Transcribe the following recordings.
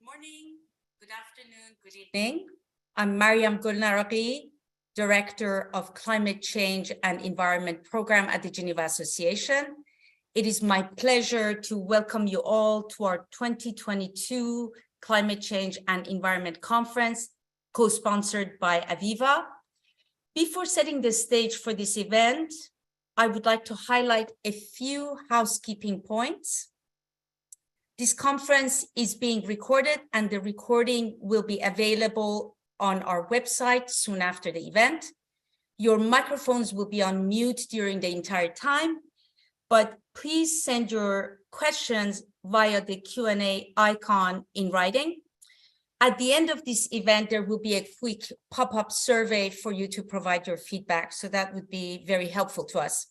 morning, good afternoon, good evening. I'm Mariam Gulnaraghi, Director of Climate Change and Environment Program at the Geneva Association. It is my pleasure to welcome you all to our 2022 Climate Change and Environment Conference, co-sponsored by Aviva. Before setting the stage for this event, I would like to highlight a few housekeeping points. This conference is being recorded and the recording will be available on our website soon after the event. Your microphones will be on mute during the entire time, but please send your questions via the Q&A icon in writing. At the end of this event, there will be a quick pop-up survey for you to provide your feedback, so that would be very helpful to us.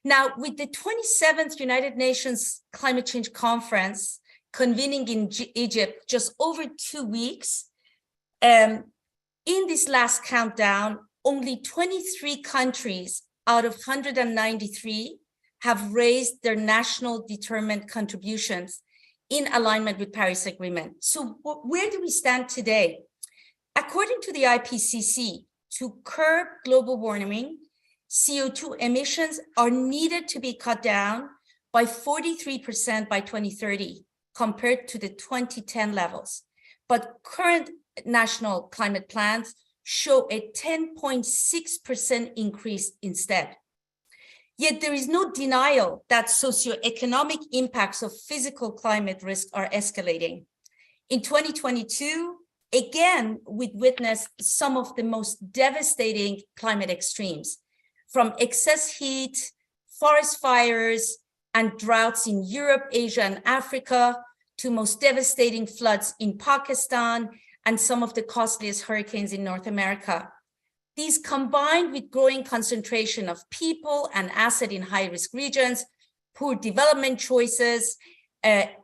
Now, with the 27th United Nations Climate Change Conference convening in Egypt just over 2 weeks, in this last countdown, only 23 countries out of 193 have raised their national determined contributions in alignment with Paris Agreement. So where do we stand today? According to the IPCC, to curb global warming, CO2 emissions are needed to be cut down by 43% by 2030 compared to the 2010 levels. But current national climate plans show a 10.6% increase instead. Yet there is no denial that socio-economic impacts of physical climate risk are escalating. In 2022, again, we witnessed some of the most devastating climate extremes, from excess heat, forest fires, and droughts in Europe, Asia, and Africa, to most devastating floods in Pakistan, and some of the costliest hurricanes in North America. These, combined with growing concentration of people and assets in high-risk regions, poor development choices,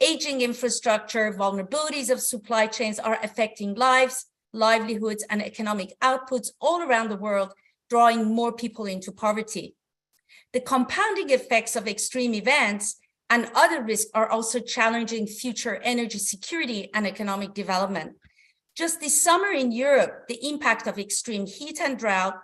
aging infrastructure, vulnerabilities of supply chains, are affecting lives, livelihoods, and economic outputs all around the world, drawing more people into poverty. The compounding effects of extreme events and other risks are also challenging future energy security and economic development. Just this summer in Europe, the impact of extreme heat and drought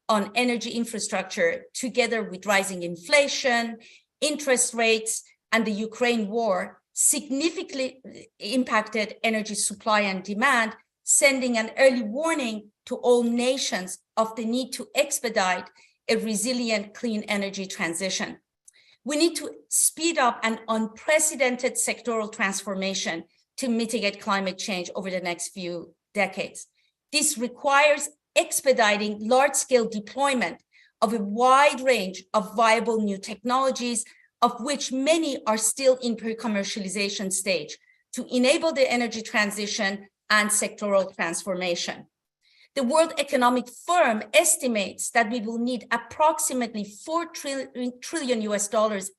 on energy infrastructure, together with rising inflation, interest rates, and the Ukraine war, significantly impacted energy supply and demand, sending an early warning to all nations of the need to expedite a resilient clean energy transition. We need to speed up an unprecedented sectoral transformation to mitigate climate change over the next few decades. This requires expediting large-scale deployment of a wide range of viable new technologies, of which many are still in pre-commercialization stage, to enable the energy transition and sectoral transformation. The World Economic Forum estimates that we will need approximately $4 trillion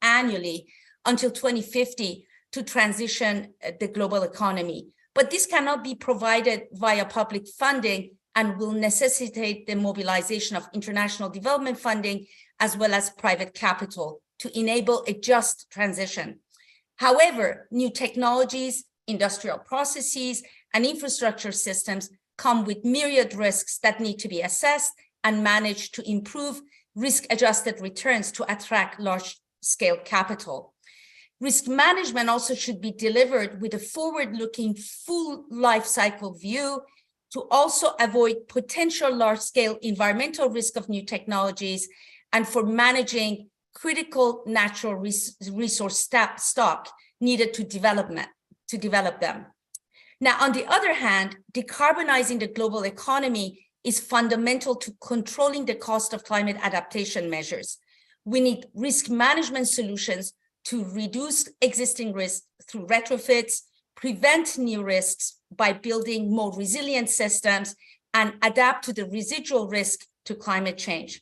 annually until 2050 to transition the global economy. But this cannot be provided via public funding and will necessitate the mobilization of international development funding as well as private capital to enable a just transition. However, new technologies, industrial processes, and infrastructure systems come with myriad risks that need to be assessed and managed to improve risk-adjusted returns to attract large-scale capital. Risk management also should be delivered with a forward-looking full life cycle view to also avoid potential large-scale environmental risk of new technologies and for managing critical natural resource stock needed to develop them. Now, on the other hand, decarbonizing the global economy is fundamental to controlling the cost of climate adaptation measures. We need risk management solutions to reduce existing risks through retrofits, prevent new risks by building more resilient systems, and adapt to the residual risk to climate change.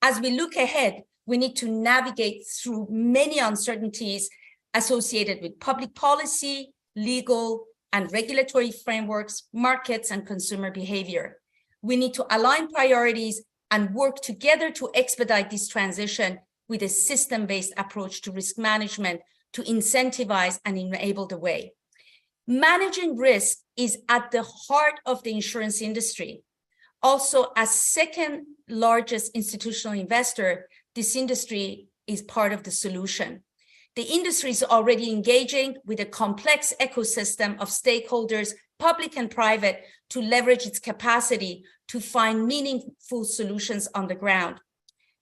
As we look ahead, we need to navigate through many uncertainties associated with public policy, legal, and regulatory frameworks, markets, and consumer behavior. We need to align priorities and work together to expedite this transition with a system-based approach to risk management to incentivize and enable the way. Managing risk is at the heart of the insurance industry. Also, as second largest institutional investor, this industry is part of the solution. The industry is already engaging with a complex ecosystem of stakeholders, public and private, to leverage its capacity to find meaningful solutions on the ground.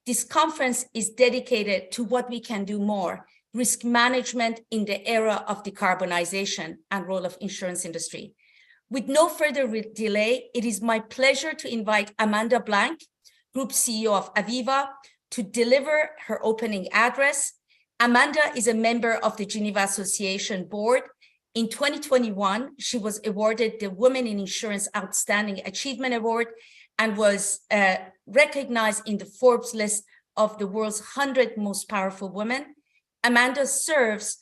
This conference is dedicated to what we can do more, risk management in the era of decarbonization and role of insurance industry. With no further delay, it is my pleasure to invite Amanda Blanc, Group CEO of Aviva, to deliver her opening address. Amanda is a member of the Geneva Association Board. In 2021, she was awarded the Women in Insurance Outstanding Achievement Award and was recognized in the Forbes list of the world's 100 most powerful women. Amanda serves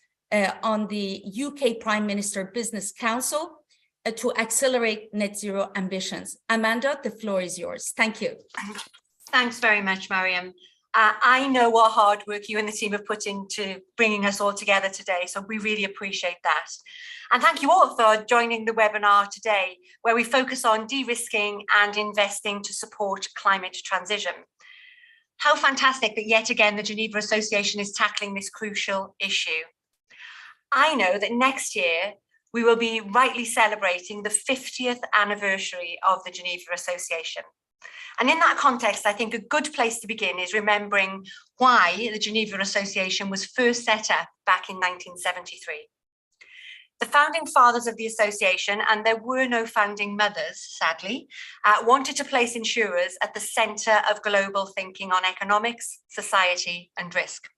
on the UK Prime Minister Business Council to accelerate net zero ambitions. Amanda, the floor is yours. Thank you. Thanks very much, Mariam. I know what hard work you and the team have put into bringing us all together today, so we really appreciate that. And thank you all for joining the webinar today, where we focus on de-risking and investing to support climate transition. How fantastic that yet again the Geneva Association is tackling this crucial issue. I know that next year we will be rightly celebrating the 50th anniversary of the Geneva Association. And in that context, I think a good place to begin is remembering why the Geneva Association was first set up back in 1973. The founding fathers of the association, and there were no founding mothers, sadly, wanted to place insurers at the centre of global thinking on economics, society, and risk.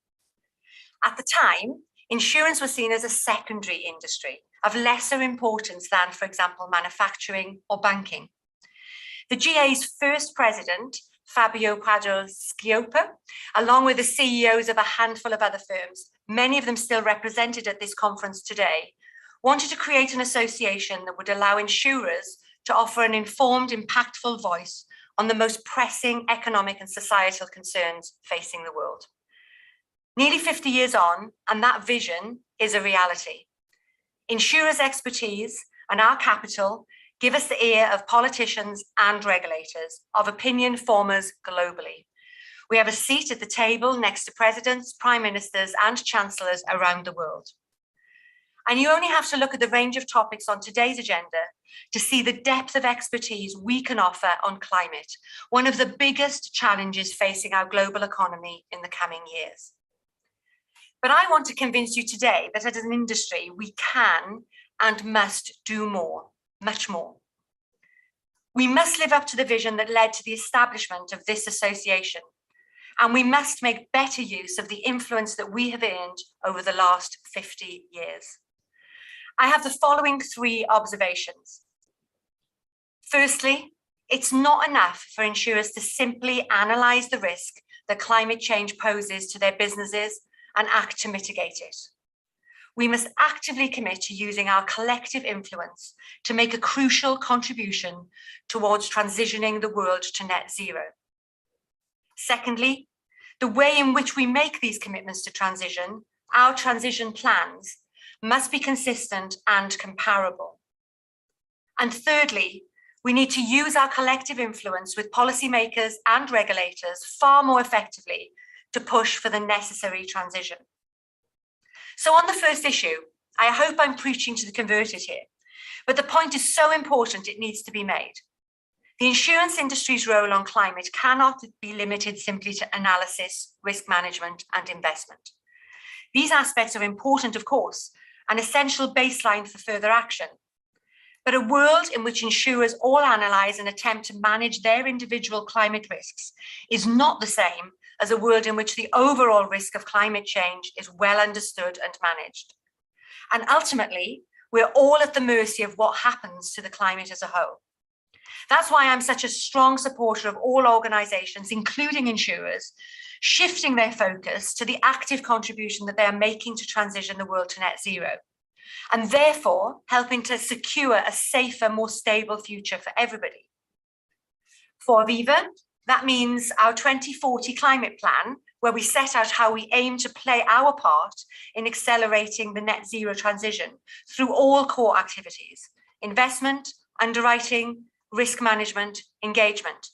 At the time, insurance was seen as a secondary industry of lesser importance than, for example, manufacturing or banking. The GA's first president, Fabio Quadro-Schioppa, along with the CEOs of a handful of other firms, many of them still represented at this conference today, wanted to create an association that would allow insurers to offer an informed, impactful voice on the most pressing economic and societal concerns facing the world. Nearly 50 years on, and that vision is a reality. Insurers' expertise and our capital give us the ear of politicians and regulators, of opinion formers globally. We have a seat at the table next to presidents, prime ministers, and chancellors around the world. And you only have to look at the range of topics on today's agenda to see the depth of expertise we can offer on climate, one of the biggest challenges facing our global economy in the coming years. But I want to convince you today that as an industry, we can and must do more, much more. We must live up to the vision that led to the establishment of this association, and we must make better use of the influence that we have earned over the last 50 years. I have the following 3 observations. Firstly, it's not enough for insurers to simply analyse the risk that climate change poses to their businesses and act to mitigate it. We must actively commit to using our collective influence to make a crucial contribution towards transitioning the world to net zero. Secondly, the way in which we make these commitments to transition, our transition plans, must be consistent and comparable. And thirdly, we need to use our collective influence with policymakers and regulators far more effectively to push for the necessary transition. So on the first issue, I hope I'm preaching to the converted here, but the point is so important it needs to be made. The insurance industry's role on climate cannot be limited simply to analysis, risk management, and investment. These aspects are important, of course, an essential baseline for further action. But a world in which insurers all analyse and attempt to manage their individual climate risks is not the same as a world in which the overall risk of climate change is well understood and managed. And ultimately, we're all at the mercy of what happens to the climate as a whole. That's why I'm such a strong supporter of all organisations, including insurers, shifting their focus to the active contribution that they are making to transition the world to net zero, and therefore helping to secure a safer, more stable future for everybody. For Aviva, That means our 2040 climate plan, where we set out how we aim to play our part in accelerating the net zero transition through all core activities: investment, underwriting, risk management, engagement.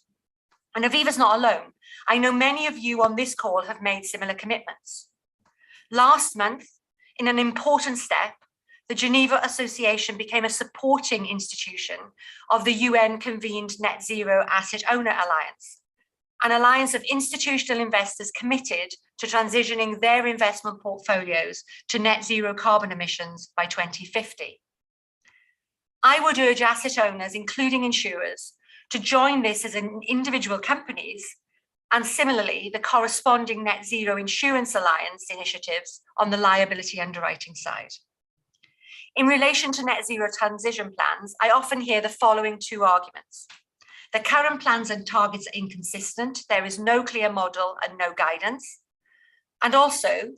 And Aviva's not alone. I know many of you on this call have made similar commitments. Last month, in an important step, the Geneva Association became a supporting institution of the UN-convened Net Zero Asset Owner Alliance, an alliance of institutional investors committed to transitioning their investment portfolios to net zero carbon emissions by 2050. I would urge asset owners, including insurers, to join this as individual companies, and similarly, the corresponding Net Zero Insurance Alliance initiatives on the liability underwriting side. In relation to net zero transition plans, I often hear the following two arguments. The current plans and targets are inconsistent, there is no clear model and no guidance, and also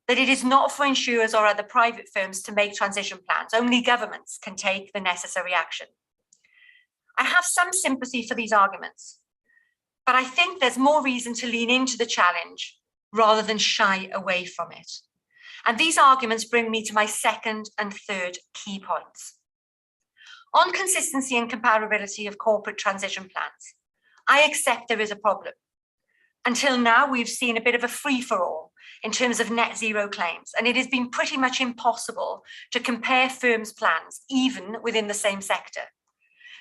that it is not for insurers or other private firms to make transition plans, only governments can take the necessary action. I have some sympathy for these arguments, but I think there's more reason to lean into the challenge rather than shy away from it. And these arguments bring me to my second and third key points. On consistency and comparability of corporate transition plans, I accept there is a problem. Until now, we've seen a bit of a free-for-all in terms of net zero claims, and it has been pretty much impossible to compare firms' plans, even within the same sector.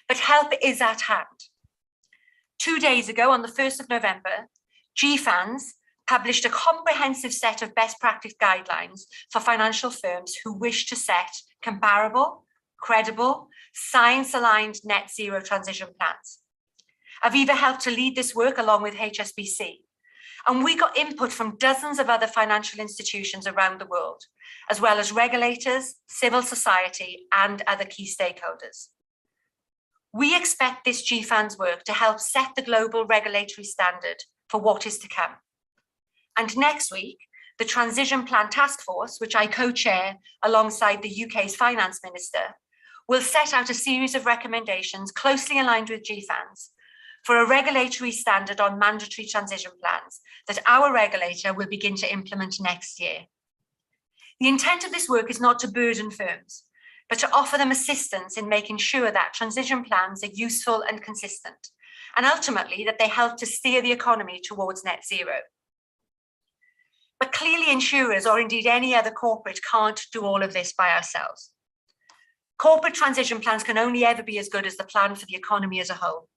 But help is at hand. 2 days ago, on the 1st of November, GFANZ published a comprehensive set of best practice guidelines for financial firms who wish to set comparable, credible, science-aligned net zero transition plans. Aviva helped to lead this work along with HSBC, and we got input from dozens of other financial institutions around the world, as well as regulators, civil society, and other key stakeholders. We expect this GFANZ work to help set the global regulatory standard for what is to come. And next week, the Transition Plan Task Force, which I co-chair alongside the UK's Finance Minister, will set out a series of recommendations closely aligned with GFANZ for a regulatory standard on mandatory transition plans that our regulator will begin to implement next year. The intent of this work is not to burden firms, but to offer them assistance in making sure that transition plans are useful and consistent, and ultimately that they help to steer the economy towards net zero. But clearly insurers, or indeed any other corporate, can't do all of this by ourselves. Corporate transition plans can only ever be as good as the plan for the economy as a whole.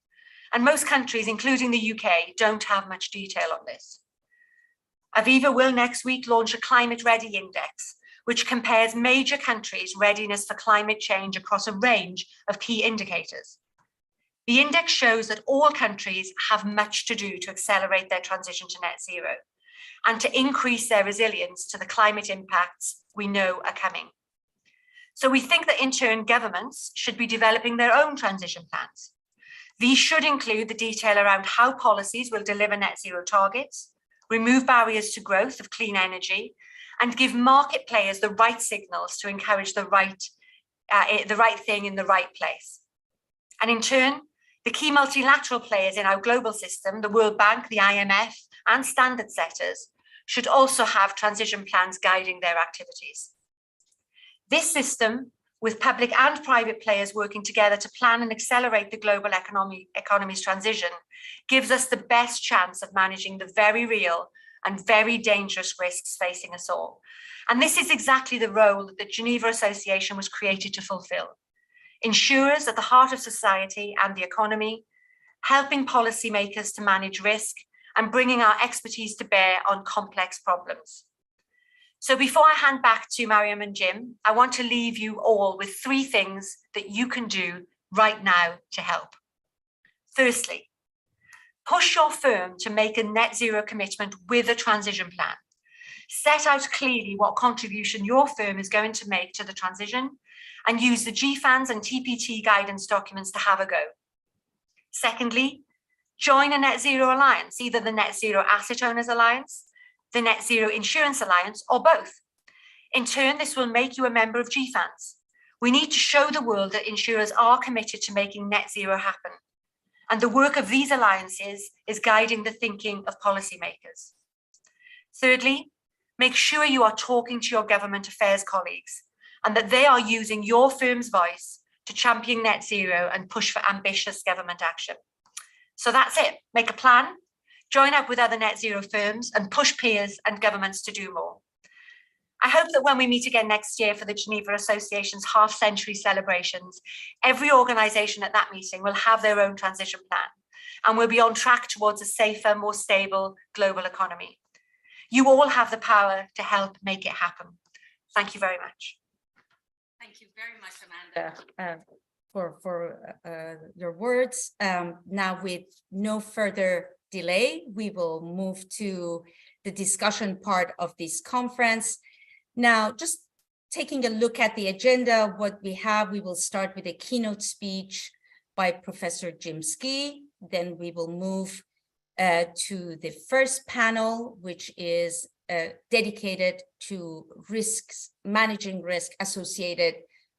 And most countries, including the UK, don't have much detail on this. Aviva will next week launch a Climate Ready Index, which compares major countries' readiness for climate change across a range of key indicators. The index shows that all countries have much to do to accelerate their transition to net zero and to increase their resilience to the climate impacts we know are coming. So we think that in turn, governments should be developing their own transition plans. These should include the detail around how policies will deliver net zero targets, remove barriers to growth of clean energy, and give market players the right signals to encourage the right thing in the right place. And in turn, the key multilateral players in our global system, the World Bank, the IMF, and standard setters, should also have transition plans guiding their activities. This system, with public and private players working together to plan and accelerate the global economy's transition, gives us the best chance of managing the very real and very dangerous risks facing us all. And this is exactly the role that the Geneva Association was created to fulfill. Insurers at the heart of society and the economy, helping policymakers to manage risk and bringing our expertise to bear on complex problems. So before I hand back to Mariam and Jim, I want to leave you all with 3 things that you can do right now to help. Firstly, push your firm to make a net zero commitment with a transition plan. Set out clearly what contribution your firm is going to make to the transition and use the GFANZ and TPT guidance documents to have a go. Secondly, join a net zero alliance, either the Net Zero Asset Owners Alliance, the Net Zero Insurance Alliance, or both. In turn, this will make you a member of GFANZ. We need to show the world that insurers are committed to making net zero happen. And the work of these alliances is guiding the thinking of policymakers. Thirdly, make sure you are talking to your government affairs colleagues and that they are using your firm's voice to champion net zero and push for ambitious government action. So that's it. Make a plan, join up with other net zero firms and push peers and governments to do more. I hope that when we meet again next year for the Geneva Association's half-century celebrations, every organisation at that meeting will have their own transition plan and will be on track towards a safer, more stable global economy. You all have the power to help make it happen. Thank you very much. Thank you very much, Amanda, for your words. Now, with no further delay, we will move to the discussion part of this conference. Now, just taking a look at the agenda, what we have, we will start with a keynote speech by Professor Jim Skea. Then we will move to the first panel, which is dedicated to risks, managing risk associated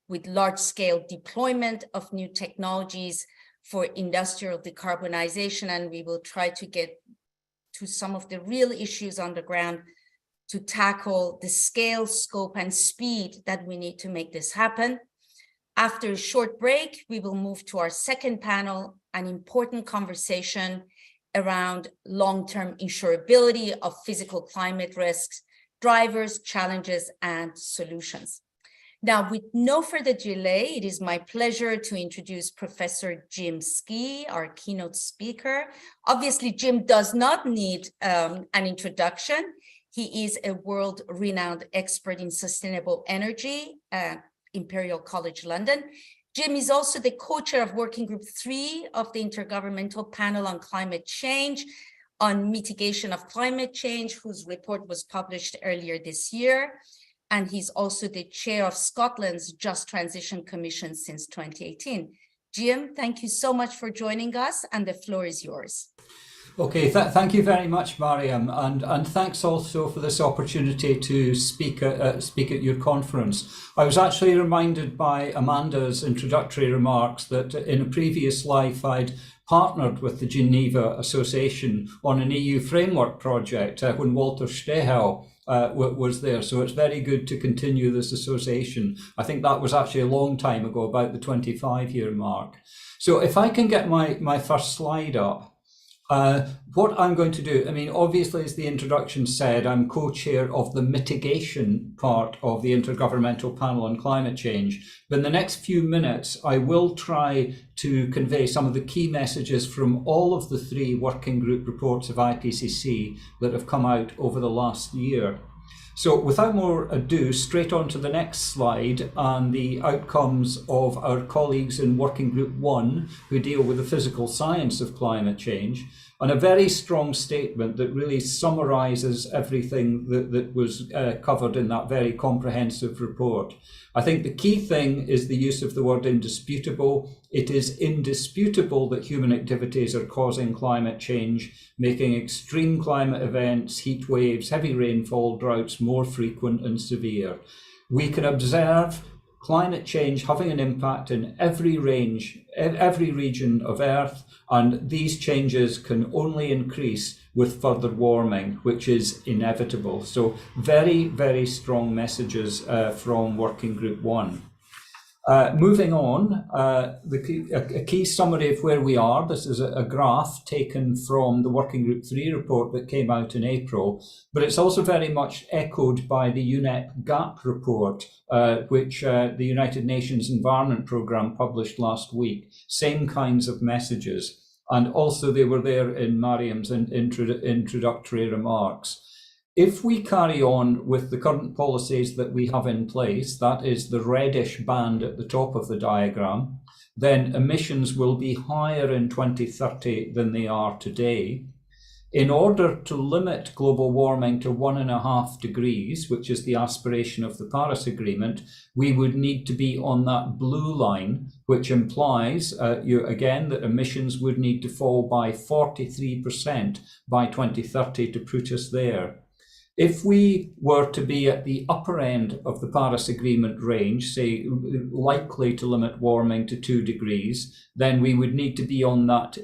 with large-scale deployment of new technologies for industrial decarbonization. And we will try to get to some of the real issues on the ground to tackle the scale, scope, and speed that we need to make this happen. After a short break, we will move to our second panel, an important conversation around long-term insurability of physical climate risks, drivers, challenges, and solutions. Now, with no further delay, it is my pleasure to introduce Professor Jim Skea, our keynote speaker. Obviously, Jim does not need an introduction. He is a world-renowned expert in sustainable energy at Imperial College London. Jim is also the co-chair of Working Group 3 of the Intergovernmental Panel on Climate Change on Mitigation of Climate Change, whose report was published earlier this year. And he's also the chair of Scotland's Just Transition Commission since 2018. Jim, thank you so much for joining us, and the floor is yours. Okay, thank you very much, Mariam, and thanks also for this opportunity to speak at your conference. I was actually reminded by Amanda's introductory remarks that in a previous life I'd partnered with the Geneva Association on an EU framework project when Walter Stehel was there. So it's very good to continue this association. I think that was actually a long time ago, about the 25-year mark. So if I can get my first slide up. What I'm going to do, I mean, obviously, as the introduction said, I'm co-chair of the mitigation part of the Intergovernmental Panel on Climate Change. But in the next few minutes, I will try to convey some of the key messages from all of the 3 working group reports of IPCC that have come out over the last year. So without more ado, straight on to the next slide and the outcomes of our colleagues in Working Group 1 who deal with the physical science of climate change, and a very strong statement that really summarises everything that was covered in that very comprehensive report. I think the key thing is the use of the word indisputable. It is indisputable that human activities are causing climate change, making extreme climate events, heat waves, heavy rainfall, droughts more frequent and severe. We can observe climate change having an impact in every region of Earth, and these changes can only increase with further warming, which is inevitable. So very, very strong messages from Working Group 1. Moving on, a key summary of where we are. This is a graph taken from the Working Group 3 report that came out in April, but it's also very much echoed by the UNEP GAP report, which the United Nations Environment Programme published last week. Same kinds of messages. And also they were there in Mariam's introductory remarks. If we carry on with the current policies that we have in place, that is the reddish band at the top of the diagram, then emissions will be higher in 2030 than they are today. In order to limit global warming to 1.5 degrees, which is the aspiration of the Paris Agreement, we would need to be on that blue line, which implies, again, that emissions would need to fall by 43% by 2030 to put us there. If we were to be at the upper end of the Paris Agreement range, say likely to limit warming to 2 degrees, then we would need to be on that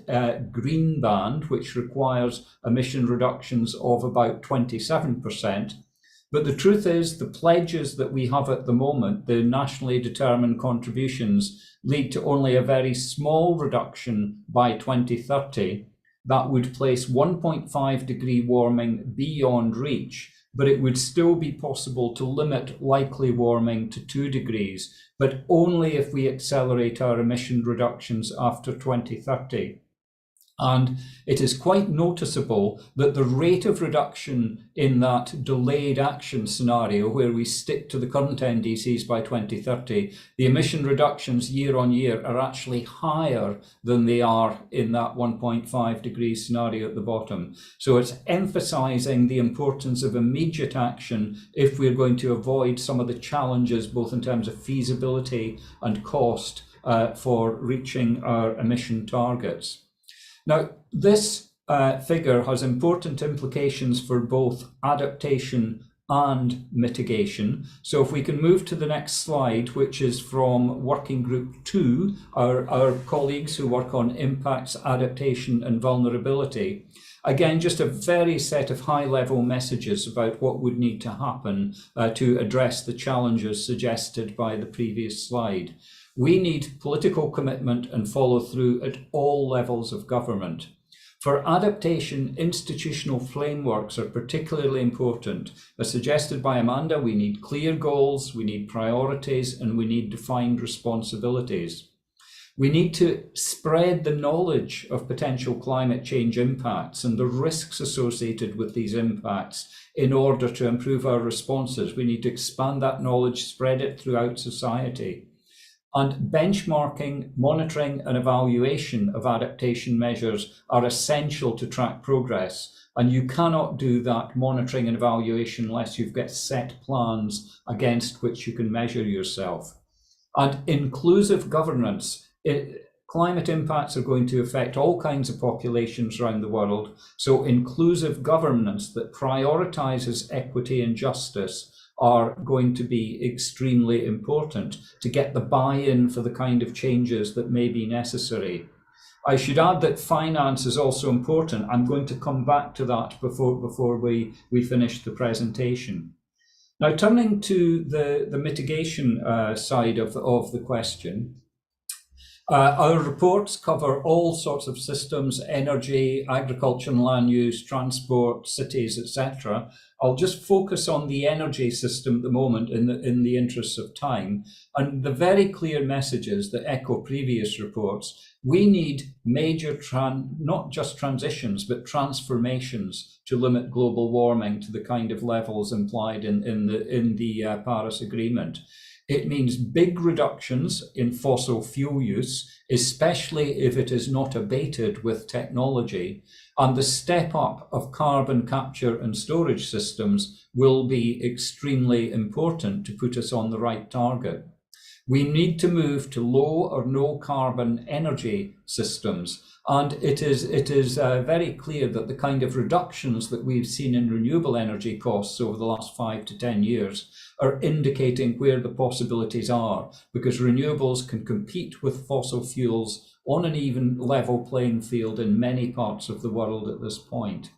green band, which requires emission reductions of about 27%. But the truth is, the pledges that we have at the moment, the nationally determined contributions, lead to only a very small reduction by 2030. That would place 1.5 degree warming beyond reach, but it would still be possible to limit likely warming to 2 degrees, but only if we accelerate our emission reductions after 2030. And it is quite noticeable that the rate of reduction in that delayed action scenario, where we stick to the current NDCs by 2030, the emission reductions year on year are actually higher than they are in that 1.5 degree scenario at the bottom. So it's emphasizing the importance of immediate action if we're going to avoid some of the challenges, both in terms of feasibility and cost for reaching our emission targets. Now, this figure has important implications for both adaptation and mitigation. So if we can move to the next slide, which is from Working Group 2, our colleagues who work on impacts, adaptation and vulnerability. Again, just a very set of high-level messages about what would need to happen to address the challenges suggested by the previous slide. We need political commitment and follow through at all levels of government. For adaptation, institutional frameworks are particularly important. As suggested by Amanda, we need clear goals, we need priorities, and we need defined responsibilities. We need to spread the knowledge of potential climate change impacts and the risks associated with these impacts in order to improve our responses. We need to expand that knowledge, spread it throughout society. And benchmarking, monitoring and evaluation of adaptation measures are essential to track progress. And you cannot do that monitoring and evaluation unless you've got set plans against which you can measure yourself. And inclusive governance. Climate impacts are going to affect all kinds of populations around the world. So inclusive governance that prioritizes equity and justice are going to be extremely important to get the buy-in for the kind of changes that may be necessary. I should add that finance is also important. I'm going to come back to that before we finish the presentation. Now, turning to the mitigation side of the question, our reports cover all sorts of systems: energy, agriculture and land use, transport, cities, etc. I'll just focus on the energy system at the moment in the interest of time. And the very clear messages that echo previous reports: we need major, not just transitions, but transformations to limit global warming to the kind of levels implied in the Paris Agreement. It means big reductions in fossil fuel use, especially if it is not abated with technology. And the step up of carbon capture and storage systems will be extremely important to put us on the right target. We need to move to low or no carbon energy systems. And it is very clear that the kind of reductions that we've seen in renewable energy costs over the last 5 to 10 years are indicating where the possibilities are, because renewables can compete with fossil fuels on an even level playing field in many parts of the world at this point.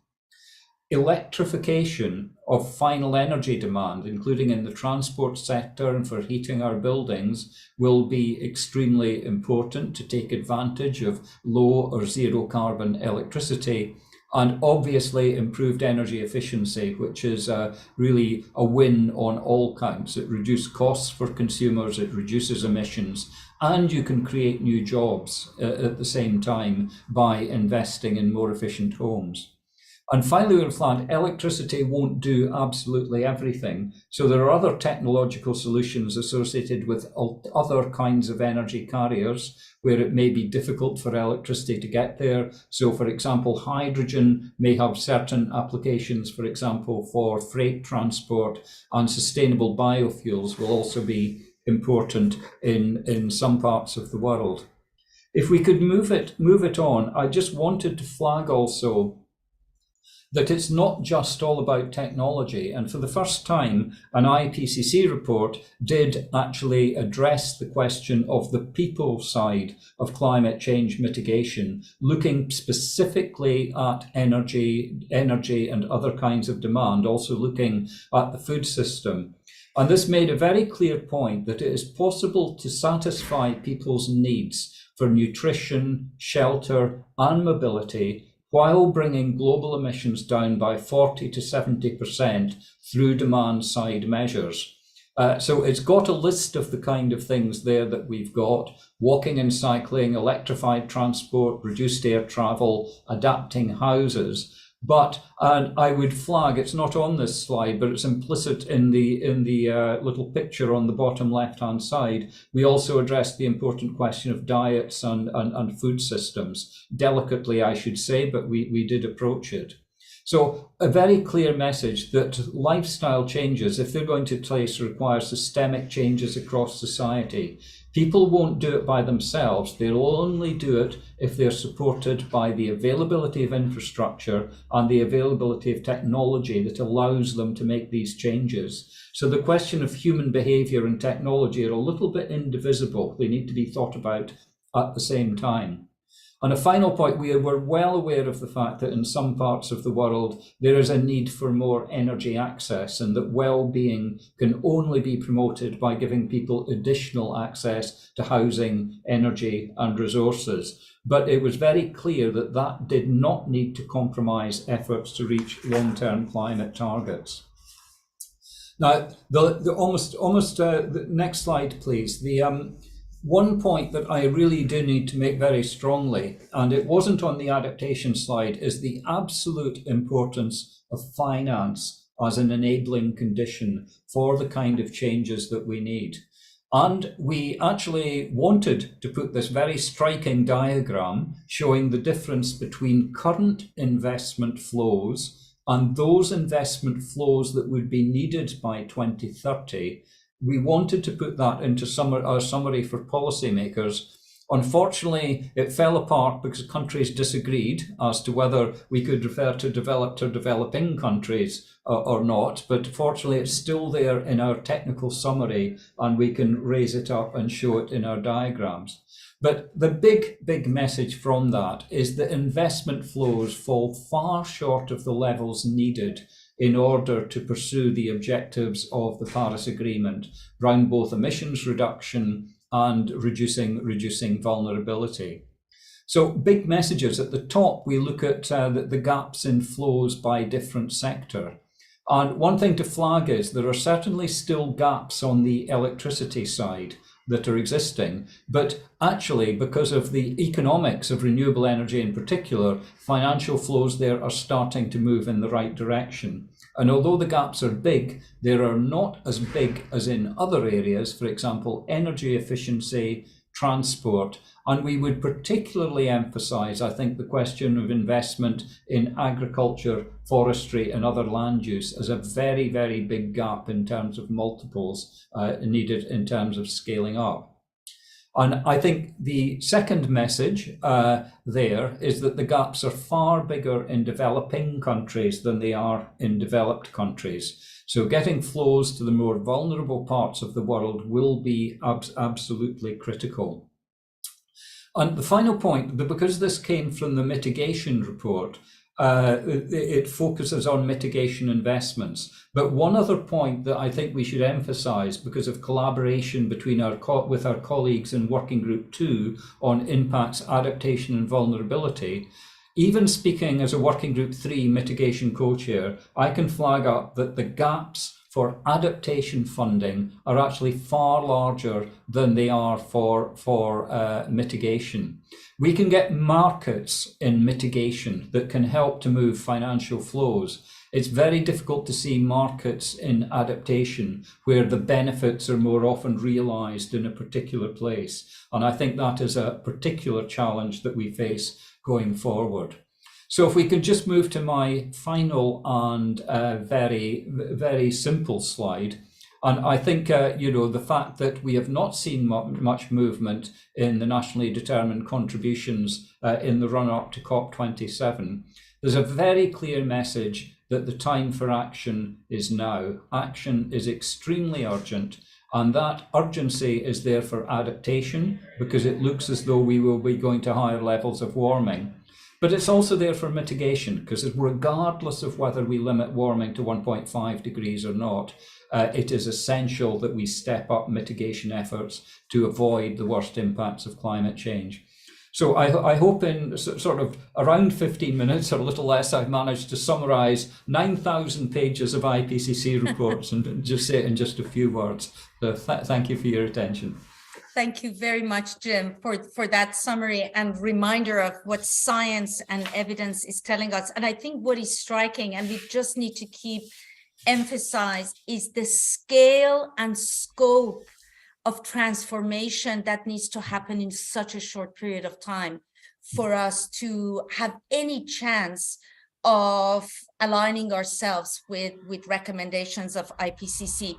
Electrification of final energy demand, including in the transport sector and for heating our buildings, will be extremely important to take advantage of low or zero carbon electricity, and obviously improved energy efficiency, which is really a win on all counts. It reduces costs for consumers, it reduces emissions, and you can create new jobs at the same time by investing in more efficient homes. And finally, we'll find electricity won't do absolutely everything. So there are other technological solutions associated with other kinds of energy carriers where it may be difficult for electricity to get there. So for example, hydrogen may have certain applications, for example, for freight transport, and sustainable biofuels will also be important in some parts of the world. If we could move it on, I just wanted to flag also that it's not just all about technology. And for the first time, an IPCC report did actually address the question of the people side of climate change mitigation, looking specifically at energy and other kinds of demand, also looking at the food system. And this made a very clear point that it is possible to satisfy people's needs for nutrition, shelter, and mobility while bringing global emissions down by 40 to 70% through demand side measures. So it's got a list of the kind of things there that we've got: walking and cycling, electrified transport, reduced air travel, adapting houses. But, and I would flag, it's not on this slide, but it's implicit in the little picture on the bottom left-hand side. We also addressed the important question of diets and food systems. Delicately, I should say, but we did approach it. So a very clear message that lifestyle changes, if they're going to take place, require systemic changes across society. People won't do it by themselves. They'll only do it if they're supported by the availability of infrastructure and the availability of technology that allows them to make these changes. So the question of human behavior and technology are a little bit indivisible. They need to be thought about at the same time. And a final point, we were well aware of the fact that in some parts of the world, there is a need for more energy access, and that well-being can only be promoted by giving people additional access to housing, energy, and resources. But it was very clear that that did not need to compromise efforts to reach long-term climate targets. Now, the next slide, please. One point that I really do need to make very strongly, and it wasn't on the adaptation slide, is the absolute importance of finance as an enabling condition for the kind of changes that we need. And we actually wanted to put this very striking diagram showing the difference between current investment flows and those investment flows that would be needed by 2030. We wanted to put that into our summary for policymakers. Unfortunately, it fell apart because countries disagreed as to whether we could refer to developed or developing countries or not. But fortunately, it's still there in our technical summary, and we can raise it up and show it in our diagrams. But the big message from that is that investment flows fall far short of the levels needed in order to pursue the objectives of the Paris Agreement around both emissions reduction and reducing vulnerability. So big messages. At the top, we look at the gaps in flows by different sector. And one thing to flag is there are certainly still gaps on the electricity side that are existing, but actually, because of the economics of renewable energy in particular, financial flows there are starting to move in the right direction. And although the gaps are big, they are not as big as in other areas, for example, energy efficiency, transport, and we would particularly emphasize, I think, the question of investment in agriculture, forestry, and other land use as a very, very big gap in terms of multiples needed in terms of scaling up. And I think the second message there is that the gaps are far bigger in developing countries than they are in developed countries. So getting flows to the more vulnerable parts of the world will be absolutely critical. And the final point, because this came from the mitigation report, it focuses on mitigation investments. But one other point that I think we should emphasize, because of collaboration between with our colleagues in Working Group 2 on impacts, adaptation and vulnerability, even speaking as a Working Group 3 mitigation co-chair, I can flag up that the gaps for adaptation funding are actually far larger than they are for mitigation. We can get markets in mitigation that can help to move financial flows. It's very difficult to see markets in adaptation where the benefits are more often realized in a particular place. And I think that is a particular challenge that we face going forward. So if we could just move to my final and very, very simple slide. And I think, the fact that we have not seen much movement in the nationally determined contributions in the run-up to COP27, there's a very clear message that the time for action is now. Action is extremely urgent, and that urgency is there for adaptation, because it looks as though we will be going to higher levels of warming. But it's also there for mitigation, because regardless of whether we limit warming to 1.5 degrees or not, it is essential that we step up mitigation efforts to avoid the worst impacts of climate change. So I hope in sort of around 15 minutes or a little less, I've managed to summarise 9,000 pages of IPCC reports and just say it in just a few words. So thank you for your attention. Thank you very much, Jim, for that summary and reminder of what science and evidence is telling us. And I think what is striking, and we just need to keep emphasize, is the scale and scope of transformation that needs to happen in such a short period of time for us to have any chance of aligning ourselves with recommendations of IPCC.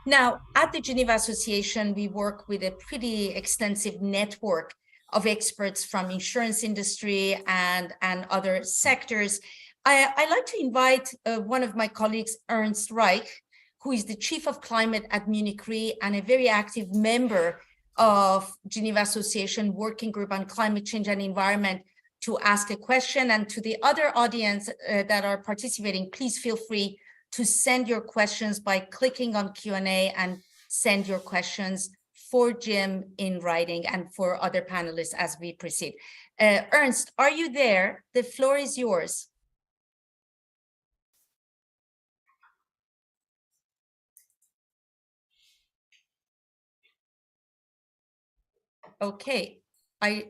Now, at the Geneva Association, we work with a pretty extensive network of experts from insurance industry and other sectors. I'd like to invite one of my colleagues, Ernst Reich, who is the Chief of Climate at Munich Re and a very active member of Geneva Association Working Group on Climate Change and Environment, to ask a question. And to the other audience that are participating, please feel free to send your questions by clicking on Q&A and send your questions for Jim in writing and for other panelists as we proceed. Ernst, are you there? The floor is yours. Okay,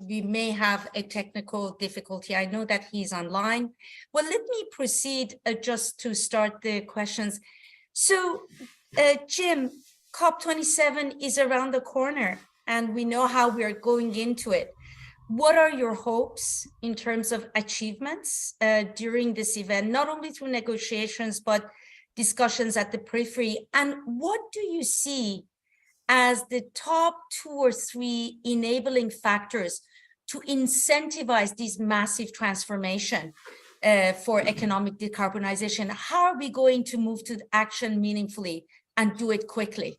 we may have a technical difficulty. I know that he's online. Well, let me proceed just to start the questions. So, Jim, COP27 is around the corner, and we know how we are going into it. What are your hopes in terms of achievements during this event, not only through negotiations, but discussions at the periphery? And what do you see as the top 2 or 3 enabling factors to incentivize this massive transformation for economic decarbonization? How are we going to move to action meaningfully and do it quickly?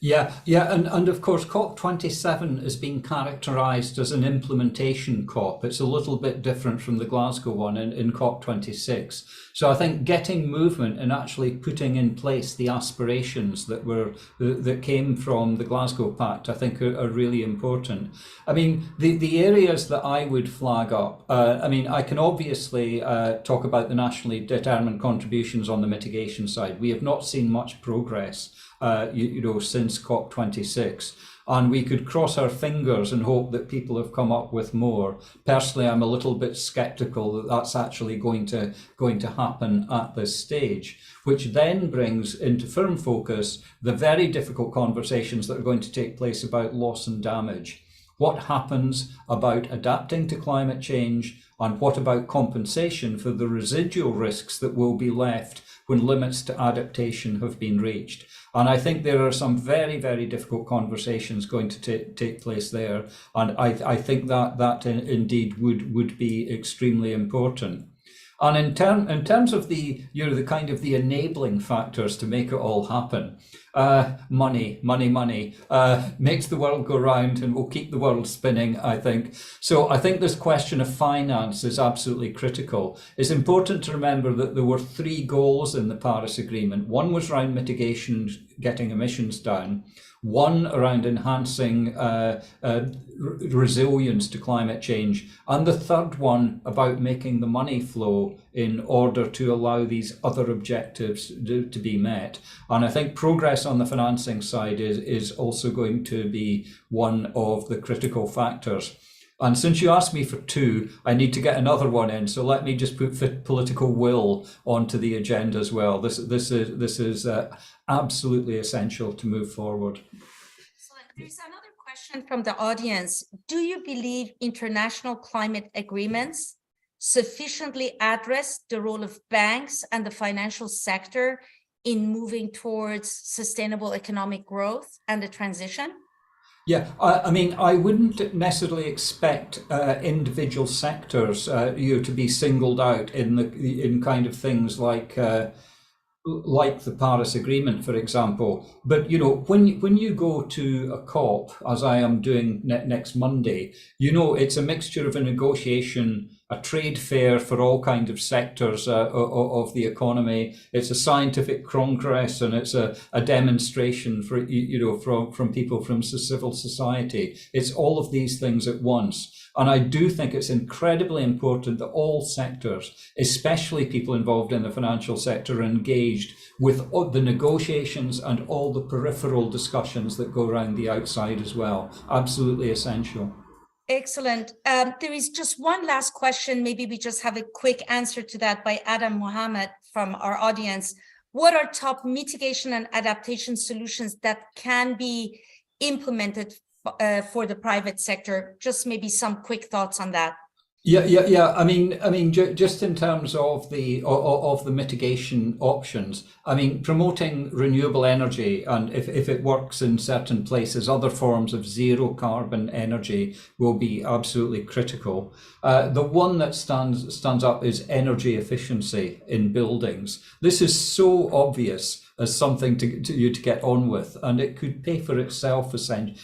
Yeah, and of course, COP27 is being characterised as an implementation COP. It's a little bit different from the Glasgow one in COP26. So I think getting movement and actually putting in place the aspirations that came from the Glasgow Pact, I think are really important. I mean, the areas that I would flag up, I can obviously talk about the nationally determined contributions on the mitigation side. We have not seen much progress since COP26, and we could cross our fingers and hope that people have come up with more. Personally, I'm a little bit sceptical that that's actually going to happen at this stage, which then brings into firm focus the very difficult conversations that are going to take place about loss and damage. What happens about adapting to climate change, and what about compensation for the residual risks that will be left when limits to adaptation have been reached? And I think there are some very, very difficult conversations going to take place there. And I think that indeed would be extremely important. And in terms of the kind of the enabling factors to make it all happen, money makes the world go round and will keep the world spinning, I think. So I think this question of finance is absolutely critical. It's important to remember that there were 3 goals in the Paris Agreement. One was around mitigation, getting emissions down. One around enhancing resilience to climate change, and the third one about making the money flow in order to allow these other objectives to be met. And I think progress on the financing side is also going to be one of the critical factors. And since you asked me for 2, I need to get another one in. So let me just put political will onto the agenda as well. This is absolutely essential to move forward. Excellent. There's another question from the audience. Do you believe international climate agreements sufficiently address the role of banks and the financial sector in moving towards sustainable economic growth and the transition? Yeah, I mean, I wouldn't necessarily expect individual sectors, to be singled out in kind of things like the Paris Agreement, for example. But when you go to a COP, as I am doing next Monday, it's a mixture of a negotiation, a trade fair for all kinds of sectors of the economy. It's a scientific congress, and it's a demonstration for from people from civil society. It's all of these things at once. And I do think it's incredibly important that all sectors, especially people involved in the financial sector, are engaged with the negotiations and all the peripheral discussions that go around the outside as well. Absolutely essential. Excellent. There is just one last question. Maybe we just have a quick answer to that by Adam Mohammed from our audience. What are top mitigation and adaptation solutions that can be implemented for the private sector? Just maybe some quick thoughts on that. Yeah. I mean, just in terms of the mitigation options. I mean, promoting renewable energy, and if it works in certain places, other forms of zero carbon energy will be absolutely critical. The one that stands up is energy efficiency in buildings. This is so obvious as something to get on with, and it could pay for itself, essentially.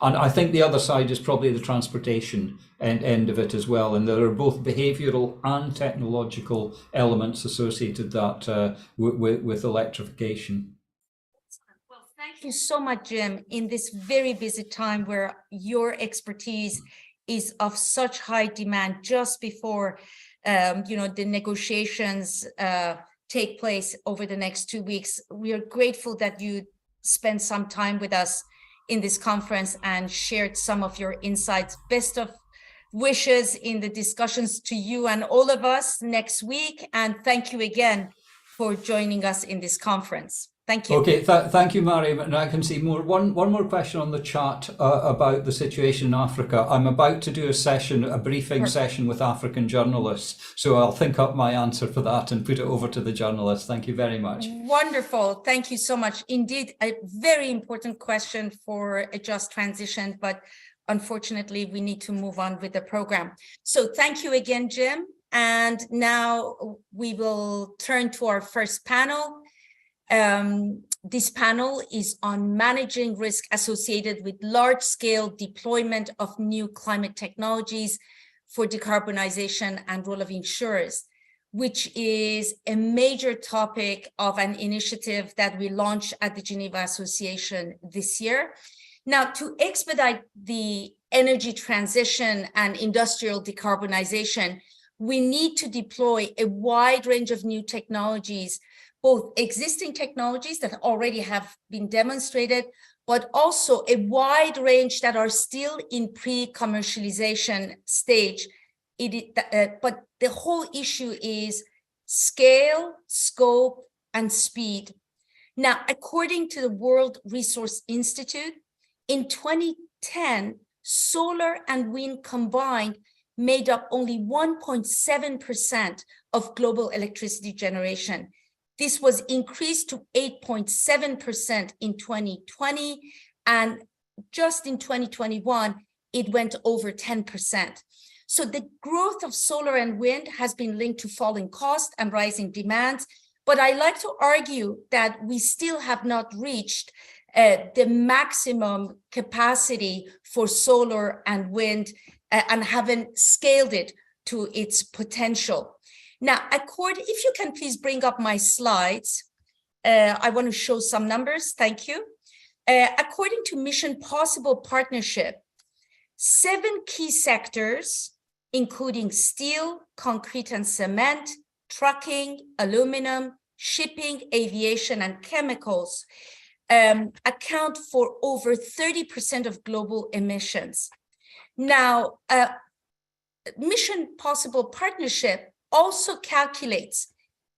And I think the other side is probably the transportation end of it as well. And there are both behavioural and technological elements associated that with electrification. Well, thank you so much, Jim, in this very busy time where your expertise is of such high demand just before the negotiations take place over the next 2 weeks. We are grateful that you spent some time with us in this conference and shared some of your insights. Best of wishes in the discussions to you and all of us next week. And thank you again for joining us in this conference. Thank you. Okay, thank you, Mariam. And I can see one more question on the chat about the situation in Africa. I'm about to do a briefing session with African journalists. So I'll think up my answer for that and put it over to the journalists. Thank you very much. Wonderful. Thank you so much. Indeed, a very important question for a just transition, but unfortunately, we need to move on with the program. So thank you again, Jim. And now we will turn to our first panel. This panel is on managing risk associated with large-scale deployment of new climate technologies for decarbonization and role of insurers, which is a major topic of an initiative that we launched at the Geneva Association this year. Now, to expedite the energy transition and industrial decarbonization, we need to deploy a wide range of new technologies, both existing technologies that already have been demonstrated, but also a wide range that are still in pre-commercialization stage. But the whole issue is scale, scope, and speed. Now, according to the World Resources Institute, in 2010, solar and wind combined made up only 1.7% of global electricity generation. This was increased to 8.7% in 2020, and just in 2021, it went over 10%. So the growth of solar and wind has been linked to falling costs and rising demands, but I like to argue that we still have not reached the maximum capacity for solar and wind and haven't scaled it to its potential. Now, if you can please bring up my slides, I want to show some numbers. Thank you. According to Mission Possible Partnership, 7 key sectors, including steel, concrete and cement, trucking, aluminum, shipping, aviation, and chemicals, account for over 30% of global emissions. Now, Mission Possible Partnership also calculates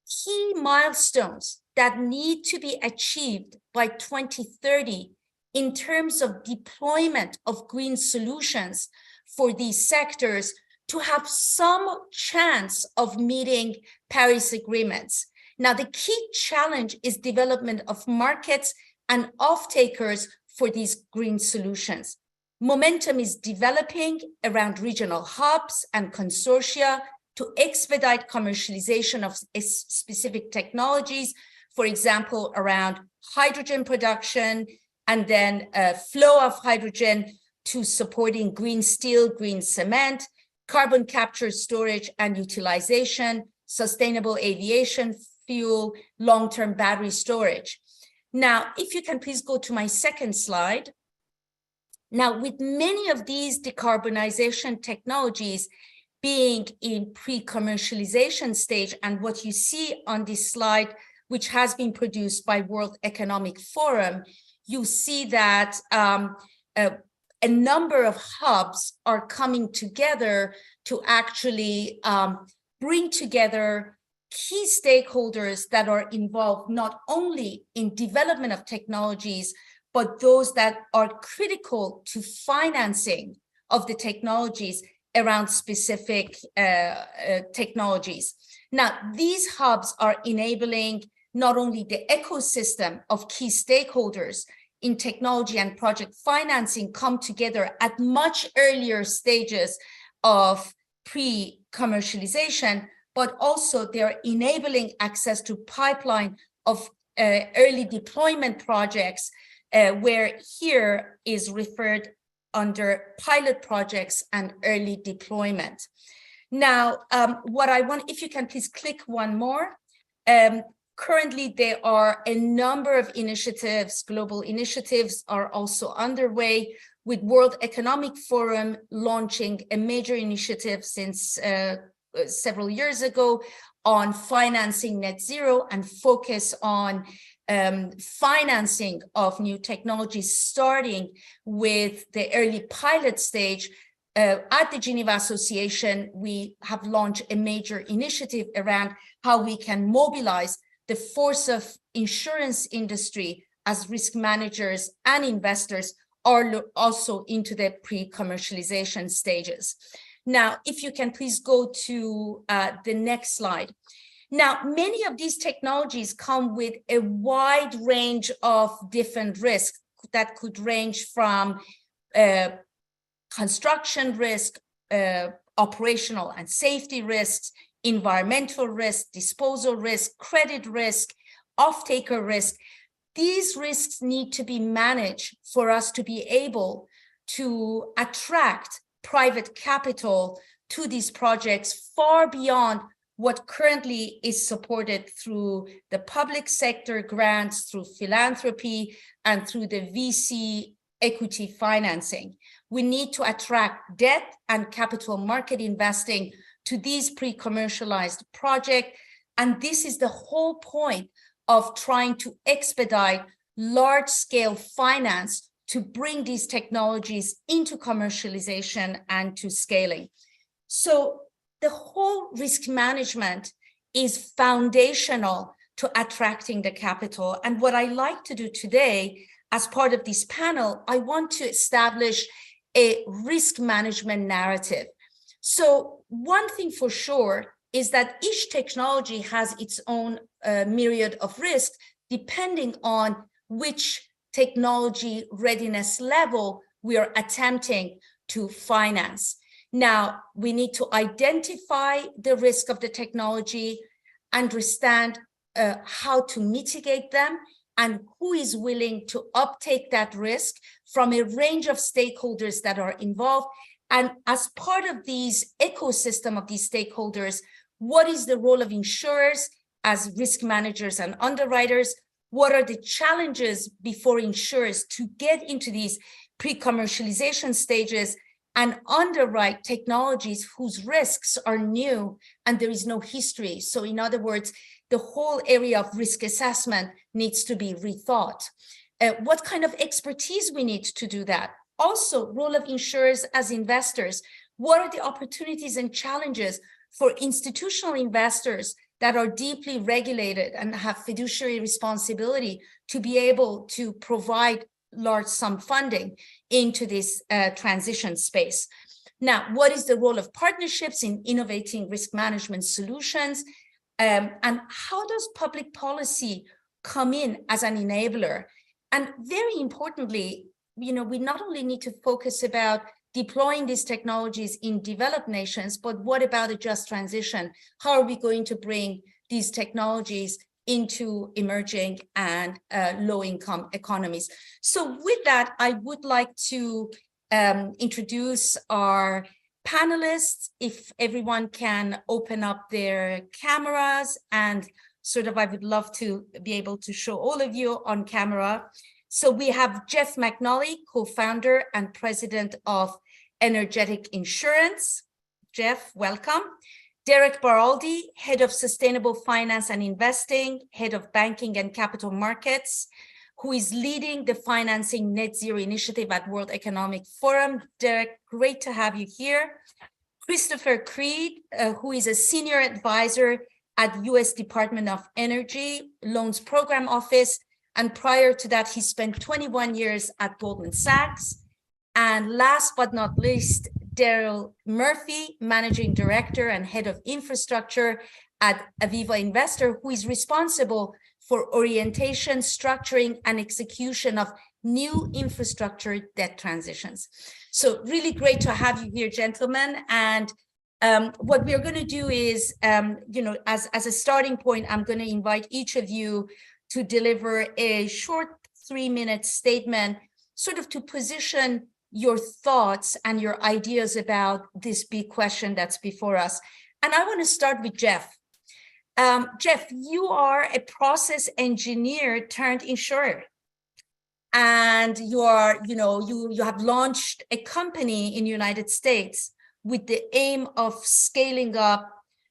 key milestones that need to be achieved by 2030 in terms of deployment of green solutions for these sectors to have some chance of meeting Paris agreements. Now, the key challenge is development of markets and off-takers for these green solutions. Momentum is developing around regional hubs and consortia to expedite commercialization of specific technologies, for example, around hydrogen production, and then flow of hydrogen to supporting green steel, green cement, carbon capture, storage and utilization, sustainable aviation fuel, long-term battery storage. Now, if you can please go to my second slide. Now, with many of these decarbonization technologies being in pre-commercialization stage, and what you see on this slide, which has been produced by World Economic Forum, you see that a number of hubs are coming together to actually bring together key stakeholders that are involved not only in development of technologies, but those that are critical to financing of the technologies around specific technologies. Now, these hubs are enabling not only the ecosystem of key stakeholders in technology and project financing come together at much earlier stages of pre-commercialization, but also they're enabling access to pipeline of early deployment projects, where here is referred under pilot projects and early deployment. Now, what I want, if you can please click one more. Currently, there are a number of initiatives, global initiatives are also underway, with World Economic Forum launching a major initiative since several years ago on financing net zero and focus on financing of new technologies, starting with the early pilot stage. At the Geneva Association, we have launched a major initiative around how we can mobilize the force of insurance industry as risk managers and investors are also into the pre-commercialization stages. Now, if you can please go to the next slide. Now, many of these technologies come with a wide range of different risks that could range from construction risk, operational and safety risks, environmental risk, disposal risk, credit risk, off-taker risk. These risks need to be managed for us to be able to attract private capital to these projects far beyond what currently is supported through the public sector grants, through philanthropy, and through the VC equity financing. We need to attract debt and capital market investing to these pre-commercialized projects. And this is the whole point of trying to expedite large-scale finance to bring these technologies into commercialization and to scaling. So the whole risk management is foundational to attracting the capital. And what I like to do today, as part of this panel, I want to establish a risk management narrative. So one thing for sure is that each technology has its own myriad of risks, depending on which technology readiness level we are attempting to finance. Now, we need to identify the risk of the technology, understand how to mitigate them, and who is willing to uptake that risk from a range of stakeholders that are involved. And as part of these ecosystem of these stakeholders, what is the role of insurers as risk managers and underwriters? What are the challenges before insurers to get into these pre-commercialization stages and underwrite technologies whose risks are new and there is no history? So in other words, the whole area of risk assessment needs to be rethought. What kind of expertise we need to do that? Also, role of insurers as investors. What are the opportunities and challenges for institutional investors that are deeply regulated and have fiduciary responsibility to be able to provide large sum funding into this transition space? Now, what is the role of partnerships in innovating risk management solutions? And how does public policy come in as an enabler? And very importantly, we not only need to focus about deploying these technologies in developed nations, but what about a just transition? How are we going to bring these technologies into emerging and low-income economies? So with that, I would like to introduce our panelists. If everyone can open up their cameras, and I would love to be able to show all of you on camera. So we have Jeff McNally, co-founder and president of Energetic Insurance. Jeff, welcome. Derek Baraldi, head of sustainable finance and investing, head of banking and capital markets, who is leading the Financing Net Zero Initiative at World Economic Forum. Derek, great to have you here. Christopher Creed, who is a senior advisor at U.S. Department of Energy Loans Program Office. And prior to that, he spent 21 years at Goldman Sachs. And last but not least, Daryl Murphy, managing director and head of infrastructure at Aviva Investor, who is responsible for orientation, structuring, and execution of new infrastructure debt transitions. So really great to have you here, gentlemen. And what we're going to do is, as a starting point, I'm going to invite each of you to deliver a short 3-minute statement, to position your thoughts and your ideas about this big question that's before us. And I want to start with Jeff. Jeff, you are a process engineer turned insurer, and you are, you have launched a company in the United States with the aim of scaling up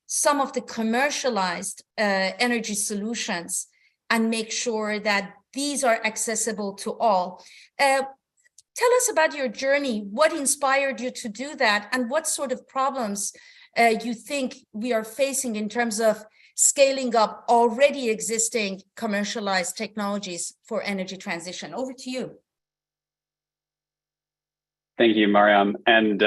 some of the commercialized energy solutions and make sure that these are accessible to all. Tell us about your journey. What inspired you to do that, and what sort of problems you think we are facing in terms of scaling up already existing commercialized technologies for energy transition? Over to you. Thank you, Mariam. And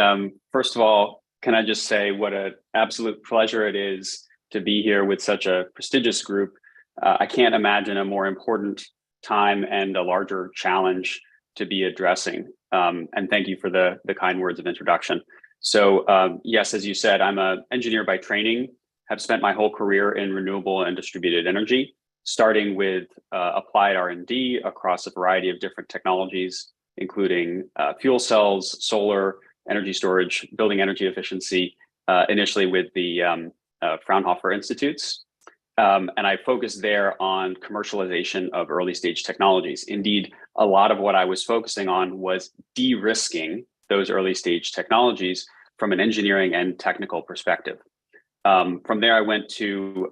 first of all, can I just say what an absolute pleasure it is to be here with such a prestigious group. I can't imagine a more important time and a larger challenge to be addressing. And thank you for the kind words of introduction. So yes, as you said, I'm an engineer by training, have spent my whole career in renewable and distributed energy, starting with applied R&D across a variety of different technologies, including fuel cells, solar, energy storage, building energy efficiency, initially with the Fraunhofer Institutes. And I focused there on commercialization of early stage technologies. Indeed, a lot of what I was focusing on was de-risking those early stage technologies from an engineering and technical perspective. From there, I went to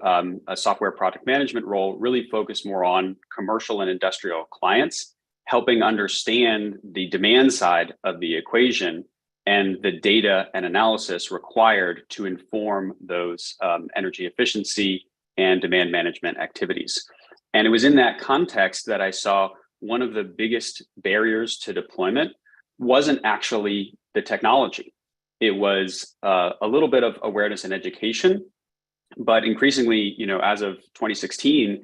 a software product management role, really focused more on commercial and industrial clients, helping understand the demand side of the equation and the data and analysis required to inform those energy efficiency and demand management activities. And it was in that context that I saw one of the biggest barriers to deployment wasn't actually the technology. It was a little bit of awareness and education, but increasingly, as of 2016,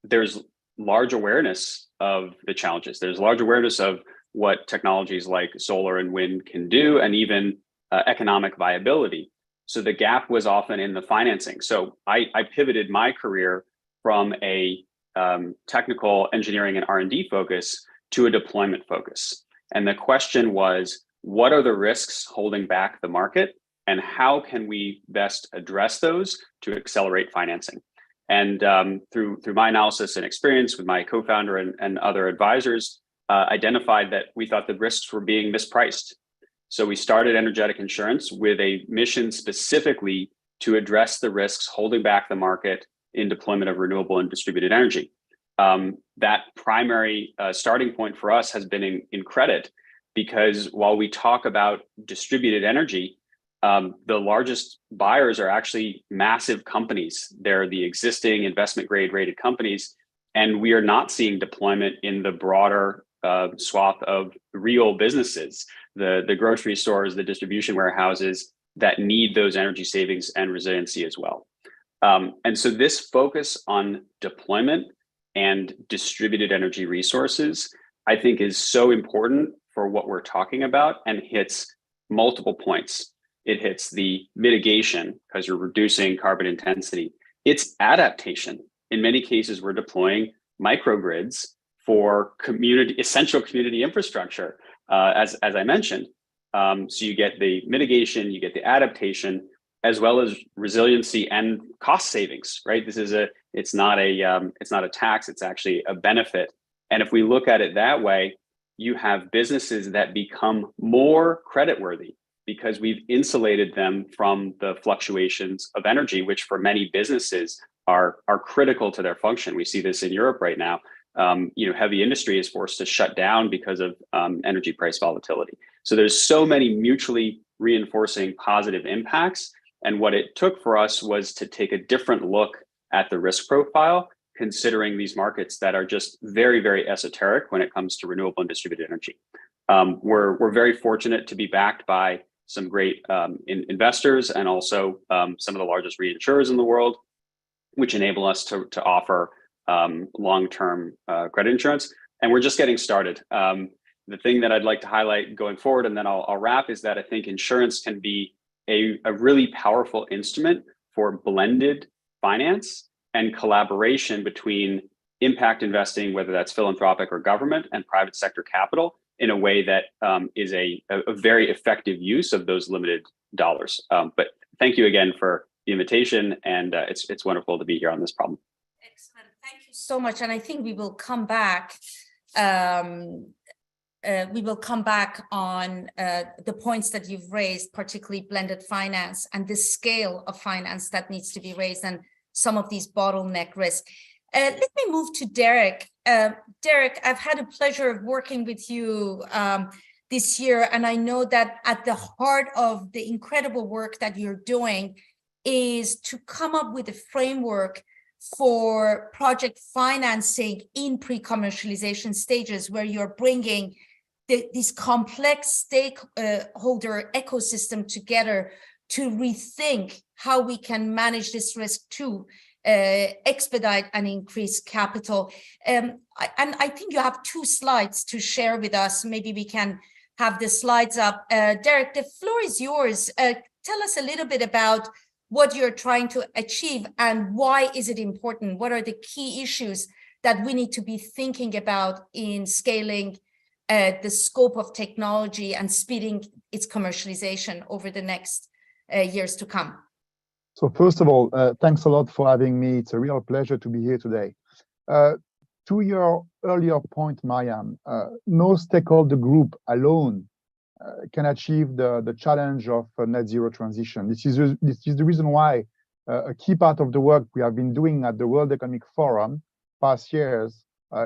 there's large awareness of the challenges. There's large awareness of what technologies like solar and wind can do, and even economic viability. So the gap was often in the financing. So I pivoted my career from a technical engineering and R&D focus to a deployment focus. And the question was, what are the risks holding back the market, and how can we best address those to accelerate financing? And through my analysis and experience with my co-founder and other advisors, identified that we thought the risks were being mispriced. So we started Energetic Insurance with a mission specifically to address the risks holding back the market in deployment of renewable and distributed energy. That primary starting point for us has been in credit, because while we talk about distributed energy, the largest buyers are actually massive companies. They're the existing investment grade rated companies, and we are not seeing deployment in the broader swath of real businesses, the grocery stores, the distribution warehouses that need those energy savings and resiliency as well. And so this focus on deployment and distributed energy resources, I think, is so important for what we're talking about, and hits multiple points. It hits the mitigation because you're reducing carbon intensity. It's adaptation. In many cases, we're deploying microgrids for essential community infrastructure, as I mentioned. So you get the mitigation, you get the adaptation, as well as resiliency and cost savings, right? It's not a tax, it's actually a benefit. And if we look at it that way, you have businesses that become more creditworthy because we've insulated them from the fluctuations of energy, which for many businesses are critical to their function. We see this in Europe right now. Heavy industry is forced to shut down because of energy price volatility. So there's so many mutually reinforcing positive impacts. And what it took for us was to take a different look at the risk profile, considering these markets that are just very, very esoteric when it comes to renewable and distributed energy. We're very fortunate to be backed by some great investors and also some of the largest reinsurers in the world, which enable us to offer long-term credit insurance. And we're just getting started. The thing that I'd like to highlight going forward, and then I'll wrap, is that I think insurance can be a really powerful instrument for blended finance and collaboration between impact investing, whether that's philanthropic or government, and private sector capital, in a way that is a very effective use of those limited dollars. But thank you again for the invitation, and it's wonderful to be here on this problem. Excellent, thank you so much. And I think we will come back. On the points that you've raised, particularly blended finance and the scale of finance that needs to be raised, and some of these bottleneck risks. Let me move to Derek. Derek, I've had a pleasure of working with you this year, and I know that at the heart of the incredible work that you're doing is to come up with a framework for project financing in pre-commercialization stages, where you're bringing this complex stakeholder ecosystem together to rethink how we can manage this risk to expedite and increase capital. And I think you have 2 slides to share with us. Maybe we can have the slides up. Derek, the floor is yours. Tell us a little bit about what you're trying to achieve and why is it important? What are the key issues that we need to be thinking about in scaling the scope of technology and speeding its commercialization over the next years to come? So first of all, thanks a lot for having me. It's a real pleasure to be here today. To your earlier point, Mariam, no stakeholder group alone can achieve the challenge of net zero transition. This is the reason why a key part of the work we have been doing at the World Economic Forum past years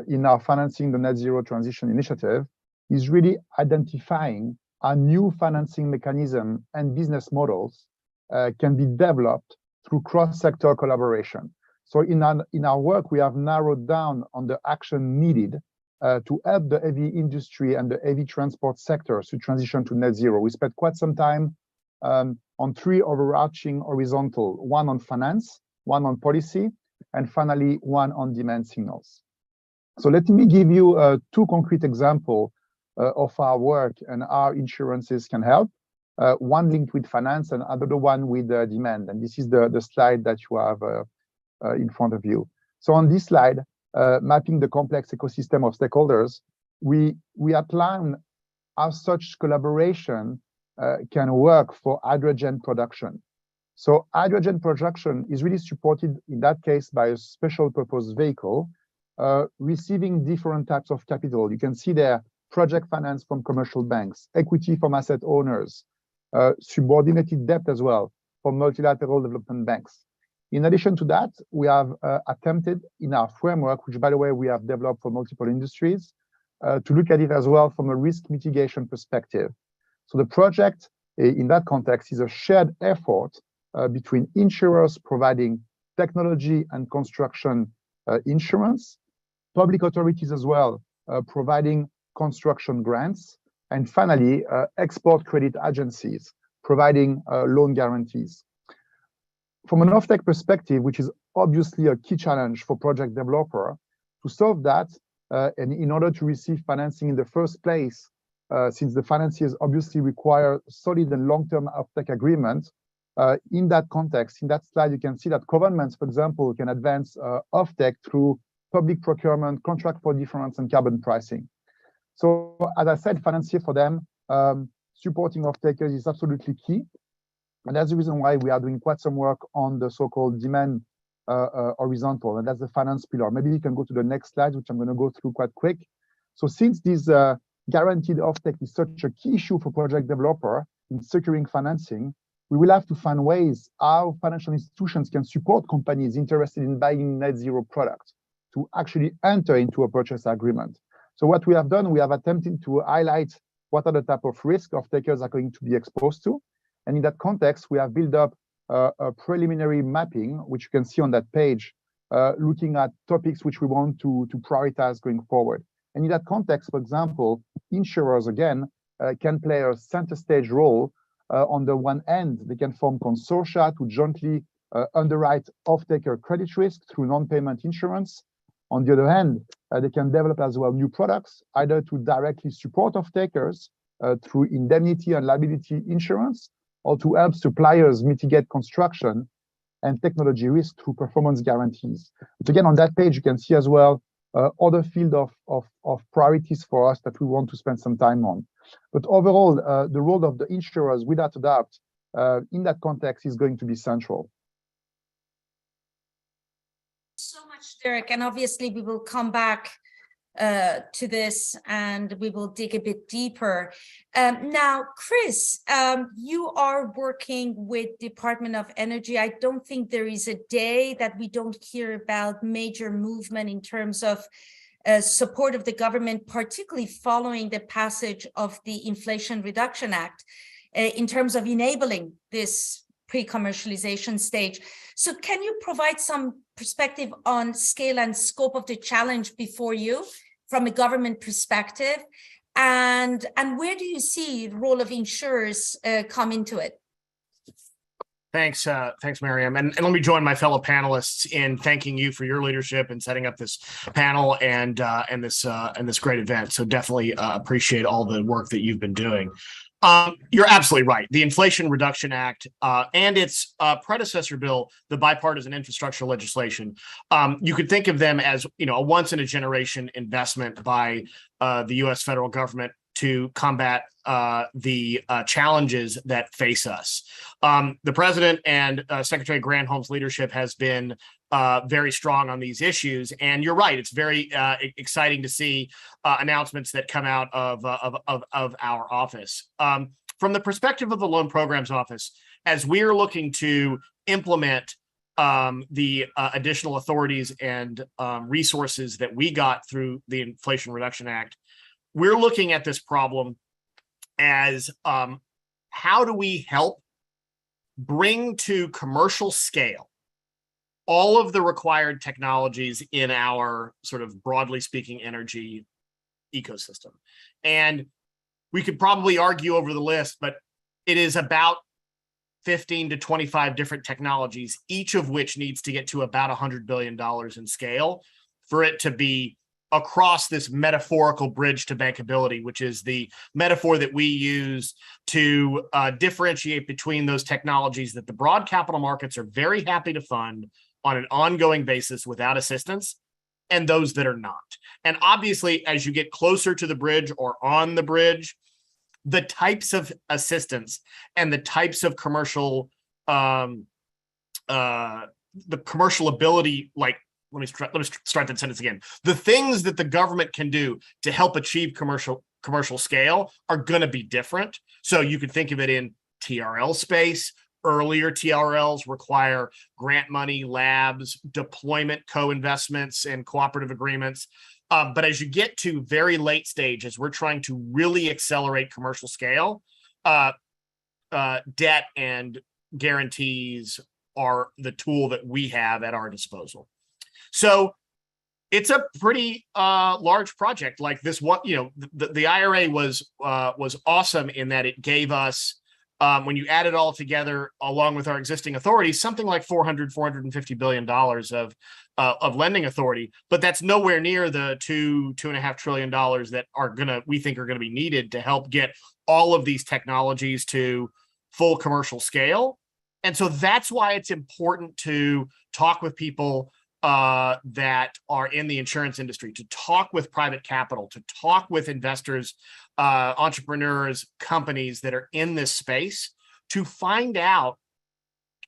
in our Financing the Net Zero Transition initiative is really identifying a new financing mechanism and business models can be developed through cross-sector collaboration. So in our work, we have narrowed down on the action needed to help the heavy industry and the heavy transport sectors to transition to net zero. We spent quite some time on 3 overarching horizontal, 1 on finance, 1 on policy, and finally 1 on demand signals. So let me give you 2 concrete examples of our work and how insurances can help. One linked with finance and another one with demand. And this is the slide that you have in front of you. So on this slide, mapping the complex ecosystem of stakeholders, we outline how such collaboration can work for hydrogen production. So hydrogen production is really supported in that case by a special purpose vehicle, receiving different types of capital. You can see there project finance from commercial banks, equity from asset owners, subordinated debt as well from multilateral development banks. In addition to that, we have attempted in our framework, which by the way, we have developed for multiple industries, to look at it as well from a risk mitigation perspective. So the project in that context is a shared effort between insurers providing technology and construction insurance, public authorities as well, providing construction grants, and finally, export credit agencies providing loan guarantees. From an off-take perspective, which is obviously a key challenge for project developer, to solve that, and in order to receive financing in the first place, since the financiers obviously require solid and long-term off-take agreement, in that context, in that slide, you can see that governments, for example, can advance off-take through public procurement, contract for difference, and carbon pricing. So, as I said, financier for them, supporting off-takers is absolutely key. And that's the reason why we are doing quite some work on the so-called demand horizontal, and that's the finance pillar. Maybe you can go to the next slide, which I'm going to go through quite quick. So since this guaranteed offtake is such a key issue for project developer in securing financing, we will have to find ways how financial institutions can support companies interested in buying net zero products to actually enter into a purchase agreement. So what we have done, we have attempted to highlight what are the type of risk off-takers are going to be exposed to. And in that context, we have built up a preliminary mapping, which you can see on that page, looking at topics which we want to prioritize going forward. And in that context, for example, insurers, again, can play a center stage role. On the one end, they can form consortia to jointly underwrite off-taker credit risk through non-payment insurance. On the other hand, they can develop as well new products, either to directly support off-takers through indemnity and liability insurance, or to help suppliers mitigate construction and technology risk through performance guarantees. But again, on that page, you can see as well other field of priorities for us that we want to spend some time on. But overall, the role of the insurers, without a doubt, in that context is going to be central. So much, Derek, and obviously we will come back to this and we will dig a bit deeper. Now, Chris, you are working with Department of Energy. I don't think there is a day that we don't hear about major movement in terms of support of the government, particularly following the passage of the Inflation Reduction Act, in terms of enabling this pre-commercialization stage. So can you provide some perspective on scale and scope of the challenge before you from a government perspective? And where do you see the role of insurers come into it? Thanks, Mariam. And let me join my fellow panelists in thanking you for your leadership in setting up this panel and this great event. So definitely appreciate all the work that you've been doing. You're absolutely right. The Inflation Reduction Act and its predecessor bill, the bipartisan infrastructure legislation, you could think of them as, a once in a generation investment by the U.S. federal government to combat the challenges that face us. The president and Secretary Granholm's leadership has been very strong on these issues, and you're right. It's very exciting to see announcements that come out of our office. From the perspective of the Loan Programs Office, as we're looking to implement the additional authorities and resources that we got through the Inflation Reduction Act, we're looking at this problem as how do we help bring to commercial scale all of the required technologies in our sort of broadly speaking energy ecosystem. And we could probably argue over the list, but it is about 15 to 25 different technologies, each of which needs to get to about $100 billion in scale for it to be across this metaphorical bridge to bankability, which is the metaphor that we use to differentiate between those technologies that the broad capital markets are very happy to fund on an ongoing basis without assistance, and those that are not. And obviously, as you get closer to the bridge or on the bridge, the types of assistance and the types of commercial, the commercial ability, like, let me start that sentence again. The things that the government can do to help achieve commercial scale are going to be different. So you could think of it in TRL space. Earlier TRLs require grant money, labs, deployment, co-investments, and cooperative agreements. But as you get to very late stage, as we're trying to really accelerate commercial scale, debt and guarantees are the tool that we have at our disposal. So It's a pretty large project. Like this one, the IRA was awesome in that it gave us, when you add it all together, along with our existing authorities, something like $450 billion of lending authority. But that's nowhere near the $2.5 trillion that we think are gonna be needed to help get all of these technologies to full commercial scale. And so that's why it's important to talk with people that are in the insurance industry, to talk with private capital, to talk with investors, entrepreneurs, companies that are in this space, to find out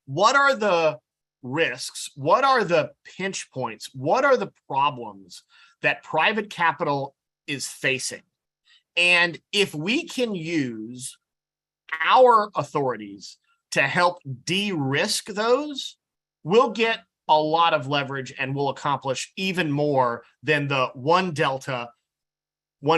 what are the risks, what are the pinch points, what are the problems that private capital is facing. And if we can use our authorities to help de-risk those, we'll get a lot of leverage and we'll accomplish even more than the $1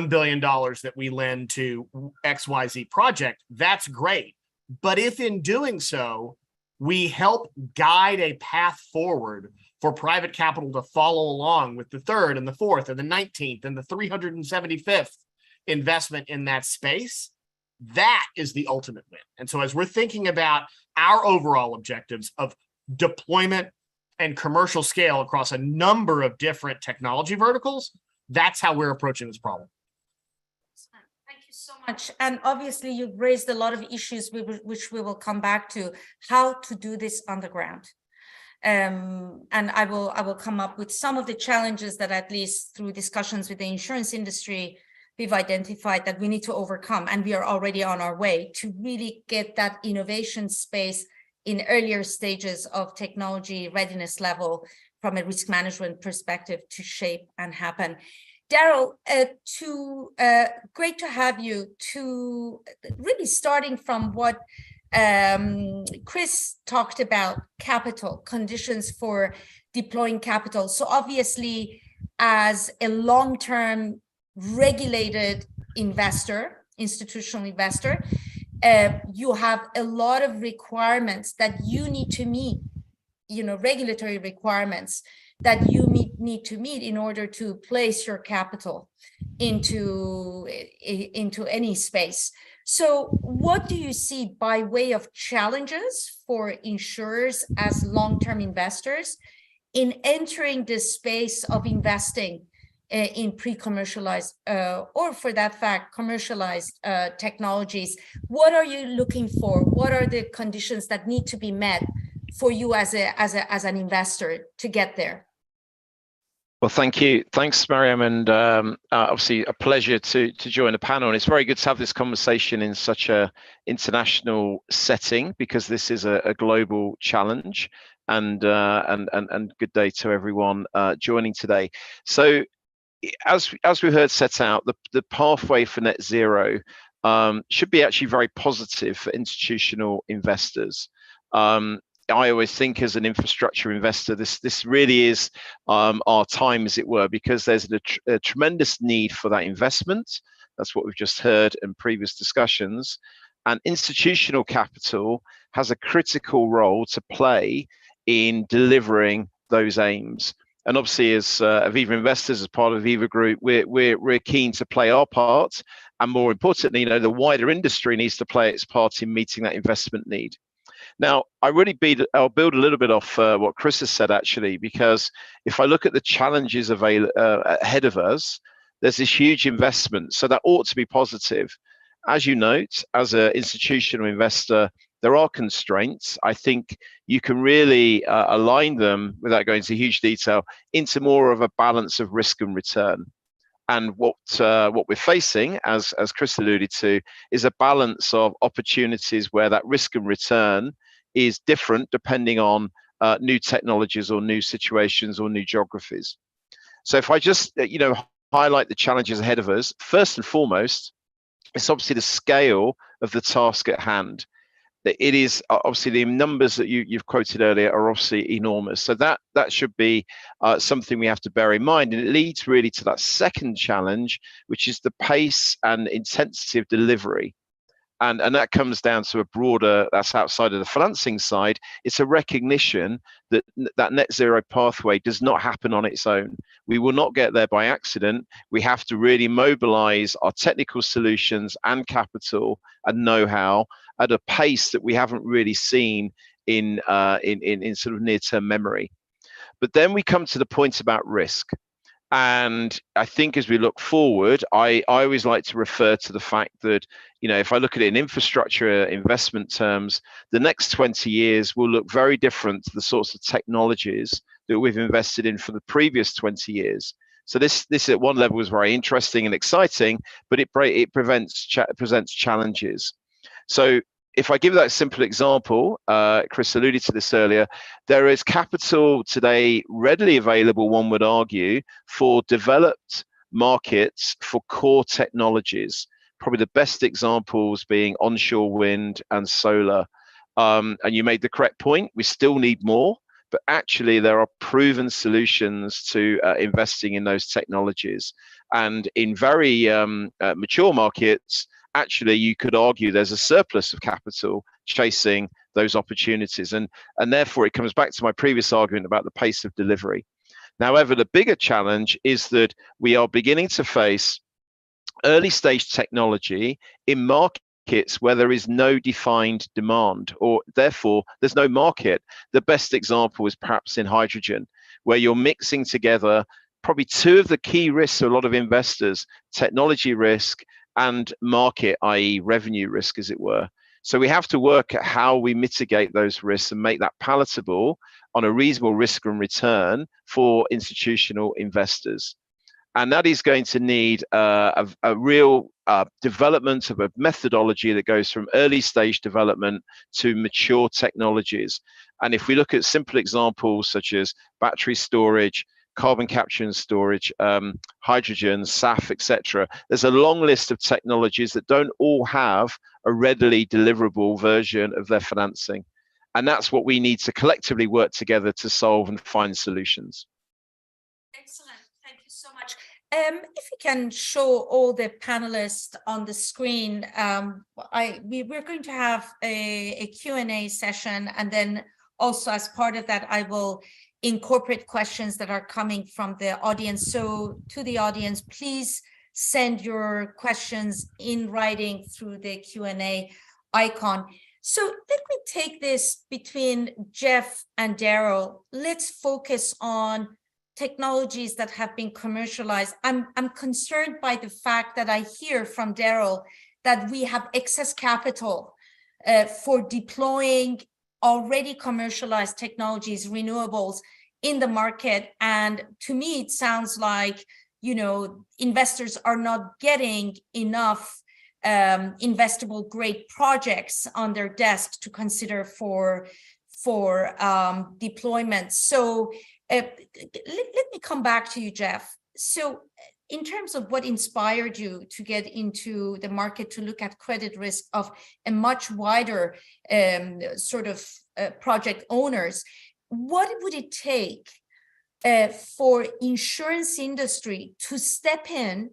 billion that we lend to XYZ project. That's great. But if in doing so, we help guide a path forward for private capital to follow along with the third and the fourth and the 19th and the 375th investment in that space, that is the ultimate win. And so as we're thinking about our overall objectives of deployment and commercial scale across a number of different technology verticals, that's how we're approaching this problem. Thank you so much. And obviously you've raised a lot of issues which we will come back to, how to do this on the ground. And I will come up with some of the challenges that, at least through discussions with the insurance industry, we've identified that we need to overcome, and we are already on our way to really get that innovation space in earlier stages of technology readiness level from a risk management perspective to shape and happen. Daryl, great to have you, to really starting from what Chris talked about, capital, conditions for deploying capital. So obviously, as a long-term regulated investor, institutional investor, you have a lot of requirements that you need to meet, regulatory requirements that you need to meet in order to place your capital into any space. So what do you see by way of challenges for insurers as long-term investors in entering this space of investing in pre-commercialized or, for that fact, commercialized technologies? What are you looking for? What are the conditions that need to be met for you as an investor to get there? Well, thank you. Thanks, Mariam, and obviously a pleasure to join the panel. And it's very good to have this conversation in such a international setting, because this is a global challenge. And good day to everyone joining today. So, as we heard set out, the pathway for net zero should be actually very positive for institutional investors. I always think, as an infrastructure investor, this really is our time, as it were, because there's a tremendous need for that investment. That's what we've just heard in previous discussions. And institutional capital has a critical role to play in delivering those aims. And obviously, as Aviva investors, as part of Aviva Group, we're keen to play our part. And more importantly, the wider industry needs to play its part in meeting that investment need. Now, I'll build a little bit off what Chris has said, actually, because if I look at the challenges ahead of us, there's this huge investment. So that ought to be positive. As you note, as an institutional investor, there are constraints. I think you can really align them, without going into huge detail, into more of a balance of risk and return. And what we're facing, as Chris alluded to, is a balance of opportunities where that risk and return is different depending on new technologies or new situations or new geographies. So if I just highlight the challenges ahead of us, first and foremost, it's obviously the scale of the task at hand. It is obviously the numbers that you've quoted earlier are obviously enormous. So that should be something we have to bear in mind. And it leads really to that second challenge, which is the pace and intensity of delivery. And that comes down to a broader, that's outside of the financing side. It's a recognition that that net zero pathway does not happen on its own. We will not get there by accident. We have to really mobilize our technical solutions and capital and know-how at a pace that we haven't really seen in sort of near-term memory. But then we come to the point about risk. And I think as we look forward, I always like to refer to the fact that, you know, if I look at it in infrastructure investment terms, the next 20 years will look very different to the sorts of technologies that we've invested in for the previous 20 years. So this at one level is very interesting and exciting, but it presents challenges. So if I give that simple example, Chris alluded to this earlier, there is capital today readily available, one would argue, for developed markets for core technologies. Probably the best examples being onshore wind and solar. And you made the correct point, we still need more, but actually there are proven solutions to investing in those technologies. And in very mature markets, actually, you could argue there's a surplus of capital chasing those opportunities. And therefore, it comes back to my previous argument about the pace of delivery. However, the bigger challenge is that we are beginning to face early stage technology in markets where there is no defined demand, or therefore there's no market. The best example is perhaps in hydrogen, where you're mixing together probably two of the key risks to a lot of investors: technology risk and market, i.e. revenue risk, as it were. So we have to work at how we mitigate those risks and make that palatable on a reasonable risk and return for institutional investors. And that is going to need a real development of a methodology that goes from early stage development to mature technologies. And if we look at simple examples such as battery storage, carbon capture and storage, hydrogen, SAF, etc. There's a long list of technologies that don't all have a readily deliverable version of their financing. And that's what we need to collectively work together to solve and find solutions. Excellent. Thank you so much. If you can show all the panelists on the screen, we're going to have a Q&A session, and then also as part of that, I will incorporate questions that are coming from the audience. So to the audience, please send your questions in writing through the Q&A icon. So let me take this between Jeff and Daryl. Let's focus on technologies that have been commercialized. I'm concerned by the fact that I hear from Daryl that we have excess capital for deploying already commercialized technologies, renewables in the market. And to me, it sounds like, you know, investors are not getting enough investable grade projects on their desk to consider for deployment. So let me come back to you, Jeff. So in terms of what inspired you to get into the market to look at credit risk of a much wider sort of project owners, what would it take for insurance industry to step in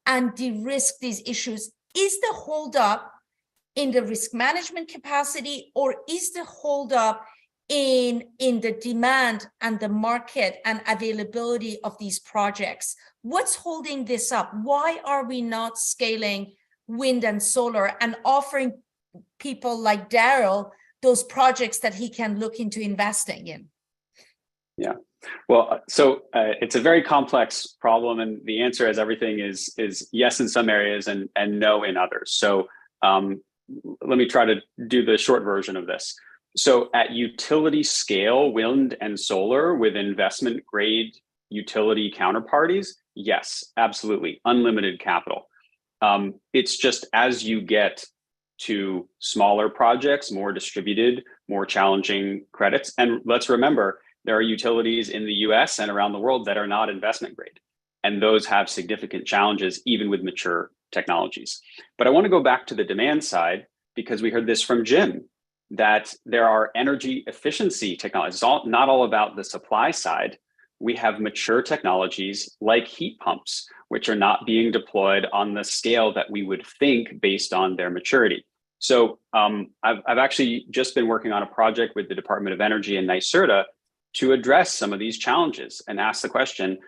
and de-risk these issues? Is the holdup in the risk management capacity, or is the holdup in the demand and the market and availability of these projects? What's holding this up? Why are we not scaling wind and solar and offering people like Daryl those projects that he can look into investing in? Yeah, well, so it's a very complex problem, and the answer, as everything, is yes in some areas and no in others. So let me try to do the short version of this. So at utility scale, wind and solar with investment grade utility counterparties, yes, absolutely, unlimited capital. It's just as you get to smaller projects, more distributed, more challenging credits. And let's remember, there are utilities in the US and around the world that are not investment grade. And those have significant challenges, even with mature technologies. But I want to go back to the demand side, because we heard this from Jim, that there are energy efficiency technologies. It's not all about the supply side. We have mature technologies like heat pumps, which are not being deployed on the scale that we would think based on their maturity. So I've actually just been working on a project with the Department of Energy and NYSERDA to address some of these challenges and ask the question,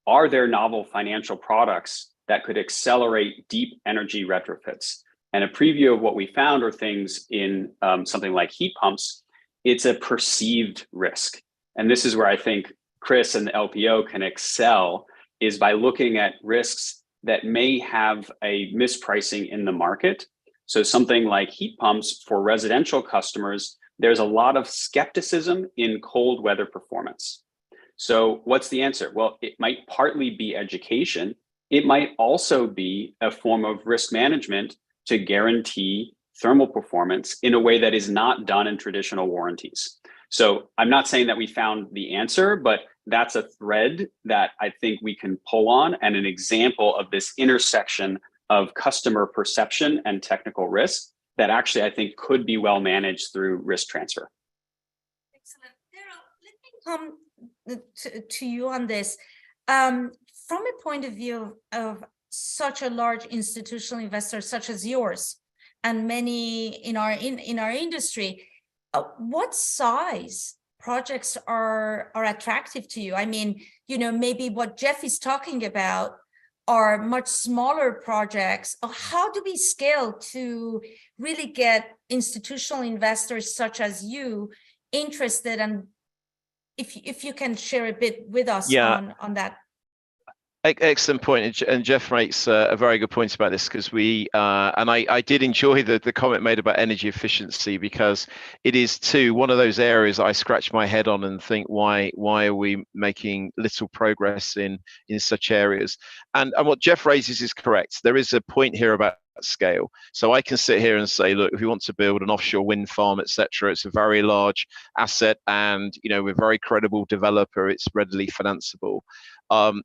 are there novel financial products that could accelerate deep energy retrofits? And a preview of what we found are things in something like heat pumps. It's a perceived risk. And this is where I think Chris and the LPO can excel, is by looking at risks that may have a mispricing in the market. So something like heat pumps for residential customers, there's a lot of skepticism in cold weather performance. So what's the answer? Well, it might partly be education. It might also be a form of risk management to guarantee thermal performance in a way that is not done in traditional warranties. So I'm not saying that we found the answer, but that's a thread that I think we can pull on, and an example of this intersection of customer perception and technical risk that actually I think could be well managed through risk transfer. Excellent. Daryl, let me come to you on this. From a point of view of such a large institutional investor such as yours and many in our industry, what size projects are attractive to you? I mean, maybe what Jeff is talking about are much smaller projects. How do we scale to really get institutional investors such as you interested? And if you can share a bit with us on that. Excellent point, and Jeff makes a very good point about this, because we and I did enjoy the comment made about energy efficiency, because it is too one of those areas I scratch my head on and think, why are we making little progress in such areas? And what Jeff raises is correct. There is a point here about scale. So I can sit here and say, look, if we want to build an offshore wind farm, etc., it's a very large asset, and we're a very credible developer. It's readily financeable.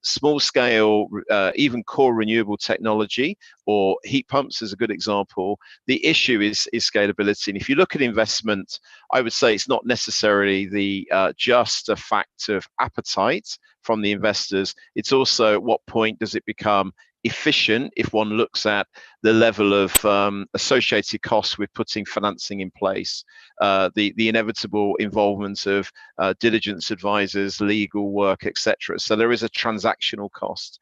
Small scale, even core renewable technology or heat pumps is a good example. The issue is scalability. And if you look at investment, I would say it's not necessarily just a fact of appetite from the investors. It's also at what point does it become efficient if one looks at the level of associated costs with putting financing in place, the inevitable involvement of diligence advisors, legal work, etc. So there is a transactional cost.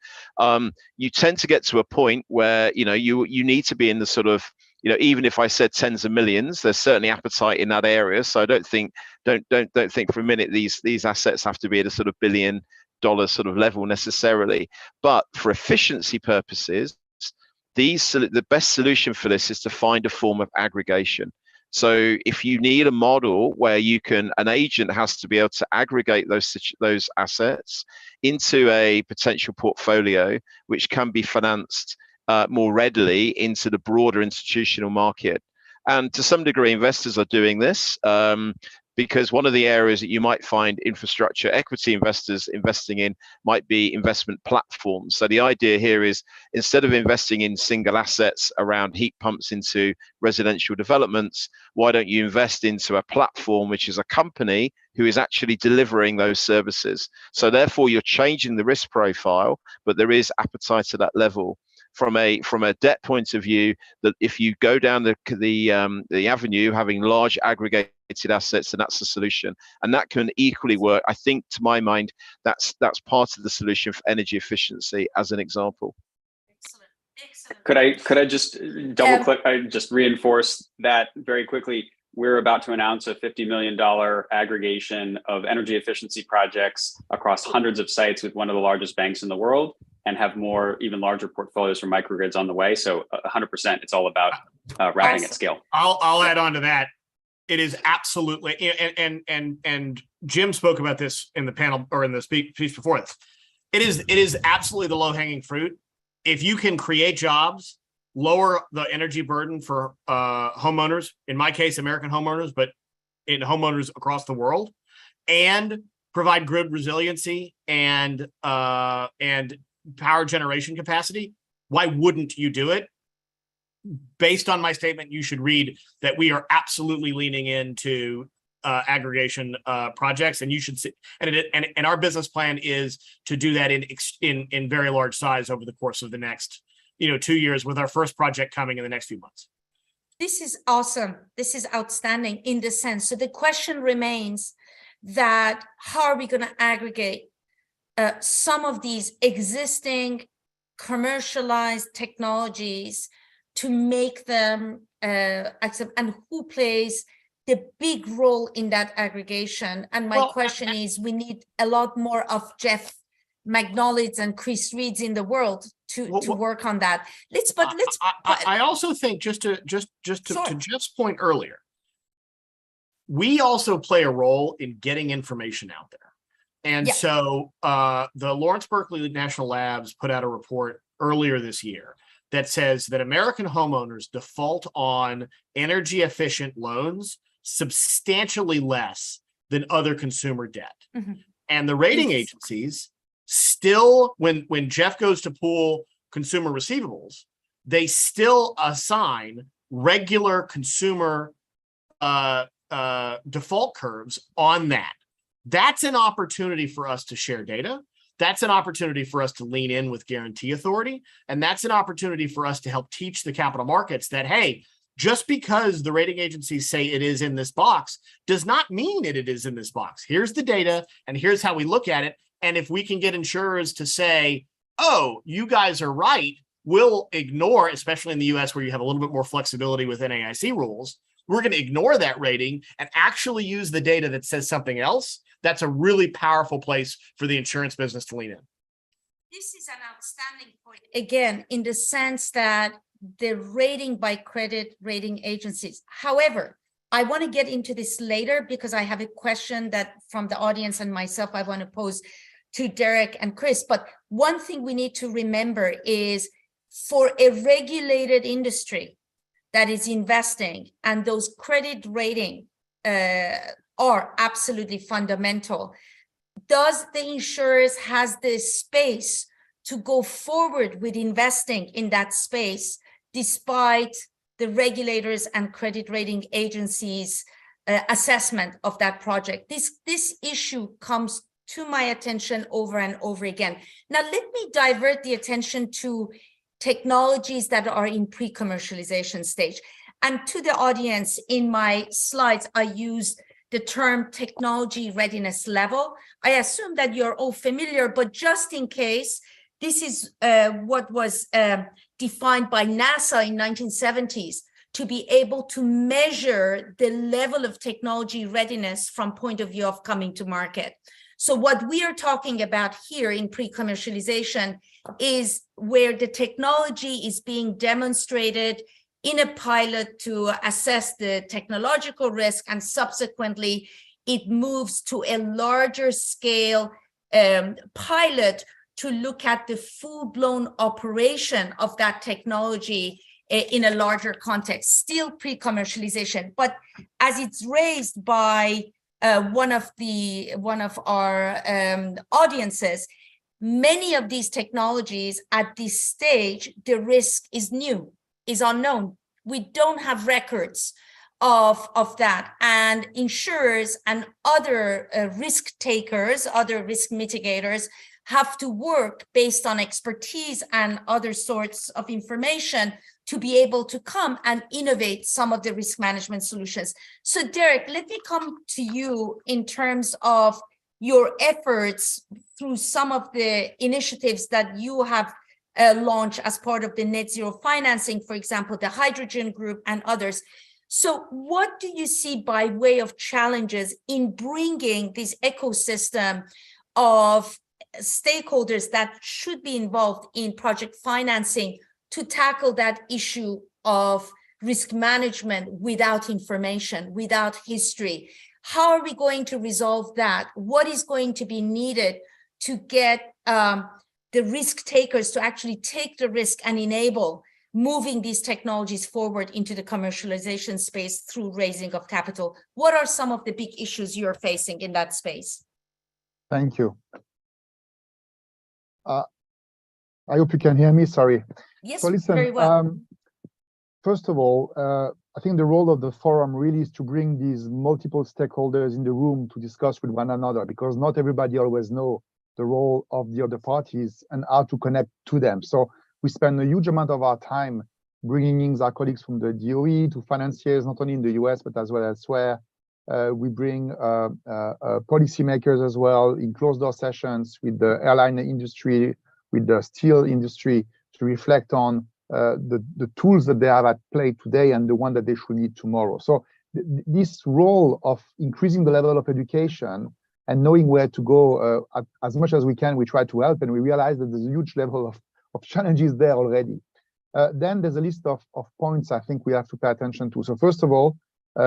You tend to get to a point where you need to be in the sort of, even if I said tens of millions, there's certainly appetite in that area. So I don't think for a minute these assets have to be at a sort of $1 billion sort of level necessarily, but for efficiency purposes, the best solution for this is to find a form of aggregation. So if you need a model where an agent has to be able to aggregate those assets into a potential portfolio, which can be financed more readily into the broader institutional market. And to some degree, investors are doing this. Because one of the areas that you might find infrastructure equity investors investing in might be investment platforms. So the idea here is, instead of investing in single assets around heat pumps into residential developments, why don't you invest into a platform which is a company who is actually delivering those services? So therefore you're changing the risk profile, but there is appetite at that level. From a debt point of view, that if you go down the avenue having large aggregated assets, and that's the solution, and that can equally work. I think, to my mind, that's part of the solution for energy efficiency, as an example. Excellent. Could I just double click? I just reinforce that very quickly. We're about to announce a $50 million aggregation of energy efficiency projects across hundreds of sites with one of the largest banks in the world, and have more, even larger portfolios for microgrids on the way. So 100%, it's all about wrapping at scale. I'll add on to that. It is absolutely, and Jim spoke about this in the panel or in the speech before this. It is absolutely the low-hanging fruit. If you can create jobs, lower the energy burden for homeowners, in my case, American homeowners, but in homeowners across the world, and provide grid resiliency and power generation capacity, why wouldn't you do it? Based on my statement, you should read that we are absolutely leaning into aggregation projects, and you should see, and our business plan is to do that in very large size over the course of the next 2 years, with our first project coming in the next few months. This is awesome. This is outstanding in the sense. So the question remains that how are we going to aggregate some of these existing commercialized technologies to make them accept, and who plays the big role in that aggregation? And my question is, we need a lot more of Jeff McNaughton's and Chris Reed's in the world to work on that. I also think just to Jeff's point earlier, we also play a role in getting information out there. And so the Lawrence Berkeley National Labs put out a report earlier this year that says that American homeowners default on energy efficient loans substantially less than other consumer debt. Mm-hmm. And the rating agencies still, when Jeff goes to pool consumer receivables, they still assign regular consumer default curves on that. That's an opportunity for us to share data. That's an opportunity for us to lean in with guarantee authority. And that's an opportunity for us to help teach the capital markets that, hey, just because the rating agencies say it is in this box does not mean it is in this box. Here's the data, and here's how we look at it. And if we can get insurers to say, oh, you guys are right, we'll ignore, especially in the US where you have a little bit more flexibility with NAIC rules, we're going to ignore that rating and actually use the data that says something else. That's a really powerful place for the insurance business to lean in. This is an outstanding point. Again, in the sense that the rating by credit rating agencies. However, I want to get into this later because I have a question that from the audience and myself I want to pose to Derek and Chris. But one thing we need to remember is for a regulated industry that is investing, and those credit rating are absolutely fundamental. Does the insurers has the space to go forward with investing in that space despite the regulators and credit rating agencies' assessment of that project? This issue comes to my attention over and over again. Now, let me divert the attention to technologies that are in pre-commercialization stage. And to the audience, in my slides, I used the term technology readiness level. I assume that you're all familiar, but just in case, this is what was defined by NASA in 1970s to be able to measure the level of technology readiness from point of view of coming to market. So what we are talking about here in pre-commercialization is where the technology is being demonstrated in a pilot to assess the technological risk, and subsequently it moves to a larger scale pilot to look at the full-blown operation of that technology in a larger context, still pre-commercialization. But as it's raised by one of our audiences, many of these technologies at this stage, the risk is new, is unknown. We don't have records of that, and insurers and other risk takers, other risk mitigators have to work based on expertise and other sorts of information to be able to come and innovate some of the risk management solutions. So Derek, let me come to you in terms of your efforts through some of the initiatives that you have launched as part of the net zero financing, for example, the hydrogen group and others. So what do you see by way of challenges in bringing this ecosystem of stakeholders that should be involved in project financing to tackle that issue of risk management without information, without history? How are we going to resolve that? What is going to be needed to get the risk takers to actually take the risk and enable moving these technologies forward into the commercialization space through raising of capital? What are some of the big issues you're facing in that space? Thank you. I hope you can hear me. Sorry. Yes, so listen, very well. First of all, I think the role of the forum really is to bring these multiple stakeholders in the room to discuss with one another, because not everybody always know the role of the other parties and how to connect to them. So we spend a huge amount of our time bringing in our colleagues from the DOE to financiers, not only in the US, but as well elsewhere. We bring policymakers as well in closed-door sessions with the airline industry, with the steel industry, to reflect on the tools that they have at play today and the one that they should need tomorrow. So this role of increasing the level of education and knowing where to go as much as we can, we try to help, and we realize that there's a huge level of challenges there already. Then there's a list of points I think we have to pay attention to. So first of all,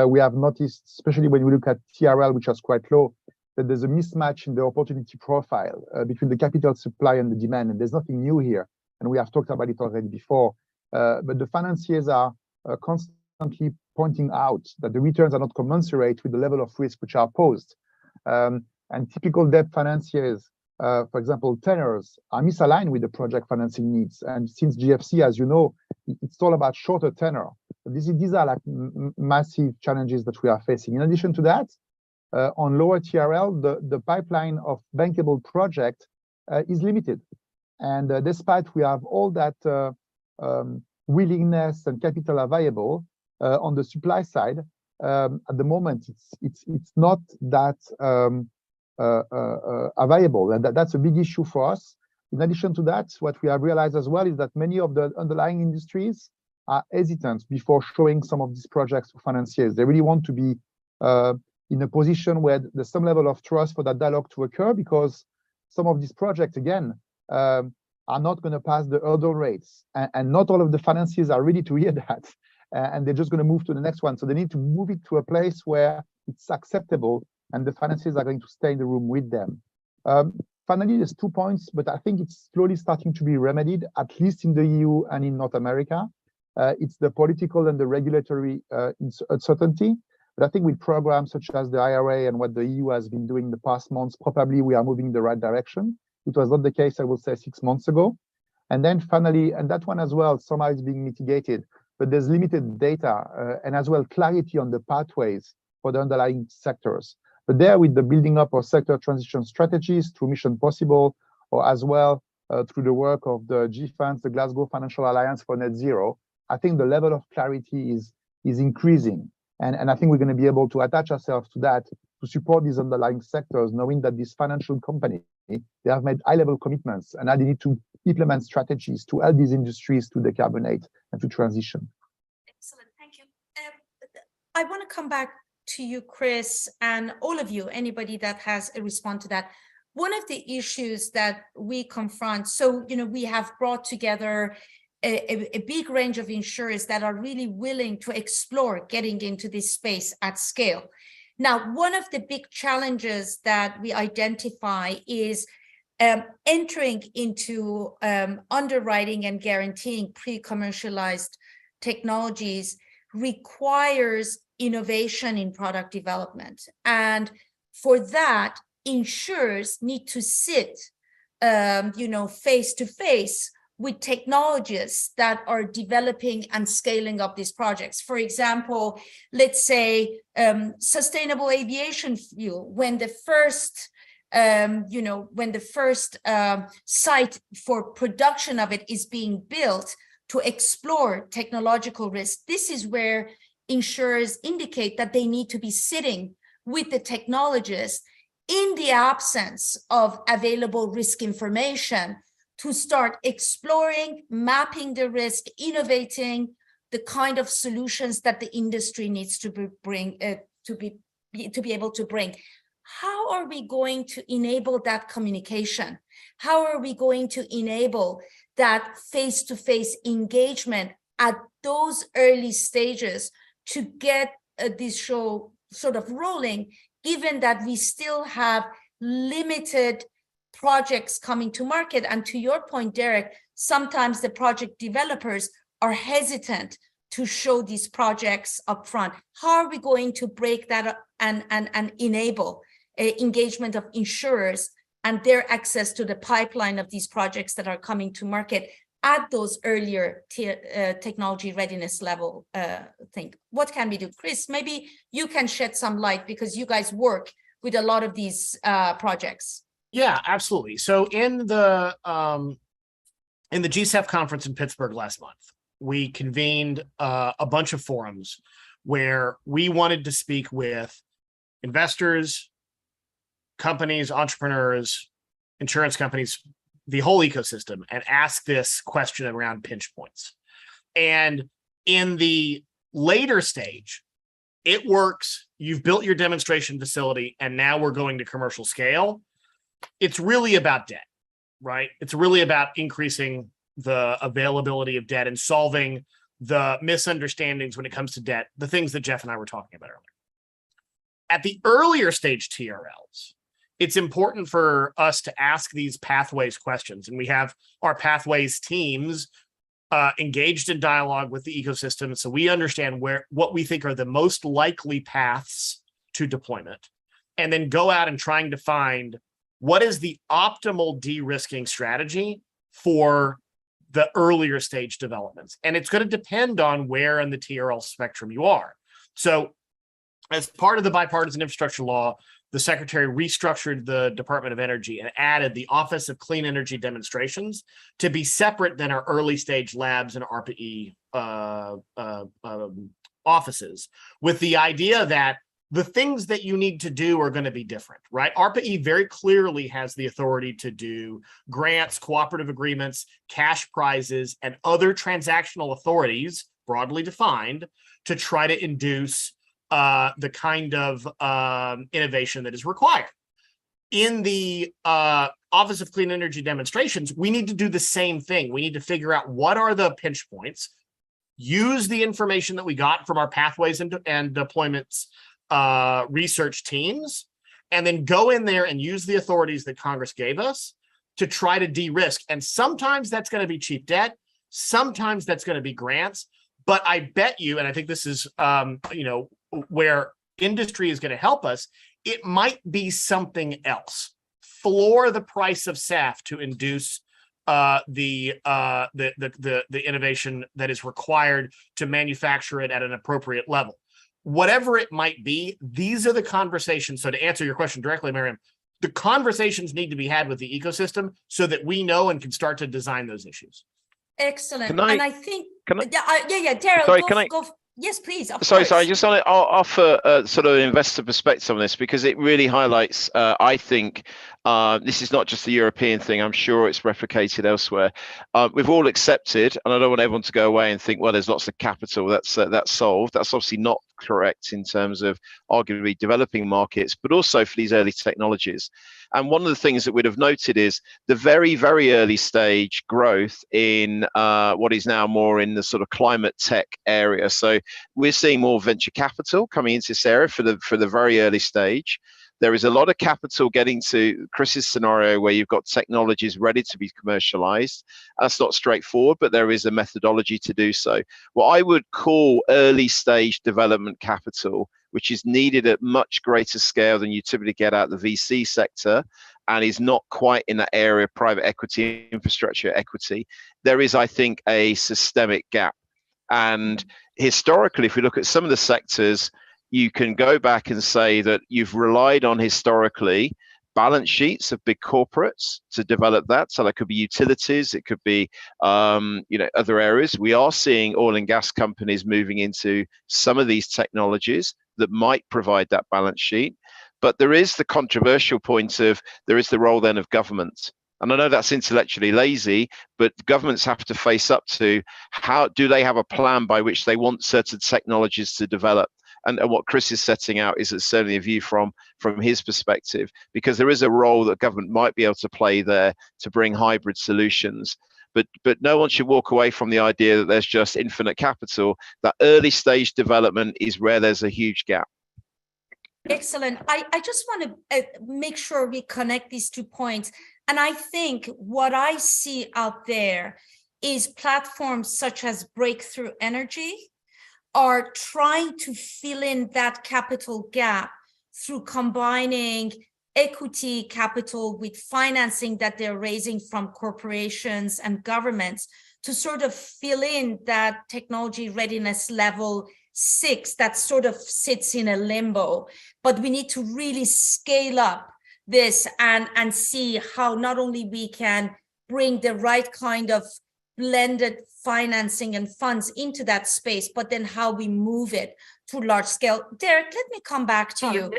we have noticed, especially when we look at TRL, which was quite low, that there's a mismatch in the opportunity profile between the capital supply and the demand, and there's nothing new here, and we have talked about it already before. But the financiers are constantly pointing out that the returns are not commensurate with the level of risk which are posed. And typical debt financiers, for example, tenors, are misaligned with the project financing needs. And since GFC, as you know, it's all about shorter tenor. These are like massive challenges that we are facing. In addition to that, on lower TRL, the pipeline of bankable project is limited. And despite we have all that willingness and capital available on the supply side, at the moment, it's not that available, and that's a big issue for us. In addition to that, what we have realized as well is that many of the underlying industries are hesitant before showing some of these projects to financiers. They really want to be in a position where there's some level of trust for that dialogue to occur, because some of these projects, again, are not going to pass the hurdle rates, and not all of the financiers are ready to hear that, and they're just going to move to the next one. So they need to move it to a place where it's acceptable, and the financiers are going to stay in the room with them. Finally, there's 2 points, but I think it's slowly starting to be remedied, at least in the EU and in North America. It's the political and the regulatory uncertainty. But I think with programs such as the IRA and what the EU has been doing the past months, probably we are moving in the right direction. It was not the case, I will say, 6 months ago. And then finally, and that one as well, somehow is being mitigated, but there's limited data and as well clarity on the pathways for the underlying sectors. But there, with the building up of sector transition strategies through Mission Possible, or as well through the work of the GFANZ, the Glasgow Financial Alliance for Net Zero, I think the level of clarity is increasing. And I think we're going to be able to attach ourselves to that to support these underlying sectors, knowing that these financial companies, they have made high-level commitments, and now they need to implement strategies to help these industries to decarbonate and to transition. Excellent, thank you. I want to come back to you, Chris, and all of you, anybody that has a response to that. One of the issues that we confront, so, we have brought together a big range of insurers that are really willing to explore getting into this space at scale. Now, one of the big challenges that we identify is entering into underwriting and guaranteeing pre-commercialized technologies requires innovation in product development. And for that, insurers need to sit, face to face with technologists that are developing and scaling up these projects. For example, let's say sustainable aviation fuel, when the first site for production of it is being built to explore technological risk, this is where insurers indicate that they need to be sitting with the technologists in the absence of available risk information to start exploring, mapping the risk, innovating the kind of solutions that the industry needs to be able to bring. How are we going to enable that communication? How are we going to enable that face-to-face engagement at those early stages to get this show sort of rolling, given that we still have limited projects coming to market? And to your point, Derek, sometimes the project developers are hesitant to show these projects up front. How are we going to break that up and enable engagement of insurers and their access to the pipeline of these projects that are coming to market at those earlier technology readiness level thing? What can we do? Chris, maybe you can shed some light, because you guys work with a lot of these projects. Yeah, absolutely. So in the GCEF conference in Pittsburgh last month, we convened a bunch of forums where we wanted to speak with investors, companies, entrepreneurs, insurance companies, the whole ecosystem, and ask this question around pinch points. And in the later stage, it works. You've built your demonstration facility, and now we're going to commercial scale. It's really about debt, right? It's really about increasing the availability of debt and solving the misunderstandings when it comes to debt, the things that Jeff and I were talking about earlier. At the earlier stage TRLs, it's important for us to ask these pathways questions. And we have our pathways teams engaged in dialogue with the ecosystem. So we understand what we think are the most likely paths to deployment, and then go out and trying to find what is the optimal de-risking strategy for the earlier stage developments. And it's going to depend on where in the TRL spectrum you are. So as part of the bipartisan infrastructure law, the Secretary restructured the Department of Energy and added the Office of Clean Energy Demonstrations to be separate than our early stage labs and ARPA-E offices, with the idea that the things that you need to do are going to be different, right? ARPA-E very clearly has the authority to do grants, cooperative agreements, cash prizes, and other transactional authorities, broadly defined, to try to induce the kind of innovation that is required. In the Office of Clean Energy Demonstrations, we need to do the same thing. We need to figure out what are the pinch points, use the information that we got from our pathways and deployments research teams, and then go in there and use the authorities that Congress gave us to try to de-risk. And sometimes that's going to be cheap debt. Sometimes that's going to be grants. But I bet you, and I think this is, where industry is going to help us, it might be something else. Floor the price of SAF to induce the innovation that is required to manufacture it at an appropriate level. Whatever it might be, these are the conversations. So to answer your question directly, Miriam, the conversations need to be had with the ecosystem so that we know and can start to design those issues. Excellent. And I think, Daryl, go. Yes, please. Sorry, I just want to offer sort of an investor perspective on this, because it really highlights, I think, this is not just a European thing. I'm sure it's replicated elsewhere. We've all accepted, and I don't want everyone to go away and think, well, there's lots of capital that's solved. That's obviously not correct in terms of arguably developing markets, but also for these early technologies. And one of the things that we'd have noted is the very, very early stage growth in what is now more in the sort of climate tech area. So we're seeing more venture capital coming into this area for the very early stage. There is a lot of capital getting to Chris's scenario where you've got technologies ready to be commercialized. That's not straightforward, but there is a methodology to do so. What I would call early stage development capital, which is needed at much greater scale than you typically get out of the VC sector, and is not quite in that area of private equity, infrastructure equity, there is, I think, a systemic gap. And historically, if we look at some of the sectors, you can go back and say that you've relied on historically balance sheets of big corporates to develop that. So that could be utilities, it could be other areas. We are seeing oil and gas companies moving into some of these technologies that might provide that balance sheet. But there is the controversial point of there is the role then of government. And I know that's intellectually lazy, but governments have to face up to how do they have a plan by which they want certain technologies to develop. And what Chris is setting out is certainly a view from his perspective, because there is a role that government might be able to play there to bring hybrid solutions. But no one should walk away from the idea that there's just infinite capital. That early stage development is where there's a huge gap. Excellent. I just want to make sure we connect these 2 points. And I think what I see out there is platforms such as Breakthrough Energy are trying to fill in that capital gap through combining equity capital with financing that they're raising from corporations and governments to sort of fill in that technology readiness level 6 that sort of sits in a limbo. But we need to really scale up this and see how not only we can bring the right kind of blended financing and funds into that space, but then how we move it to large scale. Derek, let me come back to you.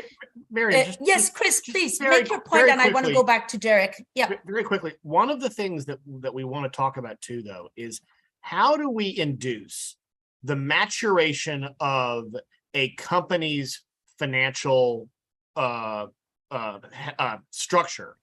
Miriam, Yes, Chris, please very- make your point, very and I want to quickly. go back to Derek. Yeah. Very quickly, one of the things that we want to talk about too, though, is how do we induce the maturation of a company's financial structure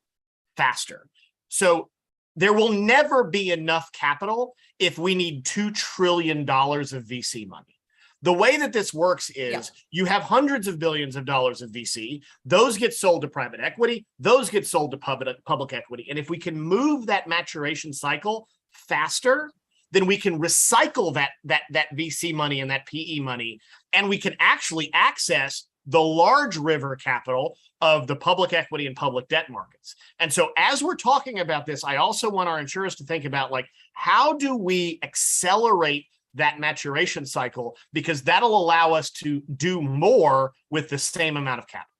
faster? So there will never be enough capital if we need $2 trillion of VC money. The way that this works is you have hundreds of billions of dollars of VC. Those get sold to private equity. Those get sold to public equity. And if we can move that maturation cycle faster, then we can recycle that VC money and that PE money, and we can actually access the large river capital of the public equity and public debt markets. And so as we're talking about this, I also want our insurers to think about, like, how do we accelerate that maturation cycle, because that'll allow us to do more with the same amount of capital.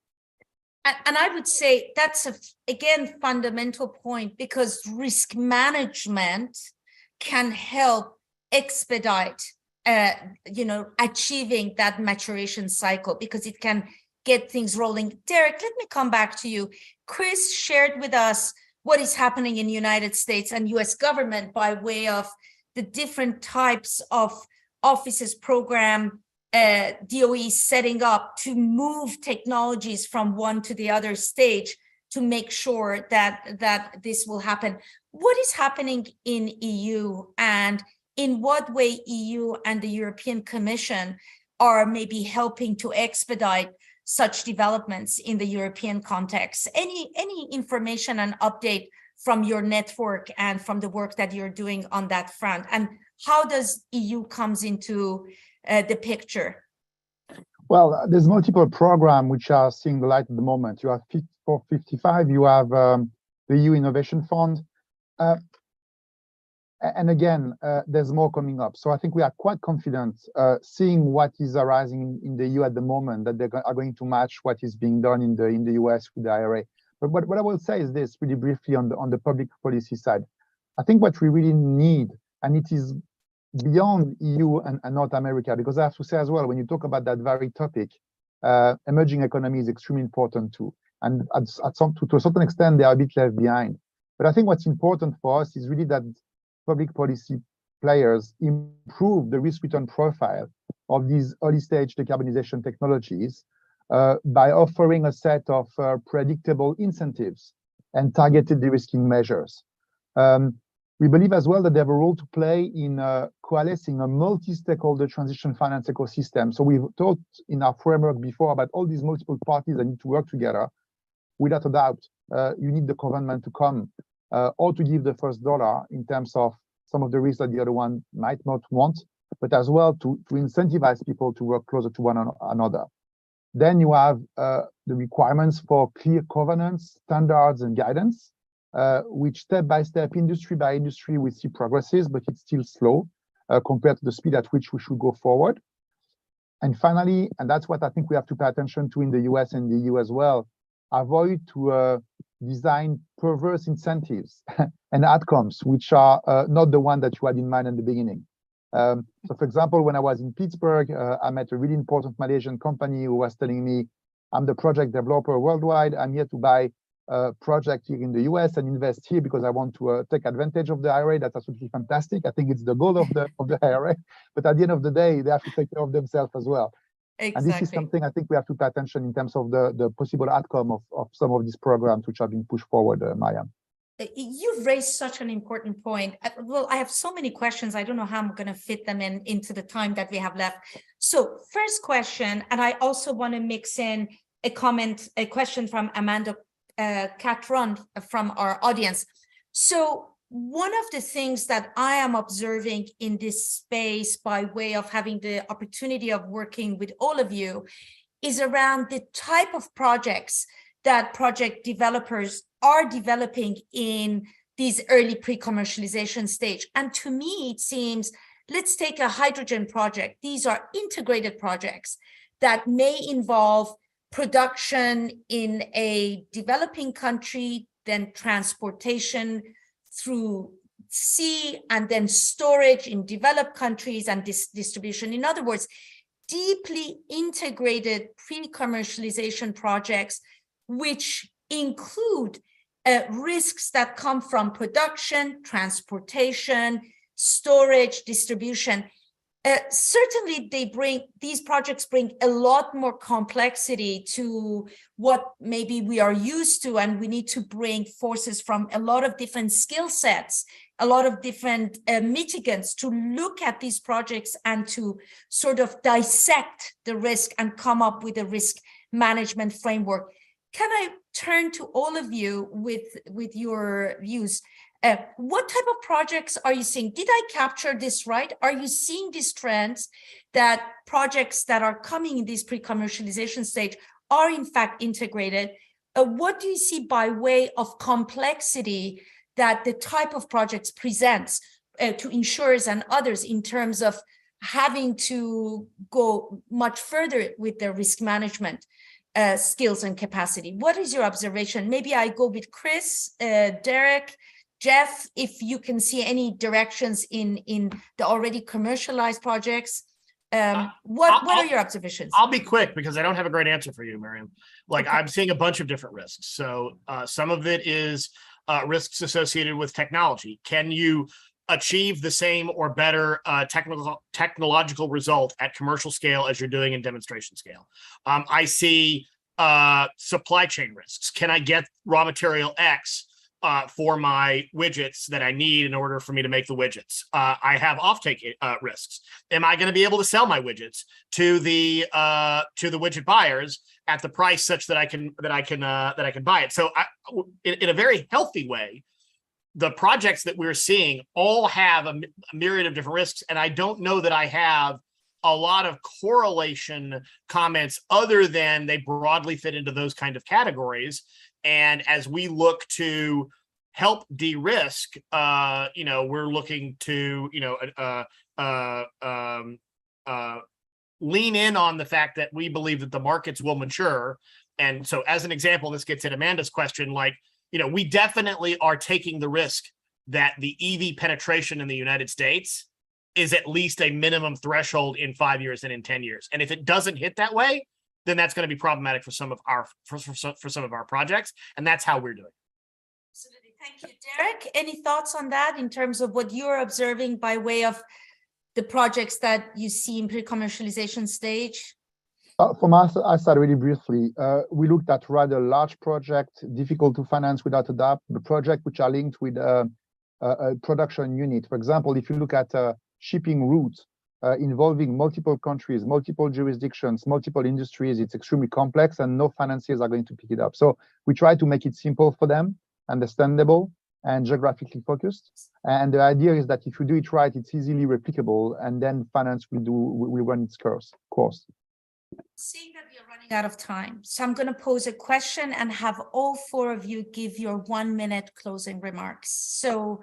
And I would say that's again fundamental point, because risk management can help expedite achieving that maturation cycle, because it can get things rolling. Derek, let me come back to you. Chris shared with us what is happening in the United States and US government by way of the different types of offices, program, DOE setting up to move technologies from one to the other stage to make sure that this will happen. What is happening in EU, and in what way EU and the European Commission are maybe helping to expedite such developments in the European context? Any information and update from your network and from the work that you're doing on that front? And how does EU comes into the picture? Well, there's multiple programs which are seeing the light at the moment. You have Fit for 55, you have the EU Innovation Fund. And again, there's more coming up. So I think we are quite confident seeing what is arising in the EU at the moment, that they are going to match what is being done in the US with the IRA. But what I will say is this, really briefly, on the public policy side. I think what we really need, and it is beyond EU and North America, because I have to say as well, when you talk about that very topic, emerging economy is extremely important too. And to a certain extent, they are a bit left behind. But I think what's important for us is really that public policy players improve the risk-return profile of these early-stage decarbonization technologies by offering a set of predictable incentives and targeted de-risking measures. We believe as well that they have a role to play in coalescing a multi-stakeholder transition finance ecosystem. So we've talked in our framework before about all these multiple parties that need to work together. Without a doubt, you need the government to come or to give the first dollar in terms of some of the risks that the other one might not want, but as well to incentivize people to work closer to one another. Then you have the requirements for clear governance, standards, and guidance, which step by step, industry by industry, we see progresses, but it's still slow compared to the speed at which we should go forward. And finally, and that's what I think we have to pay attention to in the US and the EU as well, avoid to design perverse incentives and outcomes, which are not the one that you had in mind in the beginning. So for example, when I was in Pittsburgh, I met a really important Malaysian company who was telling me, I'm the project developer worldwide. I'm here to buy a project here in the US and invest here because I want to take advantage of the IRA. That's absolutely fantastic. I think it's the goal of the IRA. But at the end of the day, they have to take care of themselves as well. Exactly. And this is something I think we have to pay attention in terms of the possible outcome of some of these programs which are being pushed forward, Maya. You've raised such an important point. Well, I have so many questions. I don't know how I'm going to fit them into the time that we have left. So first question, and I also want to mix in a question from Amanda Catron from our audience. So one of the things that I am observing in this space by way of having the opportunity of working with all of you is around the type of projects that project developers are developing in these early pre-commercialization stage. And to me, it seems, let's take a hydrogen project. These are integrated projects that may involve production in a developing country, then transportation through sea, and then storage in developed countries and distribution. In other words, deeply integrated pre-commercialization projects, which include risks that come from production, transportation, storage, distribution. Certainly these projects bring a lot more complexity to what maybe we are used to, and we need to bring forces from a lot of different skill sets, a lot of different mitigants to look at these projects and to sort of dissect the risk and come up with a risk management framework. Can I turn to all of you with your views? What type of projects are you seeing? Did I capture this right? Are you seeing these trends that projects that are coming in this pre-commercialization stage are in fact integrated? What do you see by way of complexity that the type of projects presents to insurers and others in terms of having to go much further with their risk management skills and capacity? What is your observation? Maybe I go with Chris, Derek, Jeff, if you can see any directions in the already commercialized projects. What are your observations? I'll be quick because I don't have a great answer for you, Miriam. Like, okay. I'm seeing a bunch of different risks. So some of it is risks associated with technology. Can you achieve the same or better technological result at commercial scale as you're doing in demonstration scale? I see supply chain risks. Can I get raw material X for my widgets that I need in order for me to make the widgets? I have offtake risks. Am I going to be able to sell my widgets to the widget buyers at the price such that I can buy it? So in a very healthy way, the projects that we're seeing all have a myriad of different risks, and I don't know that I have a lot of correlation comments other than they broadly fit into those kind of categories. And as we look to help de-risk, we're looking to, lean in on the fact that we believe that the markets will mature. And so as an example, this gets at Amanda's question, we definitely are taking the risk that the EV penetration in the United States is at least a minimum threshold in 5 years and in 10 years. And if it doesn't hit that way, then that's going to be problematic for some of our projects, and that's how we're doing. Absolutely, thank you, Derek. Any thoughts on that in terms of what you're observing by way of the projects that you see in pre-commercialization stage? From us, I started really briefly. We looked at rather large projects, difficult to finance without a doubt, the projects which are linked with a production unit. For example, if you look at shipping routes, involving multiple countries, multiple jurisdictions, multiple industries, it's extremely complex and no financiers are going to pick it up. So we try to make it simple for them, understandable and geographically focused. And the idea is that if you do it right, it's easily replicable, and then finance will run its course. Seeing that we are running out of time, so I'm going to pose a question and have all four of you give your 1 minute closing remarks. So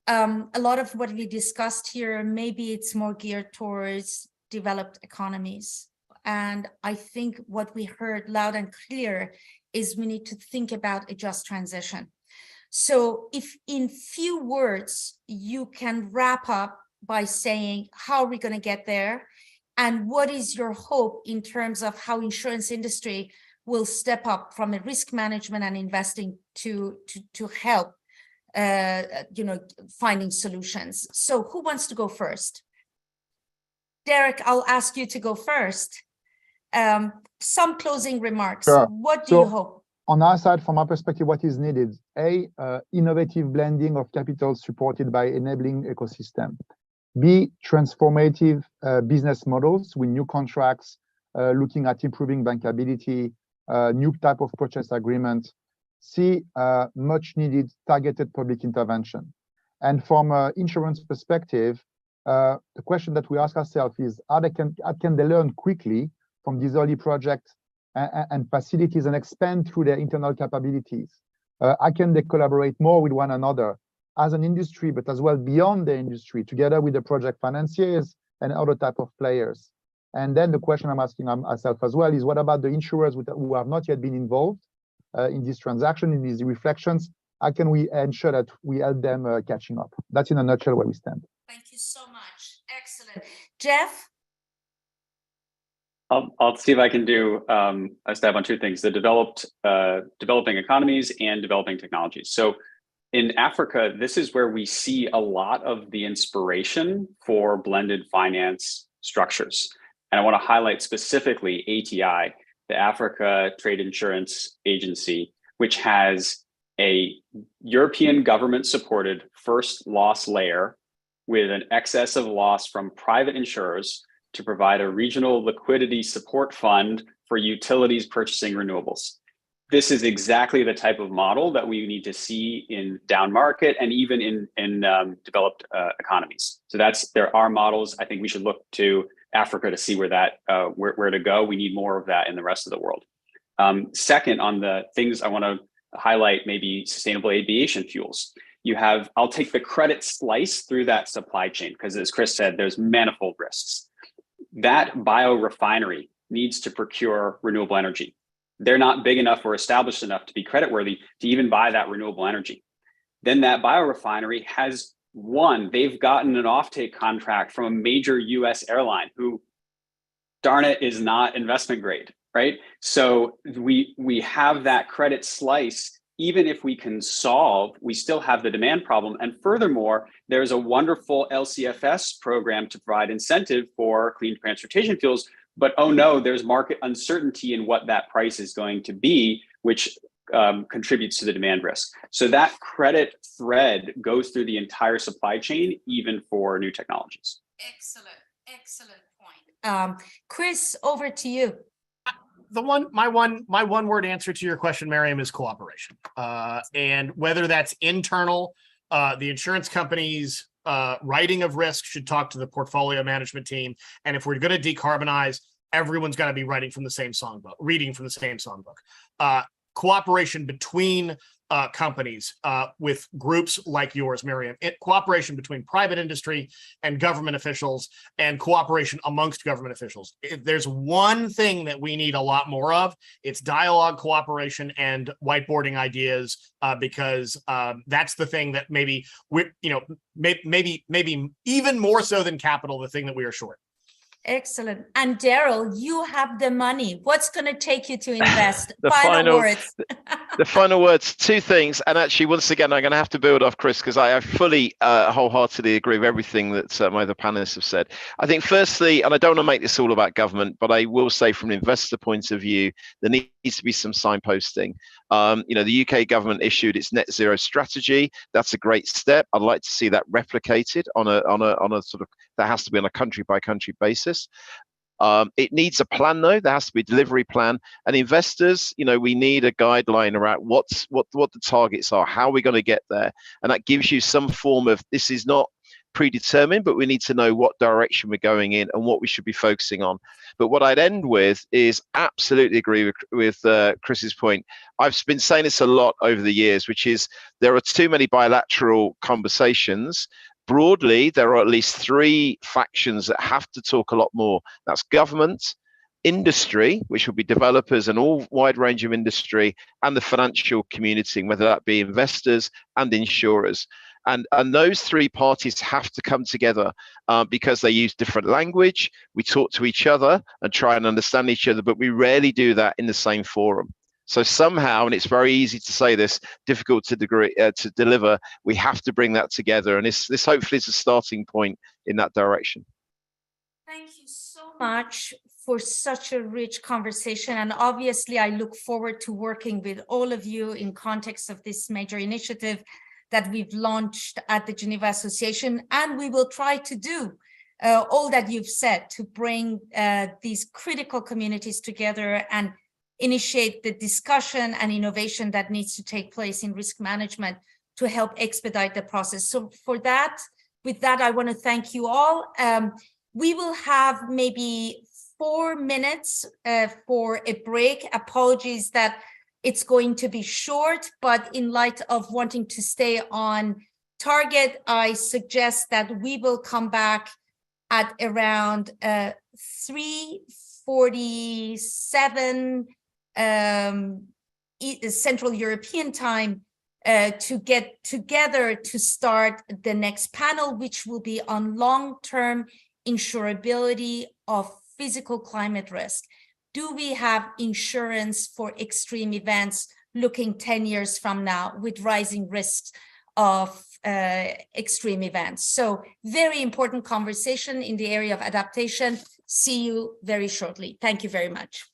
a lot of what we discussed here, maybe it's more geared towards developed economies. And I think what we heard loud and clear is we need to think about a just transition. So if in few words, you can wrap up by saying, how are we going to get there? And what is your hope in terms of how insurance industry will step up from a risk management and investing to help finding solutions? So who wants to go first? Derek, I'll ask you to go first. Some closing remarks. Sure. What do you hope? On our side, from our perspective, what is needed? Innovative blending of capital supported by enabling ecosystem. B, transformative business models with new contracts, looking at improving bankability, new type of purchase agreement. C, much needed targeted public intervention. And from an insurance perspective, the question that we ask ourselves is, how can they learn quickly from these early projects and facilities and expand through their internal capabilities? How can they collaborate more with one another as an industry, but as well beyond the industry, together with the project financiers and other type of players? And then the question I'm asking myself as well is, what about the insurers who have not yet been involved in this transaction, in these reflections? how can we ensure that we help them catching up? That's in a nutshell where we stand. Thank you so much. Excellent. Jeff? I'll see if I can do a stab on two things: the developing economies and developing technologies. So in Africa, this is where we see a lot of the inspiration for blended finance structures. And I want to highlight specifically ATI, the Africa Trade Insurance Agency, which has a European government supported first loss layer with an excess of loss from private insurers to provide a regional liquidity support fund for utilities purchasing renewables. This is exactly the type of model that we need to see in down market and even in developed economies. So there are models. I think we should look to Africa to see where to go. We need more of that in the rest of the world. Second, on the things I want to highlight, maybe sustainable aviation fuels. I'll take the credit slice through that supply chain, because as Chris said, there's manifold risks. That biorefinery needs to procure renewable energy. They're not big enough or established enough to be creditworthy to even buy that renewable energy. Then that biorefinery they've gotten an offtake contract from a major US airline who, darn it, is not investment grade, right? So we have that credit slice. Even if we can we still have the demand problem. And furthermore, there's a wonderful LCFS program to provide incentive for clean transportation fuels. But oh no, there's market uncertainty in what that price is going to be, which contributes to the demand risk. So that credit thread goes through the entire supply chain, even for new technologies. Excellent point. Chris, over to you. My one word answer to your question, Miriam, is cooperation. And whether that's internal, the insurance companies writing of risk should talk to the portfolio management team. And if we're going to decarbonize, everyone's got to be reading from the same songbook. Cooperation between companies with groups like yours, Miriam, cooperation between private industry and government officials, and cooperation amongst government officials. If there's one thing that we need a lot more of, it's dialogue, cooperation, and whiteboarding ideas, because that's the thing that maybe even more so than capital, the thing that we are short. Excellent. And Daryl, you have the money. What's going to take you to invest? The final words, two things. And actually, once again, I'm going to have to build off Chris, because I fully, wholeheartedly agree with everything that my other panelists have said. I think firstly, and I don't want to make this all about government, but I will say from an investor point of view, there needs to be some signposting. The UK government issued its net zero strategy. That's a great step. I'd like to see that replicated on a sort of, that has to be on a country by country basis. It needs a plan, though. There has to be a delivery plan. And investors, we need a guideline around what the targets are. How are we going to get there? And that gives you some form of, this is not predetermined, but we need to know what direction we're going in and what we should be focusing on. But what I'd end with is absolutely agree with Chris's point. I've been saying this a lot over the years, which is there are too many bilateral conversations. Broadly, there are at least three factions that have to talk a lot more. That's government, industry, which will be developers and all wide range of industry, and the financial community, whether that be investors and insurers. And those three parties have to come together because they use different language. We talk to each other and try and understand each other, but we rarely do that in the same forum. So somehow, and it's very easy to say this, difficult to deliver, we have to bring that together. And this hopefully is a starting point in that direction. Thank you so much for such a rich conversation. And obviously, I look forward to working with all of you in context of this major initiative that we've launched at the Geneva Association. And we will try to do all that you've said to bring these critical communities together and initiate the discussion and innovation that needs to take place in risk management to help expedite the process. So with that, I want to thank you all. We will have maybe 4 minutes for a break. Apologies that it's going to be short, but in light of wanting to stay on target, I suggest that we will come back at around 3:47 Central European time to get together to start the next panel, which will be on long-term insurability of physical climate risk. Do we have insurance for extreme events looking 10 years from now with rising risks of extreme events? So very important conversation in the area of adaptation. See you very shortly. Thank you very much.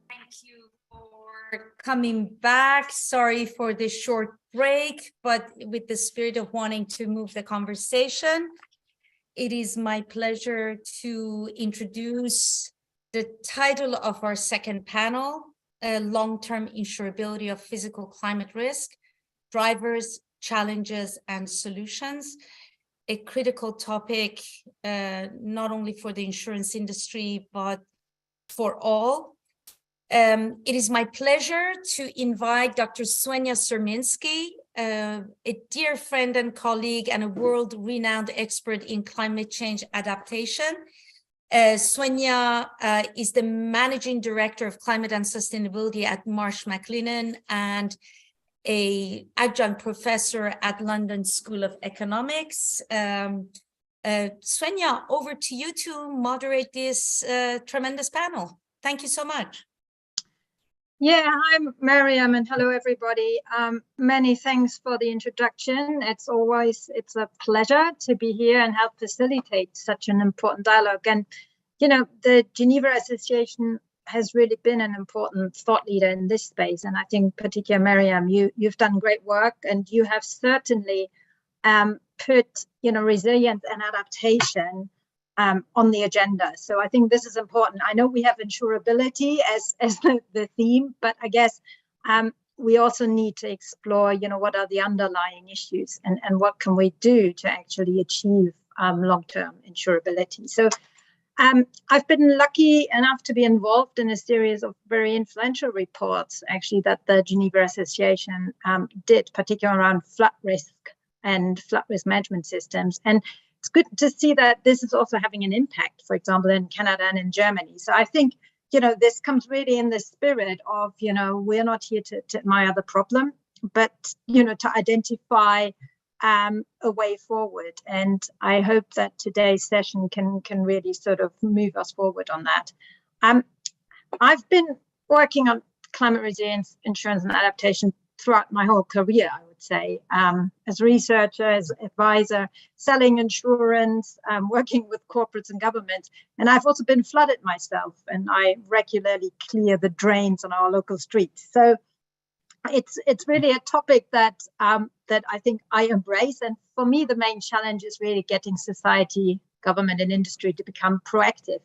Thank you for coming back. Sorry for this short break, but with the spirit of wanting to move the conversation, it is my pleasure to introduce the title of our second panel, Long-Term Insurability of Physical Climate Risk, Drivers, Challenges, and Solutions. A critical topic, not only for the insurance industry, but for all. It is my pleasure to invite Dr. Svenja Surminski, a dear friend and colleague and a world-renowned expert in climate change adaptation. Svenja is the Managing Director of Climate and Sustainability at Marsh McLennan and an adjunct professor at London School of Economics. Svenja, over to you to moderate this tremendous panel. Thank you so much. Yeah, hi, Mariam, and hello, everybody. Many thanks for the introduction. It's a pleasure to be here and help facilitate such an important dialogue. And, you know, the Geneva Association has really been an important thought leader in this space. And I think particularly, Mariam, you've done great work, and you have certainly put, resilience and adaptation on the agenda. So I think this is important. I know we have insurability as the theme, but I guess we also need to explore, what are the underlying issues and what can we do to actually achieve long-term insurability. So I've been lucky enough to be involved in a series of very influential reports, actually, that the Geneva Association did, particularly around flood risk and flood risk management systems. And it's good to see that this is also having an impact, for example, in Canada and in Germany. So I think, this comes really in the spirit of, we're not here to admire the problem, but, to identify a way forward. And I hope that today's session can really sort of move us forward on that. I've been working on climate resilience, insurance and adaptation throughout my whole career, I would say, as researcher, as advisor, selling insurance, working with corporates and governments. And I've also been flooded myself, and I regularly clear the drains on our local streets. So it's really a topic that I think I embrace. And for me, the main challenge is really getting society, government and industry to become proactive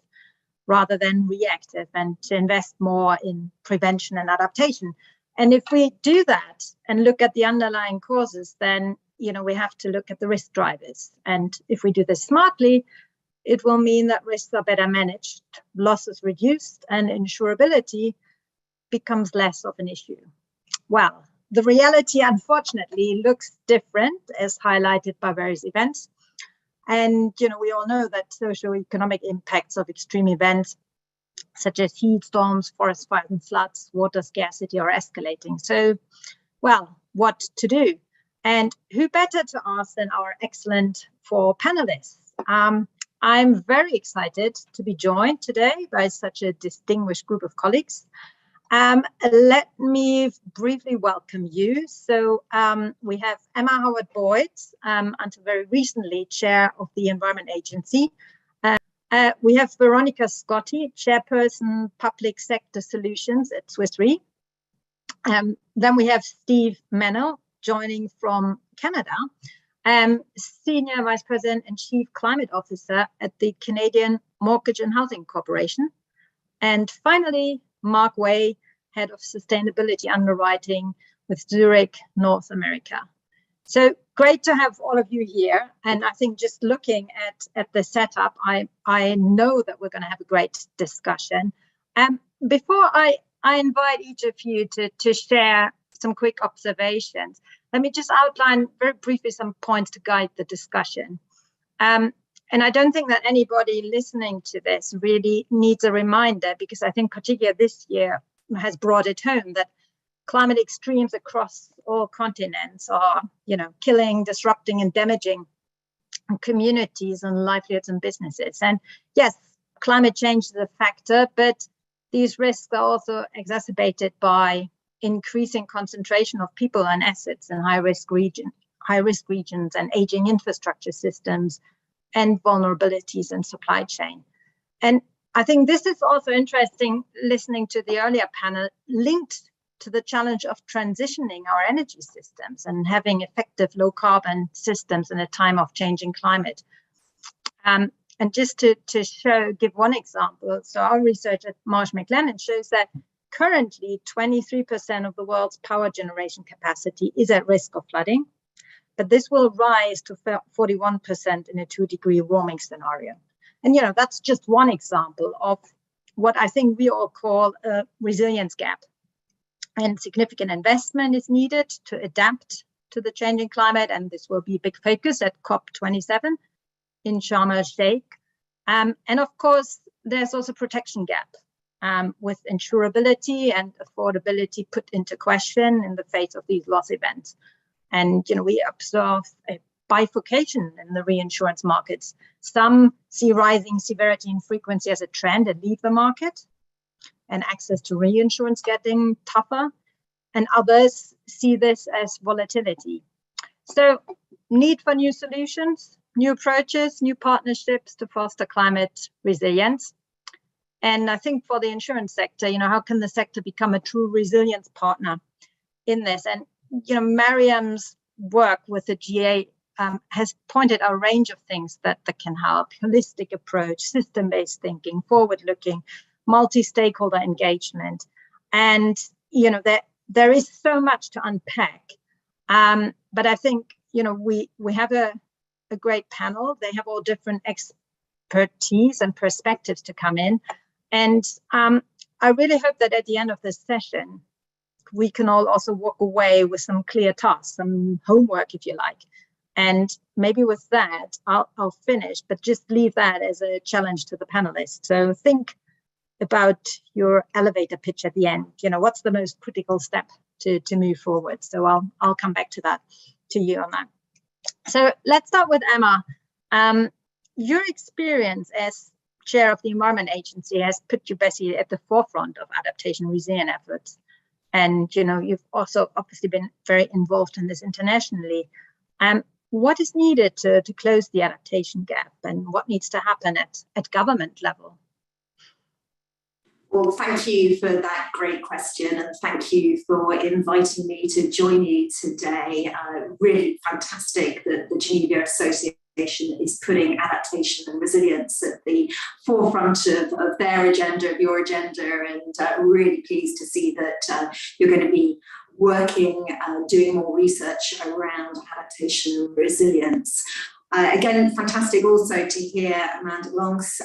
rather than reactive, and to invest more in prevention and adaptation. And if we do that and look at the underlying causes, then, we have to look at the risk drivers. And if we do this smartly, it will mean that risks are better managed, losses reduced, and insurability becomes less of an issue. Well, the reality, unfortunately, looks different, as highlighted by various events. And, we all know that socio-economic impacts of extreme events, such as heat storms, forest fires and floods, water scarcity, are escalating. So, well, what to do? And who better to ask than our excellent four panelists? I'm very excited to be joined today by such a distinguished group of colleagues. Let me briefly welcome you. So we have Emma Howard-Boyd, until very recently chair of the Environment Agency. We have Veronica Scotti, chairperson Public Sector Solutions at Swiss Re. Then we have Steve Mennell joining from Canada, Senior Vice President and Chief Climate Officer at the Canadian Mortgage and Housing Corporation. And finally, Mark Way, Head of Sustainability Underwriting with Zurich, North America. So great to have all of you here. And I think just looking at the setup, I know that we're going to have a great discussion. Before I invite each of you to share some quick observations, let me just outline very briefly some points to guide the discussion. And I don't think that anybody listening to this really needs a reminder, because I think particularly this year has brought it home that climate extremes across all continents are, killing, disrupting and damaging communities and livelihoods and businesses. And yes, climate change is a factor, but these risks are also exacerbated by increasing concentration of people and assets in high-risk regions and aging infrastructure systems and vulnerabilities in supply chain. And I think this is also interesting, listening to the earlier panel, linked to the challenge of transitioning our energy systems and having effective low carbon systems in a time of changing climate. And just to give one example, so our research at Marsh McLennan shows that currently 23% of the world's power generation capacity is at risk of flooding, but this will rise to 41% in a 2-degree warming scenario. And, that's just one example of what I think we all call a resilience gap. And significant investment is needed to adapt to the changing climate. And this will be a big focus at COP27 in Sharm el-Sheikh. And of course, there's also protection gap with insurability and affordability put into question in the face of these loss events. And, we observe a bifurcation in the reinsurance markets. Some see rising severity and frequency as a trend and leave the market, and access to reinsurance getting tougher, and others see this as volatility. So need for new solutions, new approaches, new partnerships to foster climate resilience. And I think for the insurance sector, how can the sector become a true resilience partner in this? And, Mariam's work with the GA has pointed out a range of things that can help: holistic approach, system-based thinking, forward-looking, multi-stakeholder engagement. And, there is so much to unpack. But I think, we have a great panel. They have all different expertise and perspectives to come in. And I really hope that at the end of this session, we can all also walk away with some clear tasks, some homework, if you like. And maybe with that, I'll finish, but just leave that as a challenge to the panelists. So think about your elevator pitch at the end. What's the most critical step to move forward? So I'll come back to you on that. So let's start with Emma. Your experience as chair of the Environment Agency has put you basically at the forefront of adaptation resilient efforts. And, you've also obviously been very involved in this internationally. What is needed to close the adaptation gap, and what needs to happen at government level? Well, thank you for that great question, and thank you for inviting me to join you today. Really fantastic that the Geneva Association is putting adaptation and resilience at the forefront of their agenda, of your agenda, and really pleased to see that you're going to be working, doing more research around adaptation and resilience. Again, fantastic also to hear Amanda Blanc's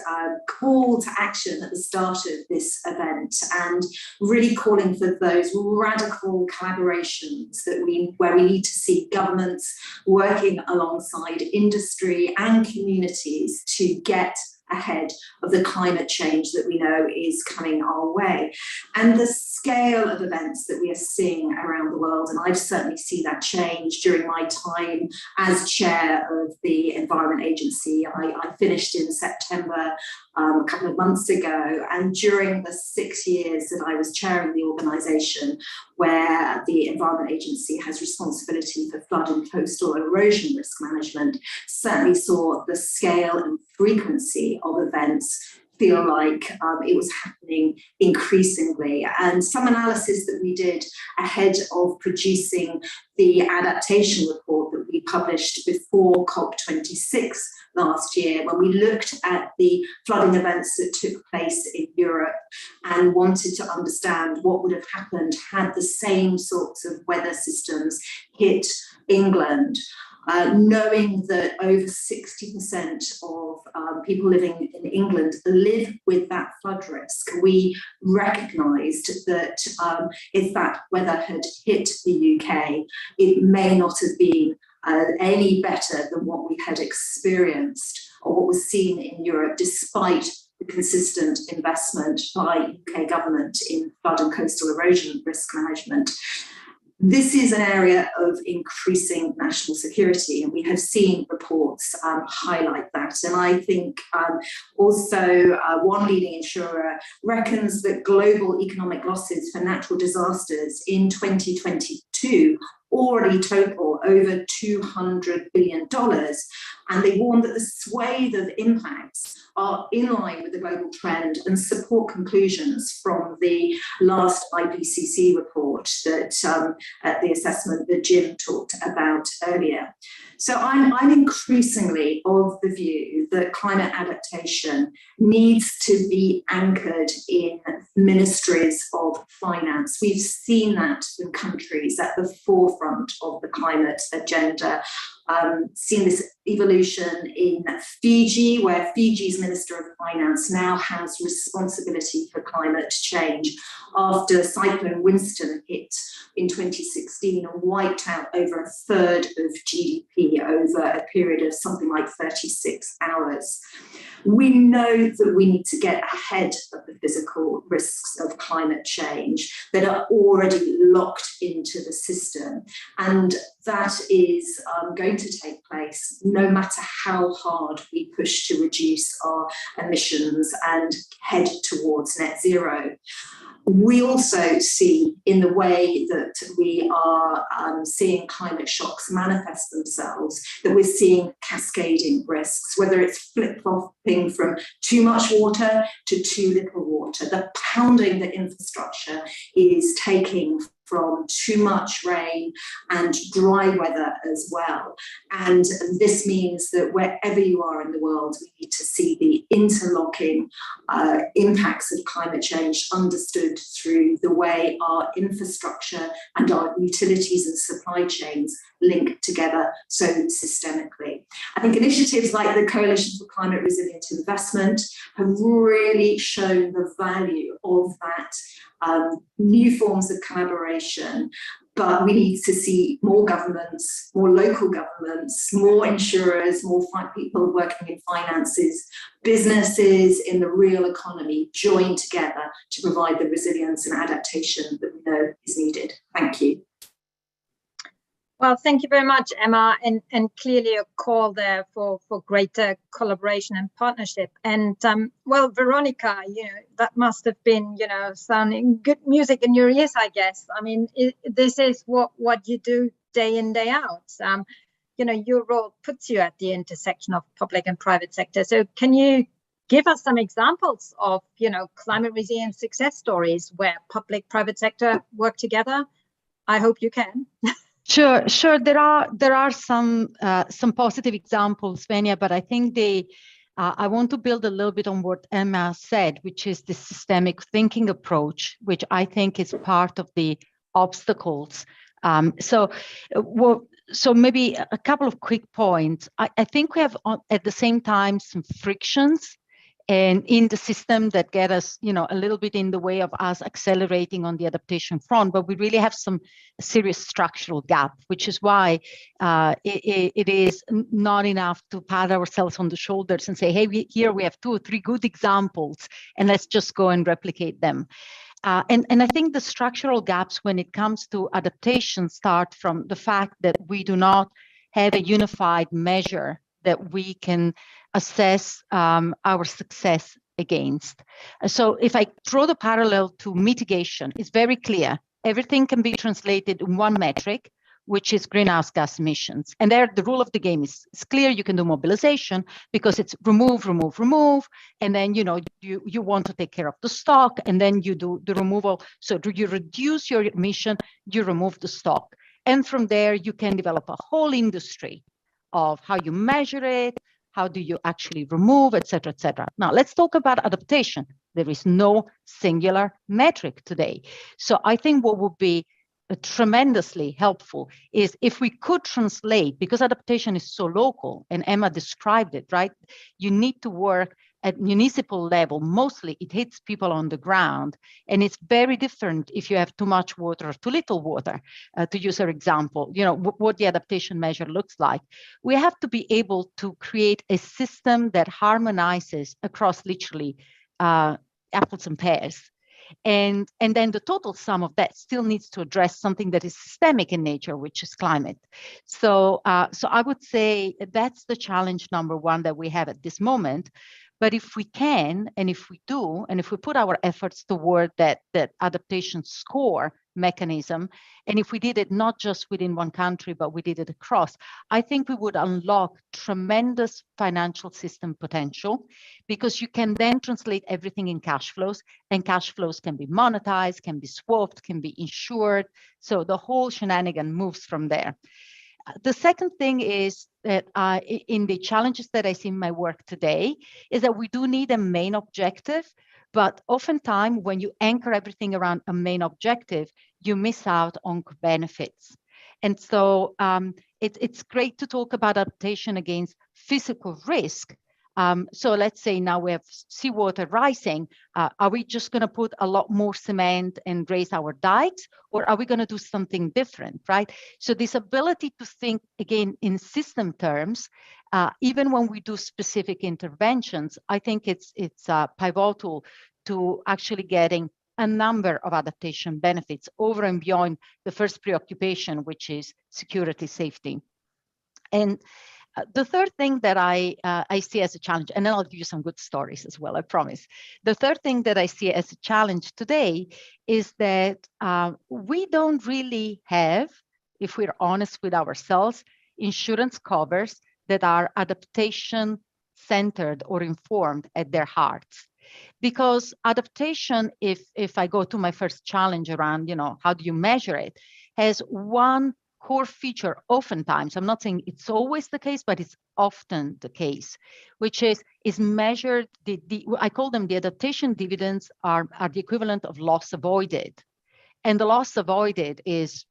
call to action at the start of this event, and really calling for those radical collaborations where we need to see governments working alongside industry and communities to get ahead of the climate change that we know is coming our way. And the scale of events that we are seeing around the world, and I've certainly seen that change during my time as chair of the Environment Agency. I finished in September a couple of months ago, and during the 6 years that I was chairing the organisation, where the Environment Agency has responsibility for flood and coastal erosion risk management, certainly saw the scale and frequency of events feel like it was happening increasingly. And some analysis that we did ahead of producing the adaptation report that we published before COP26 last year, when we looked at the flooding events that took place in Europe and wanted to understand what would have happened had the same sorts of weather systems hit England. Knowing that over 60% of people living in England live with that flood risk, we recognised that if that weather had hit the UK, it may not have been any better than what we had experienced or what was seen in Europe, despite the consistent investment by UK government in flood and coastal erosion risk management. This is an area of increasing national security, and we have seen reports highlight that. And I think also one leading insurer reckons that global economic losses for natural disasters in 2022 already total over $200 billion. And they warn that the swathe of impacts are in line with the global trend and support conclusions from the last IPCC report that the assessment that Jim talked about earlier. So I'm increasingly of the view that climate adaptation needs to be anchored in ministries of finance. We've seen that in countries at the forefront of the climate agenda. Seen this evolution in Fiji, where Fiji's Minister of Finance now has responsibility for climate change after Cyclone Winston hit in 2016 and wiped out over a third of GDP over a period of something like 36 hours. We know that we need to get ahead of the physical risks of climate change that are already locked into the system. And that is going to take place no matter how hard we push to reduce our emissions and head towards net zero. We also see in the way that we are seeing climate shocks manifest themselves, that we're seeing cascading risks, whether it's flip-flopping from too much water to too little water, the pounding that infrastructure is taking from too much rain and dry weather as well. And this means that wherever you are in the world, we need to see the interlocking impacts of climate change understood through the way our infrastructure and our utilities and supply chains link together so systemically. I think initiatives like the Coalition for Climate Resilient Investment have really shown the value of that, new forms of collaboration. But we need to see more governments, more local governments, more insurers, more people working in finances, businesses in the real economy join together to provide the resilience and adaptation that we know is needed. Thank you. Well, thank you very much, Emma, and clearly a call there for greater collaboration and partnership. And well, Veronica, that must have been, sounding good music in your ears, I guess. I mean, this is what you do day in, day out. Your role puts you at the intersection of public and private sector. So can you give us some examples of, climate resilient success stories where public, private sector work together? I hope you can. Sure. There are some positive examples, Venia, but I think I want to build a little bit on what Emma said, which is the systemic thinking approach, which I think is part of the obstacles. So maybe a couple of quick points. I think we have at the same time some frictions and in the system that get us, a little bit in the way of us accelerating on the adaptation front, but we really have some serious structural gap, which is why it is not enough to pat ourselves on the shoulders and say, hey, here we have 2 or 3 good examples, and let's just go and replicate them. And I think the structural gaps when it comes to adaptation start from the fact that we do not have a unified measure that we can assess our success against. So if I draw the parallel to mitigation, it's very clear. Everything can be translated in one metric, which is greenhouse gas emissions. And there, the rule of the game is clear. You can do mobilization because it's remove. And then, you want to take care of the stock, and then you do the removal. So do you reduce your emission, you remove the stock. And from there, you can develop a whole industry of how you measure it, how do you actually remove, et cetera, et cetera. Now, let's talk about adaptation. There is no singular metric today. So I think what would be tremendously helpful is if we could translate, because adaptation is so local, and Emma described it, right? You need to work at municipal level. Mostly it hits people on the ground, and it's very different if you have too much water or too little water, to use our example, what the adaptation measure looks like. We have to be able to create a system that harmonizes across literally apples and pears. And then the total sum of that still needs to address something that is systemic in nature, which is climate. So I would say that's the challenge number one that we have at this moment. But if we can, and if we do, and if we put our efforts toward that adaptation score mechanism, and if we did it not just within one country, but we did it across, I think we would unlock tremendous financial system potential, because you can then translate everything in cash flows, and cash flows can be monetized, can be swapped, can be insured. So the whole shenanigan moves from there. The second thing is that in the challenges that I see in my work today is that we do need a main objective, but oftentimes when you anchor everything around a main objective, you miss out on benefits. And so it's great to talk about adaptation against physical risk. So let's say now we have seawater rising. Are we just going to put a lot more cement and raise our dikes, or are we going to do something different, right? So this ability to think again in system terms, even when we do specific interventions, I think it's pivotal to actually getting a number of adaptation benefits over and beyond the first preoccupation, which is security, safety. And the third thing that I see as a challenge, and then I'll give you some good stories as well, I promise. The third thing that I see as a challenge today is that we don't really have, if we're honest with ourselves, insurance covers that are adaptation centered or informed at their hearts. Because adaptation, if I go to my first challenge around, how do you measure it, has one core feature oftentimes, I'm not saying it's always the case, but it's often the case, which is measured, I call them the adaptation dividends are the equivalent of loss avoided. And the loss avoided is,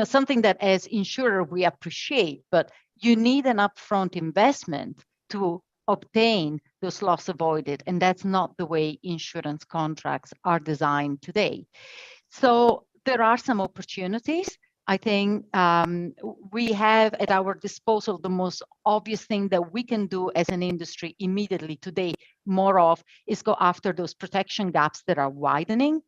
something that as insurer we appreciate, but you need an upfront investment to obtain those loss avoided. And that's not the way insurance contracts are designed today. So there are some opportunities. I think we have at our disposal the most obvious thing that we can do as an industry immediately today, more of, is go after those protection gaps that are widening.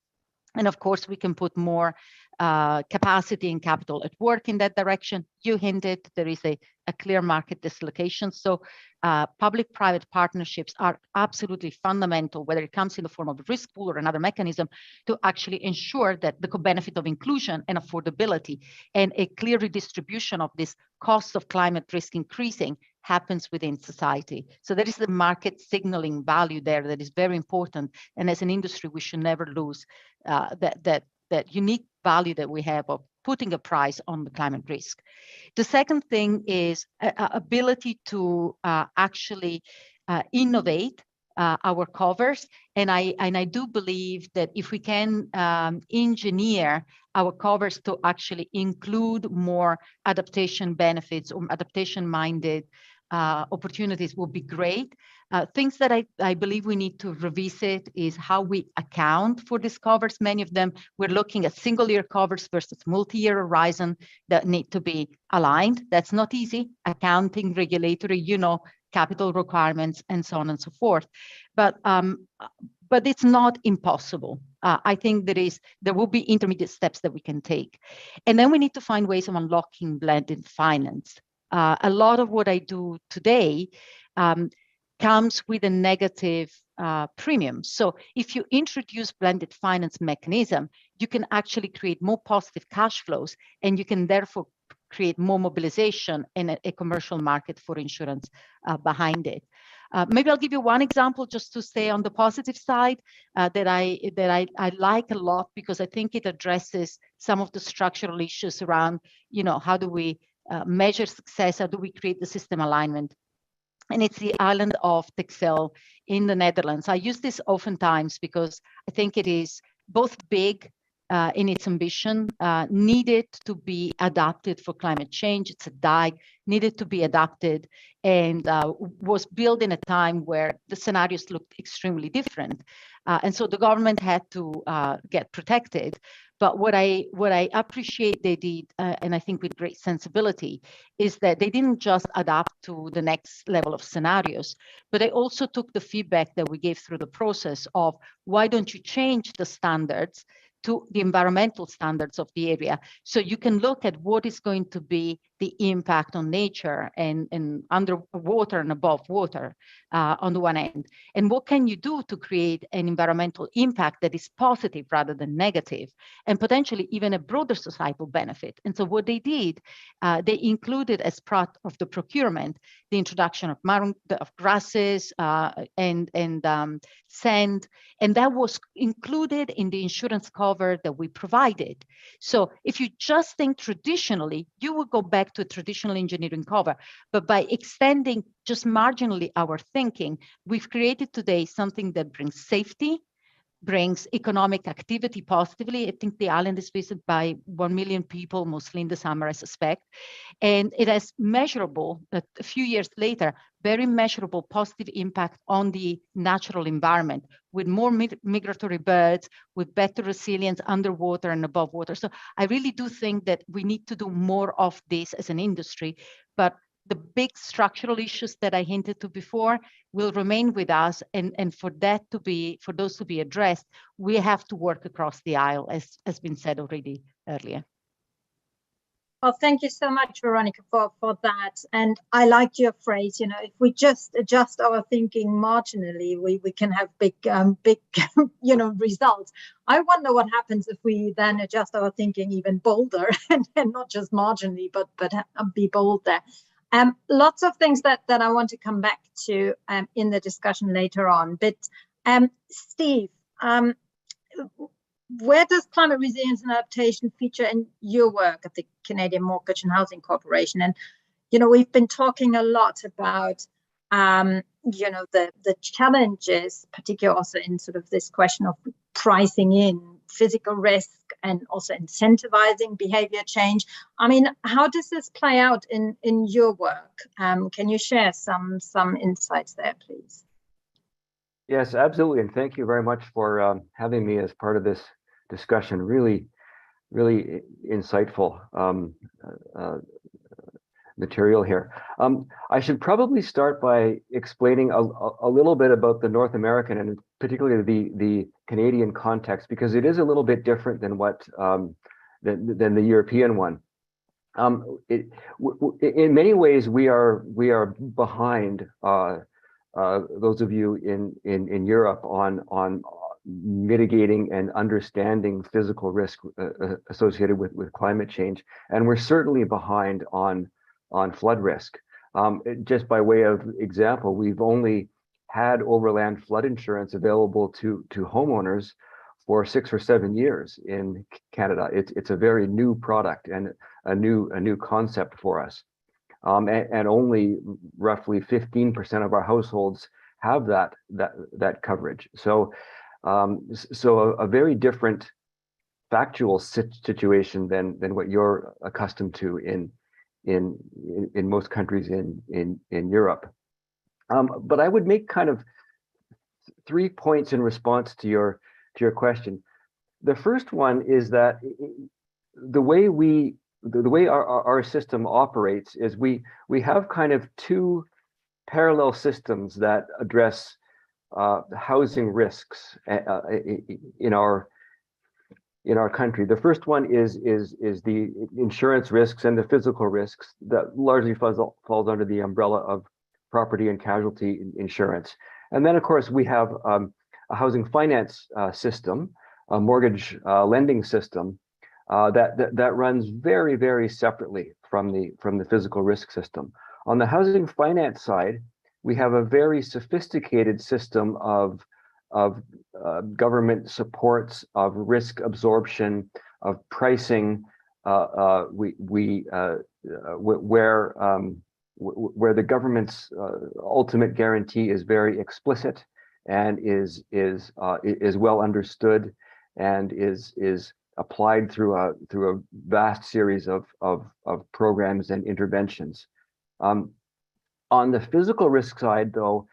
And of course, we can put more capacity and capital at work in that direction. You hinted there is a clear market dislocation. So public-private partnerships are absolutely fundamental, whether it comes in the form of a risk pool or another mechanism, to actually ensure that the benefit of inclusion and affordability and a clear redistribution of this cost of climate risk increasing happens within society. So there is the market signaling value there that is very important. And as an industry, we should never lose that unique value that we have of putting a price on the climate risk. The second thing is ability to actually innovate our covers. And I do believe that if we can engineer our covers to actually include more adaptation benefits or adaptation-minded opportunities will be great. Things that I believe we need to revisit is how we account for these covers. Many of them, we're looking at single year covers versus multi-year horizon that need to be aligned. That's not easy. Accounting, regulatory, capital requirements, and so on and so forth. But it's not impossible. I think there will be intermediate steps that we can take. And then we need to find ways of unlocking blended finance. A lot of what I do today comes with a negative premium. So if you introduce blended finance mechanism, you can actually create more positive cash flows, and you can therefore create more mobilization and a commercial market for insurance behind it. Maybe I'll give you one example just to stay on the positive side that I like a lot, because I think it addresses some of the structural issues around, how do we measure success? How do we create the system alignment? And it's the island of Texel in the Netherlands. I use this oftentimes because I think it is both big in its ambition, needed to be adapted for climate change. It's a dike, needed to be adapted, and was built in a time where the scenarios looked extremely different. And so the government had to get protected. But what I appreciate they did, and I think with great sensibility, is that they didn't just adapt to the next level of scenarios, but they also took the feedback that we gave through the process of, why don't you change the standards to the environmental standards of the area, so you can look at what is going to be the impact on nature and underwater and above water on the one end, and what can you do to create an environmental impact that is positive rather than negative, and potentially even a broader societal benefit. And so what they did, they included as part of the procurement the introduction of grasses and sand, and that was included in the insurance cover that we provided. So if you just think traditionally, you would go back to a traditional engineering cover, but by extending just marginally our thinking, we've created today something that brings safety, brings economic activity positively. I think the island is visited by 1 million people, mostly in the summer, I suspect. And it has measurable, a few years later, very measurable positive impact on the natural environment, with more migratory birds, with better resilience underwater and above water. So I really do think that we need to do more of this as an industry, but the big structural issues that I hinted to before will remain with us, and for those to be addressed, we have to work across the aisle, as has been said already earlier. Well, thank you so much, Veronica, for that. And I liked your phrase, if we just adjust our thinking marginally, we can have big results. I wonder what happens if we then adjust our thinking even bolder and not just marginally, but be bold there. Lots of things that I want to come back to in the discussion later on, but Steve, where does climate resilience and adaptation feature in your work at the Canadian Mortgage and Housing Corporation? And, you know, we've been talking a lot about, you know, the challenges, particularly also in sort of this question of pricing in physical risk and also incentivizing behavior change. I mean, how does this play out in your work? Can you share some insights there, please? Yes, absolutely. And thank you very much for having me as part of this discussion. Really, really insightful material here. I should probably start by explaining a little bit about the North American and particularly the Canadian context, because it is a little bit different than what than the European one. In many ways, we are behind those of you in Europe on mitigating and understanding physical risk associated with climate change, and we're certainly behind on flood risk. Just by way of example, we've only had overland flood insurance available to homeowners for 6 or 7 years in Canada. It's a very new product and a new concept for us. And only roughly 15% of our households have that coverage. So a very different factual situation than what you're accustomed to in most countries in Europe. But I would make kind of 3 points in response to your question. The first one is that the way our system operates is we have kind of 2 parallel systems that address housing risks in our country. The first one is the insurance risks and the physical risks that largely falls under the umbrella of property and casualty insurance. And then, of course, we have a housing finance system, a mortgage lending system that runs very, very separately from the physical risk system. On the housing finance side, we have a very sophisticated system of government supports, of risk absorption, of pricing, where the government's ultimate guarantee is very explicit and is well understood and is applied through a vast series of programs and interventions. On the physical risk side, though,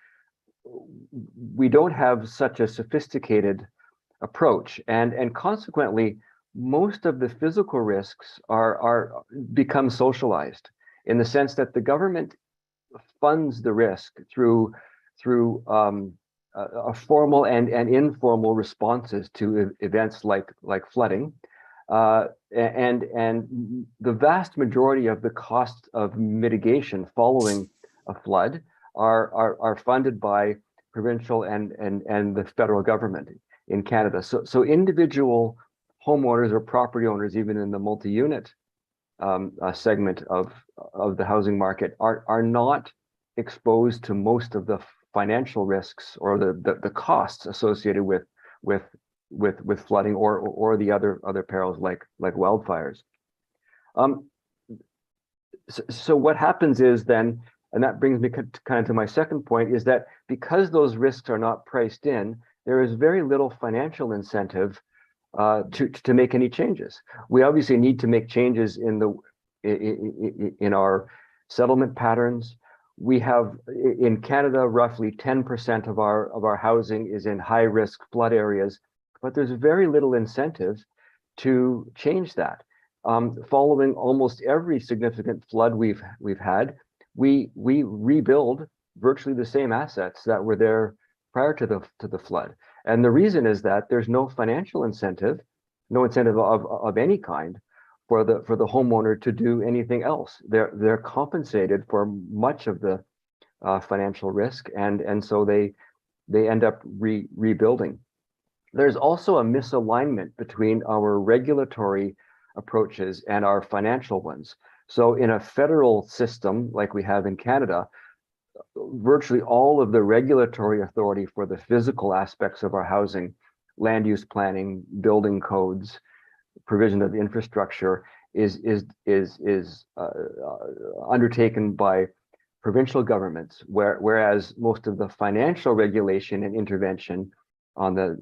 we don't have such a sophisticated approach, and consequently, most of the physical risks become socialized in the sense that the government funds the risk through a formal and informal responses to events like flooding, and the vast majority of the costs of mitigation following a flood are funded by provincial and the federal government in Canada. So individual homeowners or property owners, even in the multi-unit segment of the housing market, are not exposed to most of the financial risks or the costs associated with flooding or the other perils like wildfires. So what happens is then, and that brings me kind of to my second point, is that because those risks are not priced in, there is very little financial incentive to make any changes. We obviously need to make changes in our settlement patterns. We have in Canada roughly 10% of our housing is in high risk flood areas, but there's very little incentive to change that. Following almost every significant flood we've had, we rebuild virtually the same assets that were there prior to the flood. And the reason is that there's no financial incentive, no incentive of any kind for the homeowner to do anything else. They're compensated for much of the financial risk, and so they end up rebuilding. There's also a misalignment between our regulatory approaches and our financial ones. So in a federal system like we have in Canada, virtually all of the regulatory authority for the physical aspects of our housing, land use planning, building codes, provision of infrastructure is undertaken by provincial governments, whereas most of the financial regulation and intervention on the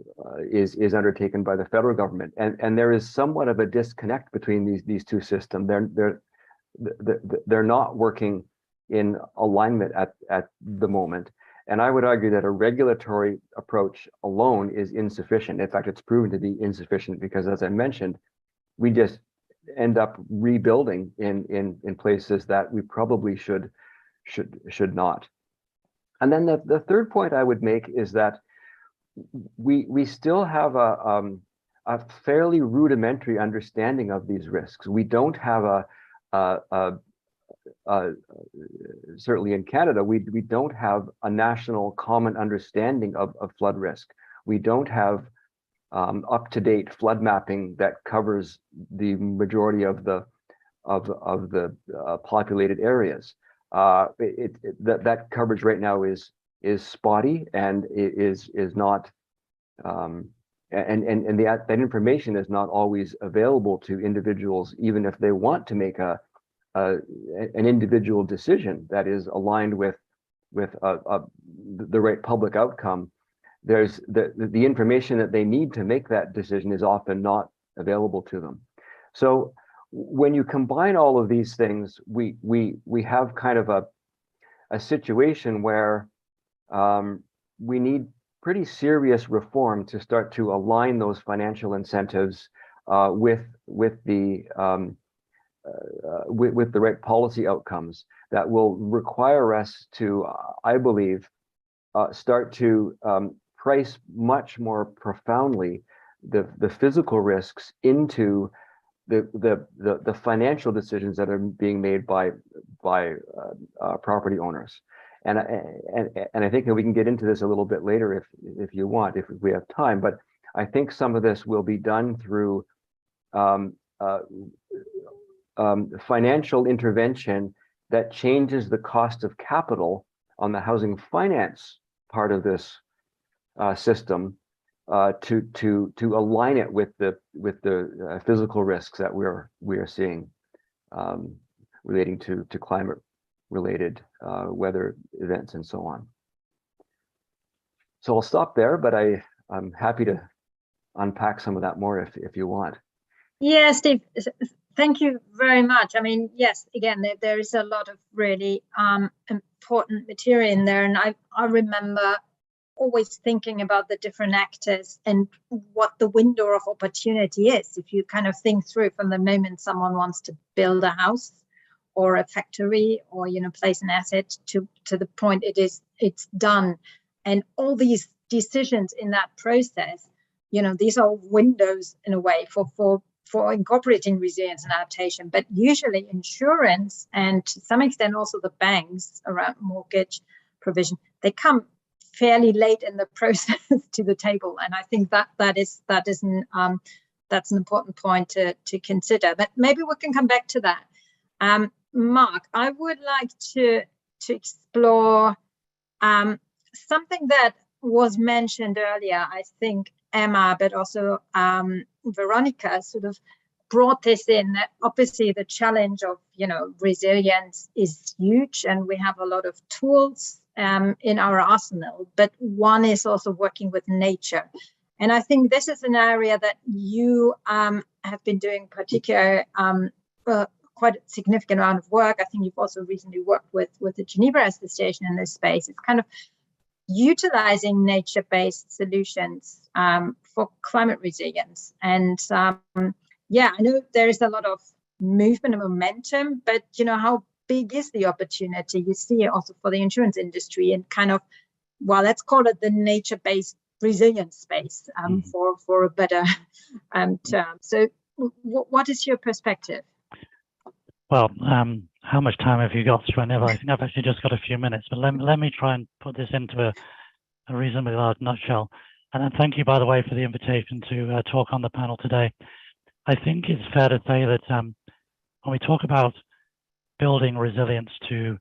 is undertaken by the federal government, and there is somewhat of a disconnect between these two systems. They're not working in alignment at the moment, and I would argue that a regulatory approach alone is insufficient. In fact, it's proven to be insufficient because, as I mentioned, we just end up rebuilding in places that we probably should not. And then the third point I would make is that we still have a fairly rudimentary understanding of these risks. We don't have certainly in Canada, we don't have a national common understanding of flood risk. We don't have up-to-date flood mapping that covers the majority of the populated areas. That coverage right now is spotty and is not and that information is not always available to individuals, even if they want to make an individual decision that is aligned with the right public outcome. There's the information that they need to make that decision is often not available to them. So when you combine all of these things, we have kind of a situation where we need pretty serious reform to start to align those financial incentives with the right policy outcomes that will require us to, I believe, start to price much more profoundly the physical risks into the financial decisions that are being made by property owners. And I think that we can get into this a little bit later if you want, if we have time. But I think some of this will be done through financial intervention that changes the cost of capital on the housing finance part of this system to align it with the physical risks that we are seeing relating to climate related weather events and so on. So I'll stop there, but I'm happy to unpack some of that more if you want. Yeah, Steve, thank you very much. I mean, yes, again, there is a lot of really important material in there, and I remember always thinking about the different actors and what the window of opportunity is. If you kind of think through from the moment someone wants to build a house or a factory or, you know, place an asset to the point it's done, and all these decisions in that process, you know, these are windows in a way for incorporating resilience and adaptation. But usually insurance and to some extent also the banks around mortgage provision, they come fairly late in the process to the table, and I think that's an important point to consider. But maybe we can come back to that. Mark, I would like to explore something that was mentioned earlier. I think Emma, but also Veronica sort of brought this in, that obviously the challenge of, you know, resilience is huge, and we have a lot of tools in our arsenal, but one is also working with nature. And I think this is an area that you have been doing particular quite a significant amount of work. I think you've also recently worked with the Geneva Association in this space. It's kind of utilizing nature-based solutions for climate resilience. And yeah, I know there is a lot of movement and momentum, but you know, how big is the opportunity you see also for the insurance industry and kind of, well, let's call it the nature-based resilience space for a better term. So what is your perspective? Well, how much time have you got, Geneva? I think I've actually just got a few minutes, but let me try and put this into a reasonably large nutshell. And then thank you, by the way, for the invitation to talk on the panel today. I think it's fair to say that when we talk about building resilience to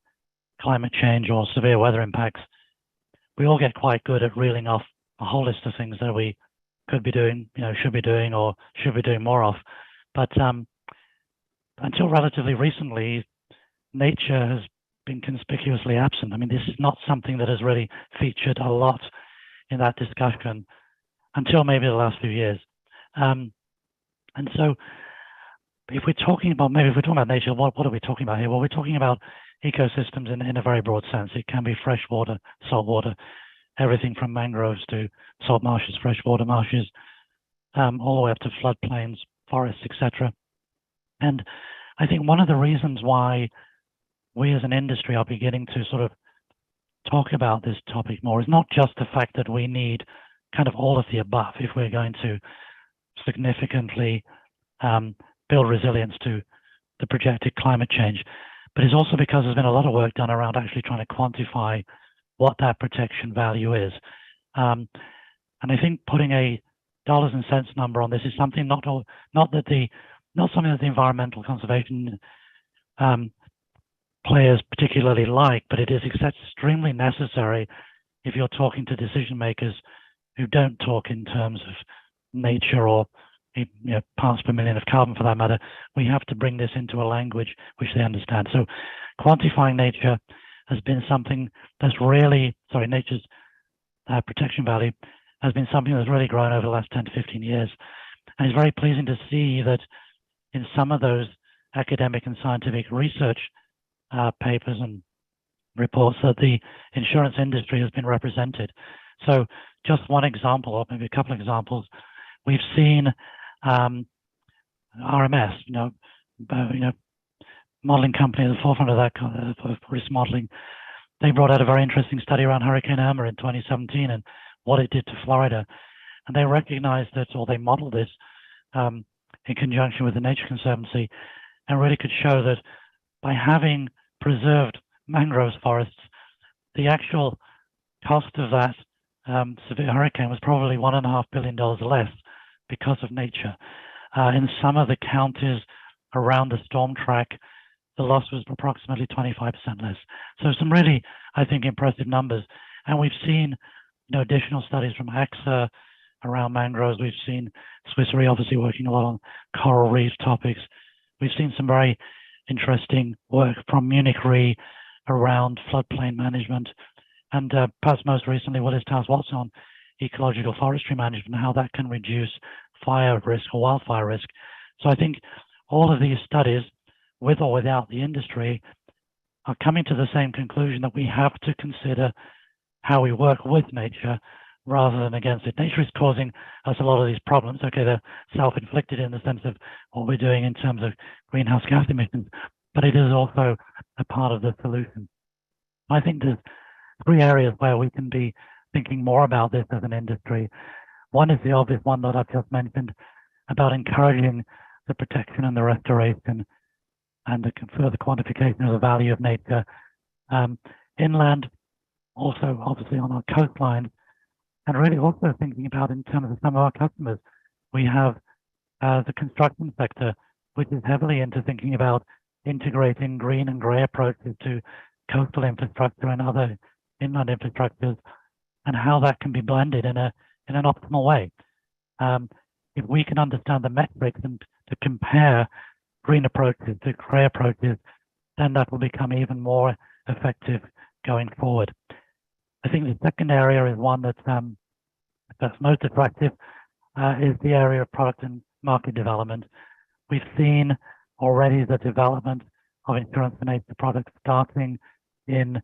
climate change or severe weather impacts, we all get quite good at reeling off a whole list of things that we could be doing, should be doing, or should be doing more of. But until relatively recently, nature has been conspicuously absent. I mean, this is not something that has really featured a lot in that discussion until maybe the last few years. And so if we're talking about nature, what are we talking about here? Well, we're talking about ecosystems in a very broad sense. It can be freshwater, saltwater, everything from mangroves to salt marshes, freshwater marshes, all the way up to floodplains, forests, etc. And I think one of the reasons why we as an industry are beginning to sort of talk about this topic more is not just the fact that we need kind of all of the above if we're going to significantly build resilience to the projected climate change, but it's also because there's been a lot of work done around actually trying to quantify what that protection value is. And I think putting a dollars and cents number on this is something not something that the environmental conservation players particularly like, but it is extremely necessary if you're talking to decision makers who don't talk in terms of nature or parts per million of carbon for that matter. We have to bring this into a language which they understand. So quantifying nature has been something that's really, nature's protection value has been something that's really grown over the last 10 to 15 years. And it's very pleasing to see that in some of those academic and scientific research papers and reports that the insurance industry has been represented. So just one example, or maybe a couple of examples, we've seen RMS, modeling company at the forefront of that of risk modeling. They brought out a very interesting study around Hurricane Irma in 2017 and what it did to Florida. And they recognized that, or they modeled this in conjunction with the Nature Conservancy, and really could show that by having preserved mangrove forests, the actual cost of that severe hurricane was probably $1.5 billion less because of nature. In some of the counties around the storm track, the loss was approximately 25% less. So some really, I think, impressive numbers. And we've seen additional studies from AXA around mangroves. We've seen Swiss Re obviously working a lot on coral reef topics. We've seen some very interesting work from Munich Re around floodplain management. And perhaps most recently, Willis Towers Watson on ecological forestry management, and how that can reduce fire risk or wildfire risk. So I think all of these studies, with or without the industry, are coming to the same conclusion that we have to consider how we work with nature rather than against it. Nature is causing us a lot of these problems. Okay, they're self-inflicted in the sense of what we're doing in terms of greenhouse gas emissions, but it is also a part of the solution. I think there's three areas where we can be thinking more about this as an industry. One is the obvious one that I've just mentioned about encouraging the protection and the restoration and the further quantification of the value of nature. Inland, also obviously on our coastline, and really also thinking about in terms of some of our customers. We have the construction sector, which is heavily into thinking about integrating green and grey approaches to coastal infrastructure and other inland infrastructures, and how that can be blended in an optimal way. If we can understand the metrics and to compare green approaches to grey approaches, then that will become even more effective going forward. I think the second area is one that's most attractive, is the area of product and market development. We've seen already the development of insurance for nature products starting in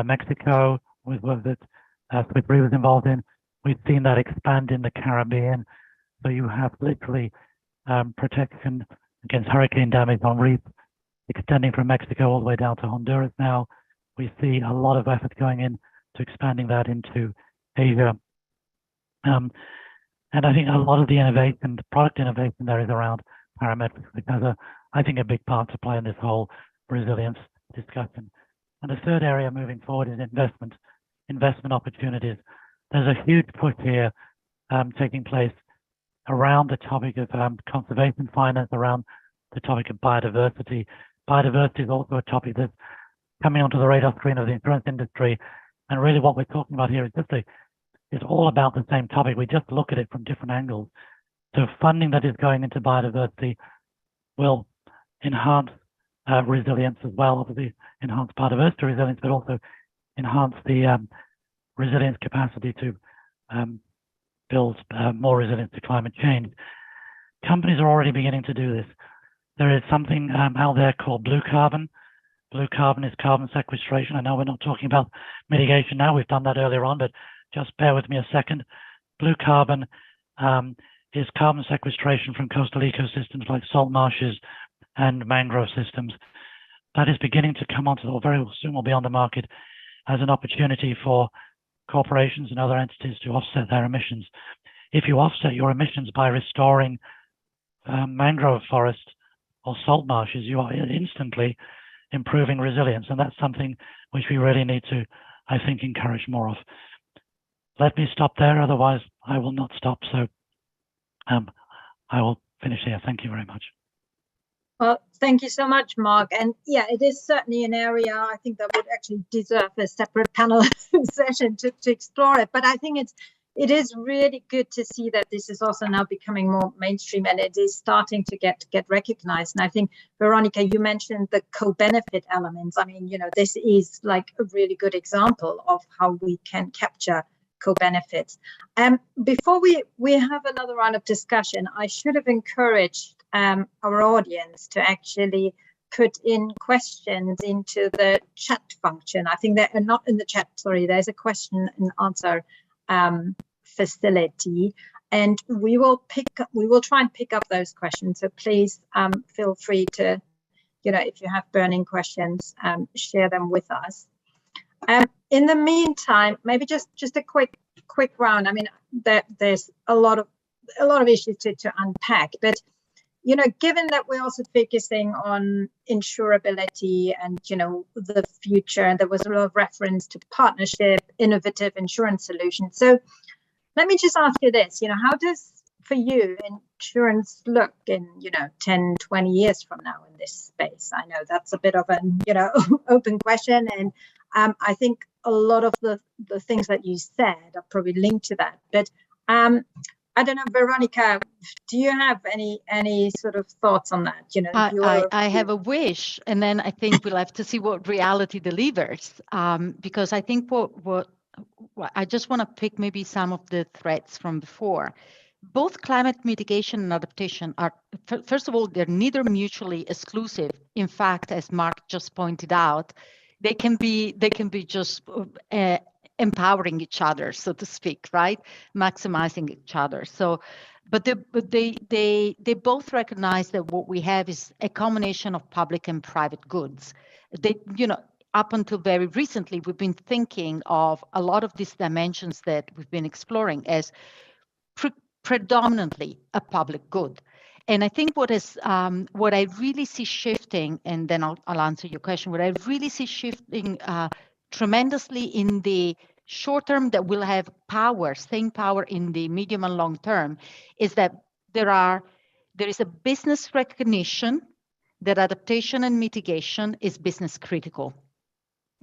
Mexico with work that Swiss Re was involved in. We've seen that expand in the Caribbean. So you have literally protection against hurricane damage on reefs extending from Mexico all the way down to Honduras now. We see a lot of effort going in to expanding that into Asia. And I think a lot of the innovation, the product innovation there is around parametrics, which has I think a big part to play in this whole resilience discussion. And the third area moving forward is investment opportunities. There's a huge push here taking place around the topic of conservation finance, around the topic of biodiversity. Biodiversity is also a topic that's coming onto the radar screen of the insurance industry. And really what we're talking about here is just it's all about the same topic. We just look at it from different angles. So funding that is going into biodiversity will enhance resilience as well, obviously enhance biodiversity resilience, but also enhance the resilience capacity to build more resilience to climate change. Companies are already beginning to do this. There is something out there called blue carbon. Blue carbon is carbon sequestration. I know we're not talking about mitigation now. We've done that earlier on, but just bear with me a second. Blue carbon is carbon sequestration from coastal ecosystems like salt marshes and mangrove systems. That is beginning to come onto, or very soon will be on the market as an opportunity for corporations and other entities to offset their emissions. If you offset your emissions by restoring mangrove forests or salt marshes, you are instantly improving resilience, and that's something which we really need to, I think, encourage more of. Let me stop there, otherwise I will not stop. So I will finish here. Thank you very much. Well, thank you so much, Mark. And yeah, it is certainly an area I think that would actually deserve a separate panel session to explore it. But I think it is really good to see that this is also now becoming more mainstream, and it is starting to get recognized. And I think, Veronica, you mentioned the co-benefit elements. I mean, you know, this is like a really good example of how we can capture co-benefits. Before we have another round of discussion, I should have encouraged our audience to actually put in questions into the chat function. I think they're not in the chat, sorry, there's a question and answer facility, and we will try and pick up those questions. So please feel free to, you know, if you have burning questions, share them with us. In the meantime, maybe just a quick round. I mean, there's a lot of issues to unpack, but you know, given that we're also focusing on insurability and, you know, the future, and there was a lot of reference to partnership, innovative insurance solutions. So let me just ask you this, you know, how does, for you, insurance look in, you know, 10, 20 years from now in this space? I know that's a bit of an, you know, open question. And I think a lot of the things that you said are probably linked to that. But I don't know, Veronica, do you have any sort of thoughts on that? You know, I have a wish, and then I think we'll have to see what reality delivers. Because I think what I just want to pick maybe some of the threats from before. Both climate mitigation and adaptation are, first of all, they're neither mutually exclusive. In fact, as Mark just pointed out, they can be just empowering each other, so to speak, right? Maximizing each other. So, but they both recognize that what we have is a combination of public and private goods. They, you know, up until very recently, we've been thinking of a lot of these dimensions that we've been exploring as predominantly a public good. And I think what I really see shifting, and then I'll answer your question, what I really see shifting tremendously in the short term that will have staying power in the medium and long term, is that there is a business recognition that adaptation and mitigation is business critical.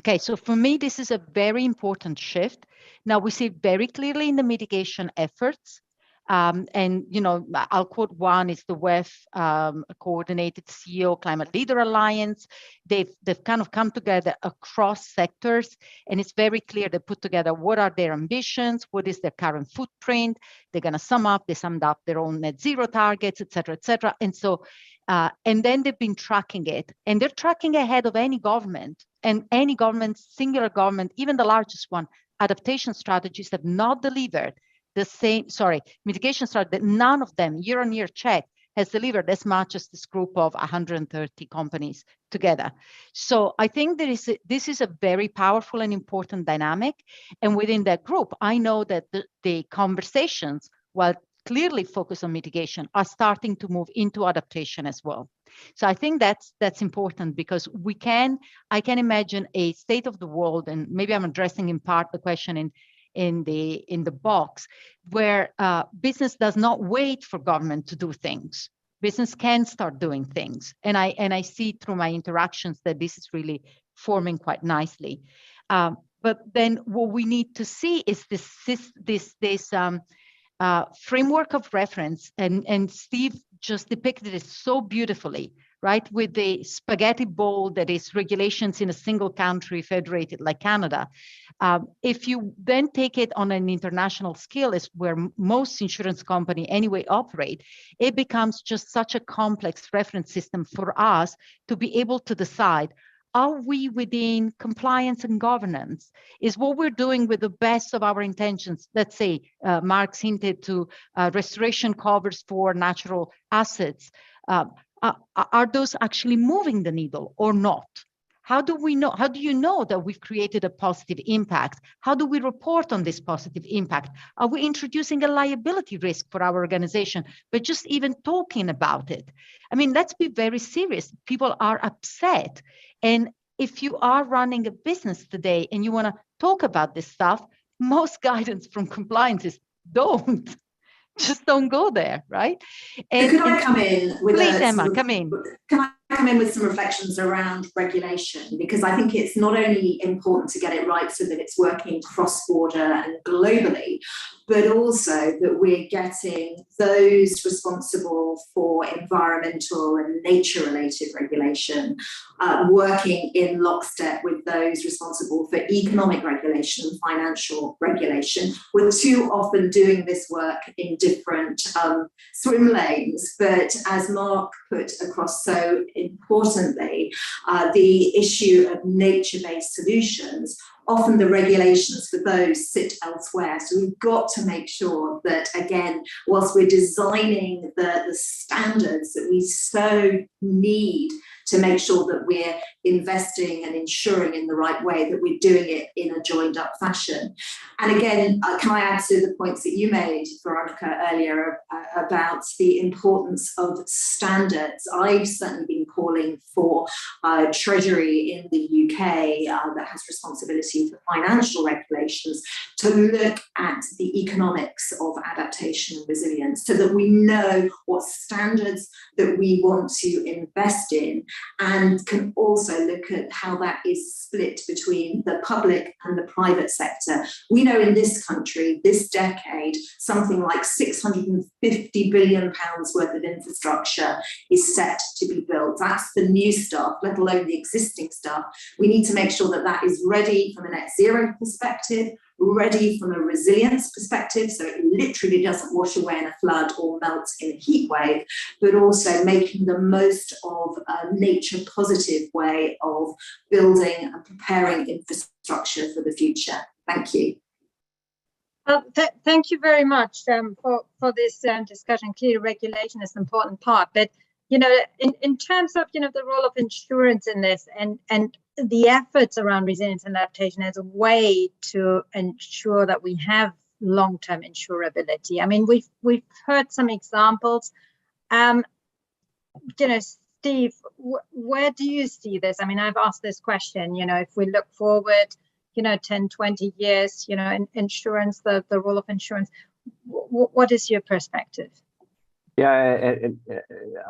Okay, so for me, this is a very important shift. Now we see it very clearly in the mitigation efforts. And, you know, I'll quote one is the WEF Coordinated CEO Climate Leader Alliance. They've kind of come together across sectors, and it's very clear they put together what are their ambitions, what is their current footprint. They're going to they summed up their own net zero targets, et cetera, et cetera. And so, and then they've been tracking it, and they're tracking ahead of any government, and any government, singular government, even the largest one. Adaptation strategies have not delivered mitigation strategy, that none of them year-on-year check has delivered as much as this group of 130 companies together. So I think this is a very powerful and important dynamic. And within that group, I know that the conversations, while clearly focused on mitigation, are starting to move into adaptation as well. So I think that's important, because I can imagine a state of the world, and maybe I'm addressing in part the question in the box, where business does not wait for government to do things. Business can start doing things, and I see through my interactions that this is really forming quite nicely. But then what we need to see is this framework of reference, and Steve just depicted it so beautifully, right? With the spaghetti bowl that is regulations in a single country federated like Canada. If you then take it on an international scale, is where most insurance company anyway operate, it becomes just such a complex reference system for us to be able to decide, are we within compliance and governance? Is what we're doing with the best of our intentions? Let's say Mark's hinted to restoration covers for natural assets. Are those actually moving the needle or not? How do we know? How do you know that we've created a positive impact? How do we report on this positive impact? Are we introducing a liability risk for our organization, but just even talking about it? I mean, let's be very serious. People are upset. And if you are running a business today and you want to talk about this stuff, most guidance from compliance is don't. Just don't go there, right? And could I come in with please, Emma, come in. Can I come in with some reflections around regulation? Because I think it's not only important to get it right so that it's working cross-border and globally, but also that we're getting those responsible for environmental and nature-related regulation working in lockstep with those responsible for economic regulation and financial regulation. We're too often doing this work in different swim lanes, but as Mark put across so importantly, the issue of nature-based solutions, often the regulations for those sit elsewhere. So we've got to make sure that, again, whilst we're designing the standards that we so need to make sure that we're investing and ensuring in the right way, that we're doing it in a joined up fashion. And again, can I add to the points that you made, Veronica, earlier about the importance of standards? I've certainly been calling for Treasury in the UK that has responsibility for financial regulations to look at the economics of adaptation and resilience so that we know what standards that we want to invest in, and can also look at how that is split between the public and the private sector. We know in this country, this decade, something like £650 billion worth of infrastructure is set to be built. That's the new stuff, let alone the existing stuff. We need to make sure that that is ready from a net zero perspective, ready from a resilience perspective, so it literally doesn't wash away in a flood or melt in a heat wave, but also making the most of a nature positive way of building and preparing infrastructure for the future. Thank you. Thank you very much for this discussion. Clearly, regulation is an important part, but in terms of the role of insurance in this and the efforts around resilience and adaptation as a way to ensure that we have long-term insurability. I mean, we've heard some examples. Steve, where do you see this? I mean, I've asked this question. If we look forward, 10, 20 years, in insurance, the role of insurance. What is your perspective? Yeah,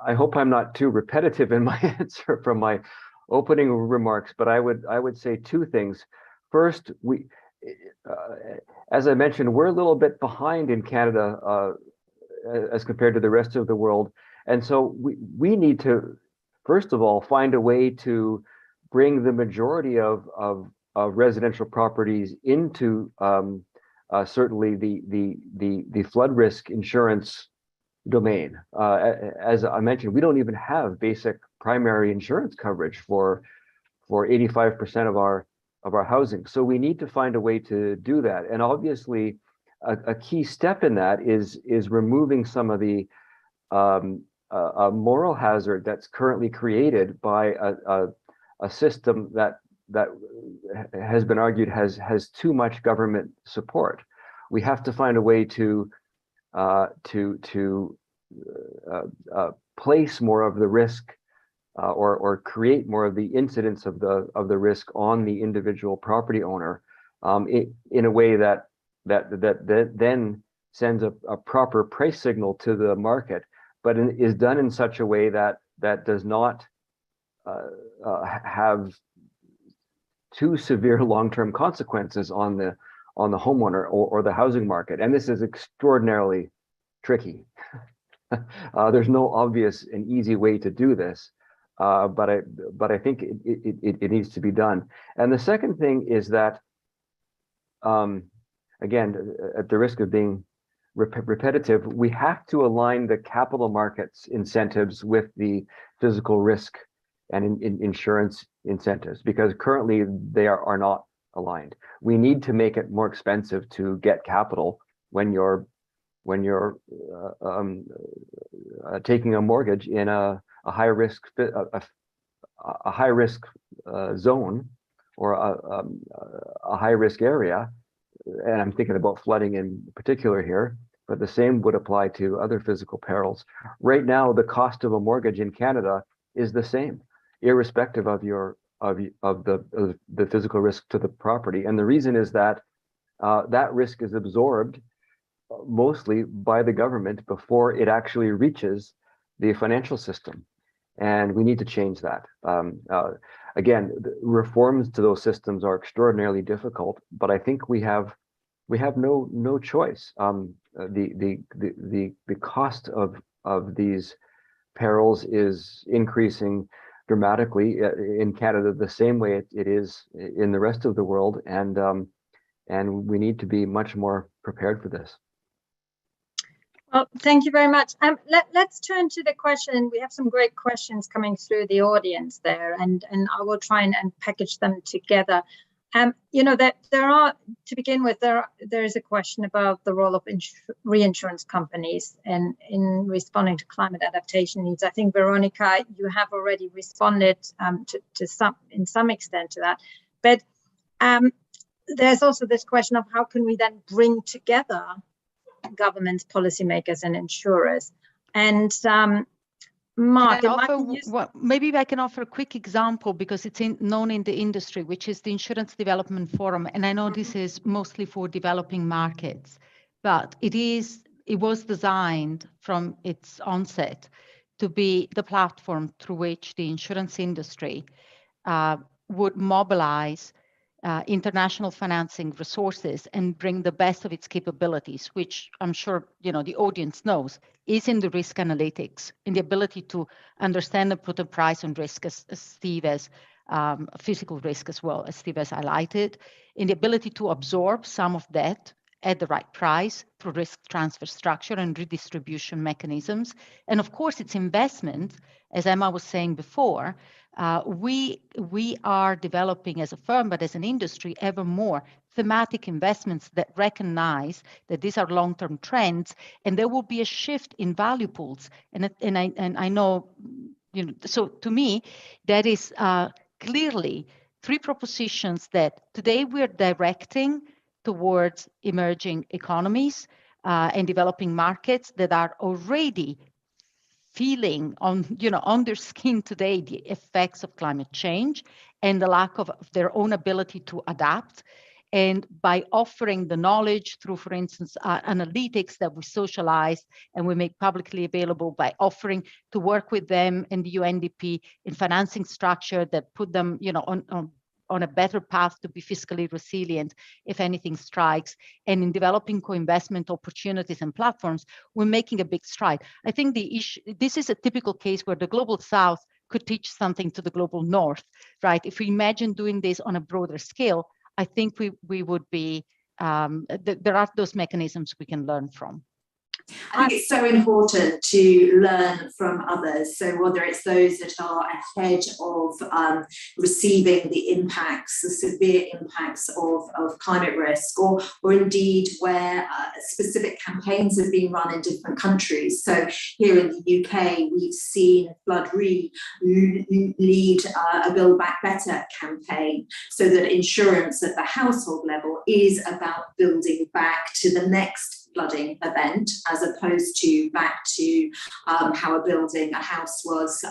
I hope I'm not too repetitive in my answer from my opening remarks, but I would say two things. First, as I mentioned, we're a little bit behind in Canada as compared to the rest of the world, and so we need to, first of all, find a way to bring the majority of residential properties into certainly the flood risk insurance domain. As I mentioned, we don't even have basic primary insurance coverage for 85% of our housing. So we need to find a way to do that. And obviously, a key step in that is removing some of the moral hazard that's currently created by a system that has been argued has too much government support. We have to find a way to place more of the risk or create more of the incidence of the risk on the individual property owner in a way that then sends a proper price signal to the market, but is done in such a way that does not have too severe long-term consequences on the homeowner or the housing market. And this is extraordinarily tricky. There's no obvious and easy way to do this, but I think it needs to be done. And the second thing is that, again, at the risk of being repetitive, we have to align the capital markets incentives with the physical risk and insurance incentives, because currently they are not aligned. We need to make it more expensive to get capital when you're taking a mortgage in a high risk zone or a high risk area. And I'm thinking about flooding in particular here, but the same would apply to other physical perils. Right now, the cost of a mortgage in Canada is the same, irrespective of the physical risk to the property. And the reason is that that risk is absorbed mostly by the government before it actually reaches the financial system. And we need to change that. Again, reforms to those systems are extraordinarily difficult, but I think we have no choice. The cost of these perils is increasing dramatically in Canada the same way it is in the rest of the world, and we need to be much more prepared for this. Well, thank you very much. Let's turn to the question. We have some great questions coming through the audience there, and I will try and package them together. You know, that there are, to begin with, there is a question about the role of reinsurance companies and in responding to climate adaptation needs. I think, Veronica, you have already responded to some extent to that, but there's also this question of how can we then bring together governments, policymakers, and insurers. And Mark, maybe I can offer a quick example because it's known in the industry, which is the Insurance Development Forum. And I know this is mostly for developing markets, but it was designed from its onset to be the platform through which the insurance industry would mobilize international financing resources and bring the best of its capabilities, which I'm sure the audience knows is in the risk analytics, in the ability to understand and put a price on risk, as Steve has physical risk as well, as Steve has highlighted, in the ability to absorb some of that at the right price through risk transfer structure and redistribution mechanisms. And of course, it's investment, as Emma was saying before. We are developing as a firm, but as an industry, ever more thematic investments that recognize that these are long-term trends, and there will be a shift in value pools. And I know, so to me, that is clearly three propositions that today we're directing towards emerging economies and developing markets that are already feeling on their skin today the effects of climate change and the lack of their own ability to adapt. And by offering the knowledge through, for instance, analytics that we socialize and we make publicly available, by offering to work with them in the UNDP in financing structure that put them on a better path to be fiscally resilient if anything strikes, and in developing co-investment opportunities and platforms, we're making a big stride. I think this is a typical case where the global South could teach something to the global North, right? If we imagine doing this on a broader scale, I think we would be, there are those mechanisms we can learn from. I think it's so important to learn from others. So whether it's those that are ahead of receiving the impacts, the severe impacts of climate risk, or indeed where specific campaigns have been run in different countries. So here in the UK, we've seen Flood Re lead a Build Back Better campaign, so that insurance at the household level is about building back to the next flooding event, as opposed to back to how a building, a house was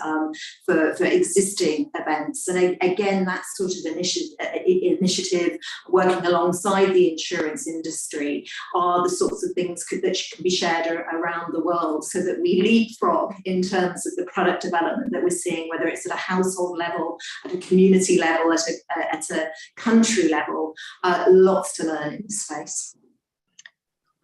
for existing events. And again, that sort of initiative working alongside the insurance industry are the sorts of things that can be shared around the world, so that we leapfrog in terms of the product development that we're seeing, whether it's at a household level, at a community level, at a country level. Lots to learn in this space.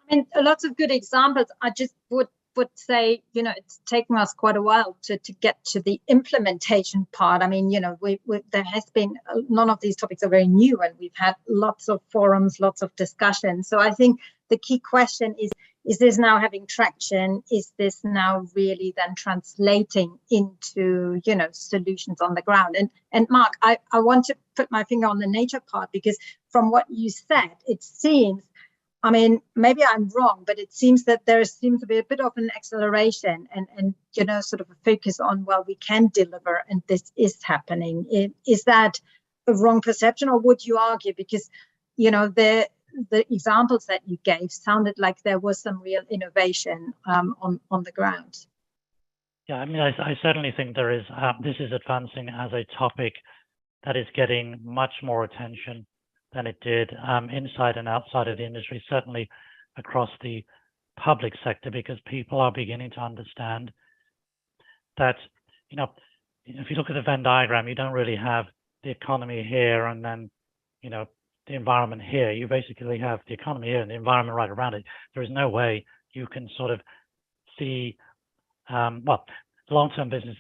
I mean, lots of good examples. I just would say, it's taken us quite a while to get to the implementation part. I mean, there has been, none of these topics are very new, and we've had lots of forums, lots of discussions. So I think the key question is this now having traction? Is this now really then translating into, solutions on the ground? And Mark, I want to put my finger on the nature part, because from what you said, it seems, I mean, maybe I'm wrong, but it seems that there seems to be a bit of an acceleration and sort of a focus on, well, we can deliver and this is happening. Is that a wrong perception, or would you argue, because, the examples that you gave sounded like there was some real innovation on the ground? Yeah, I mean, I certainly think there is. This is advancing as a topic that is getting much more attention than it did inside and outside of the industry, certainly across the public sector, because people are beginning to understand that, if you look at the Venn diagram, you don't really have the economy here and then, the environment here. You basically have the economy here and the environment right around it. There is no way you can sort of see, long-term business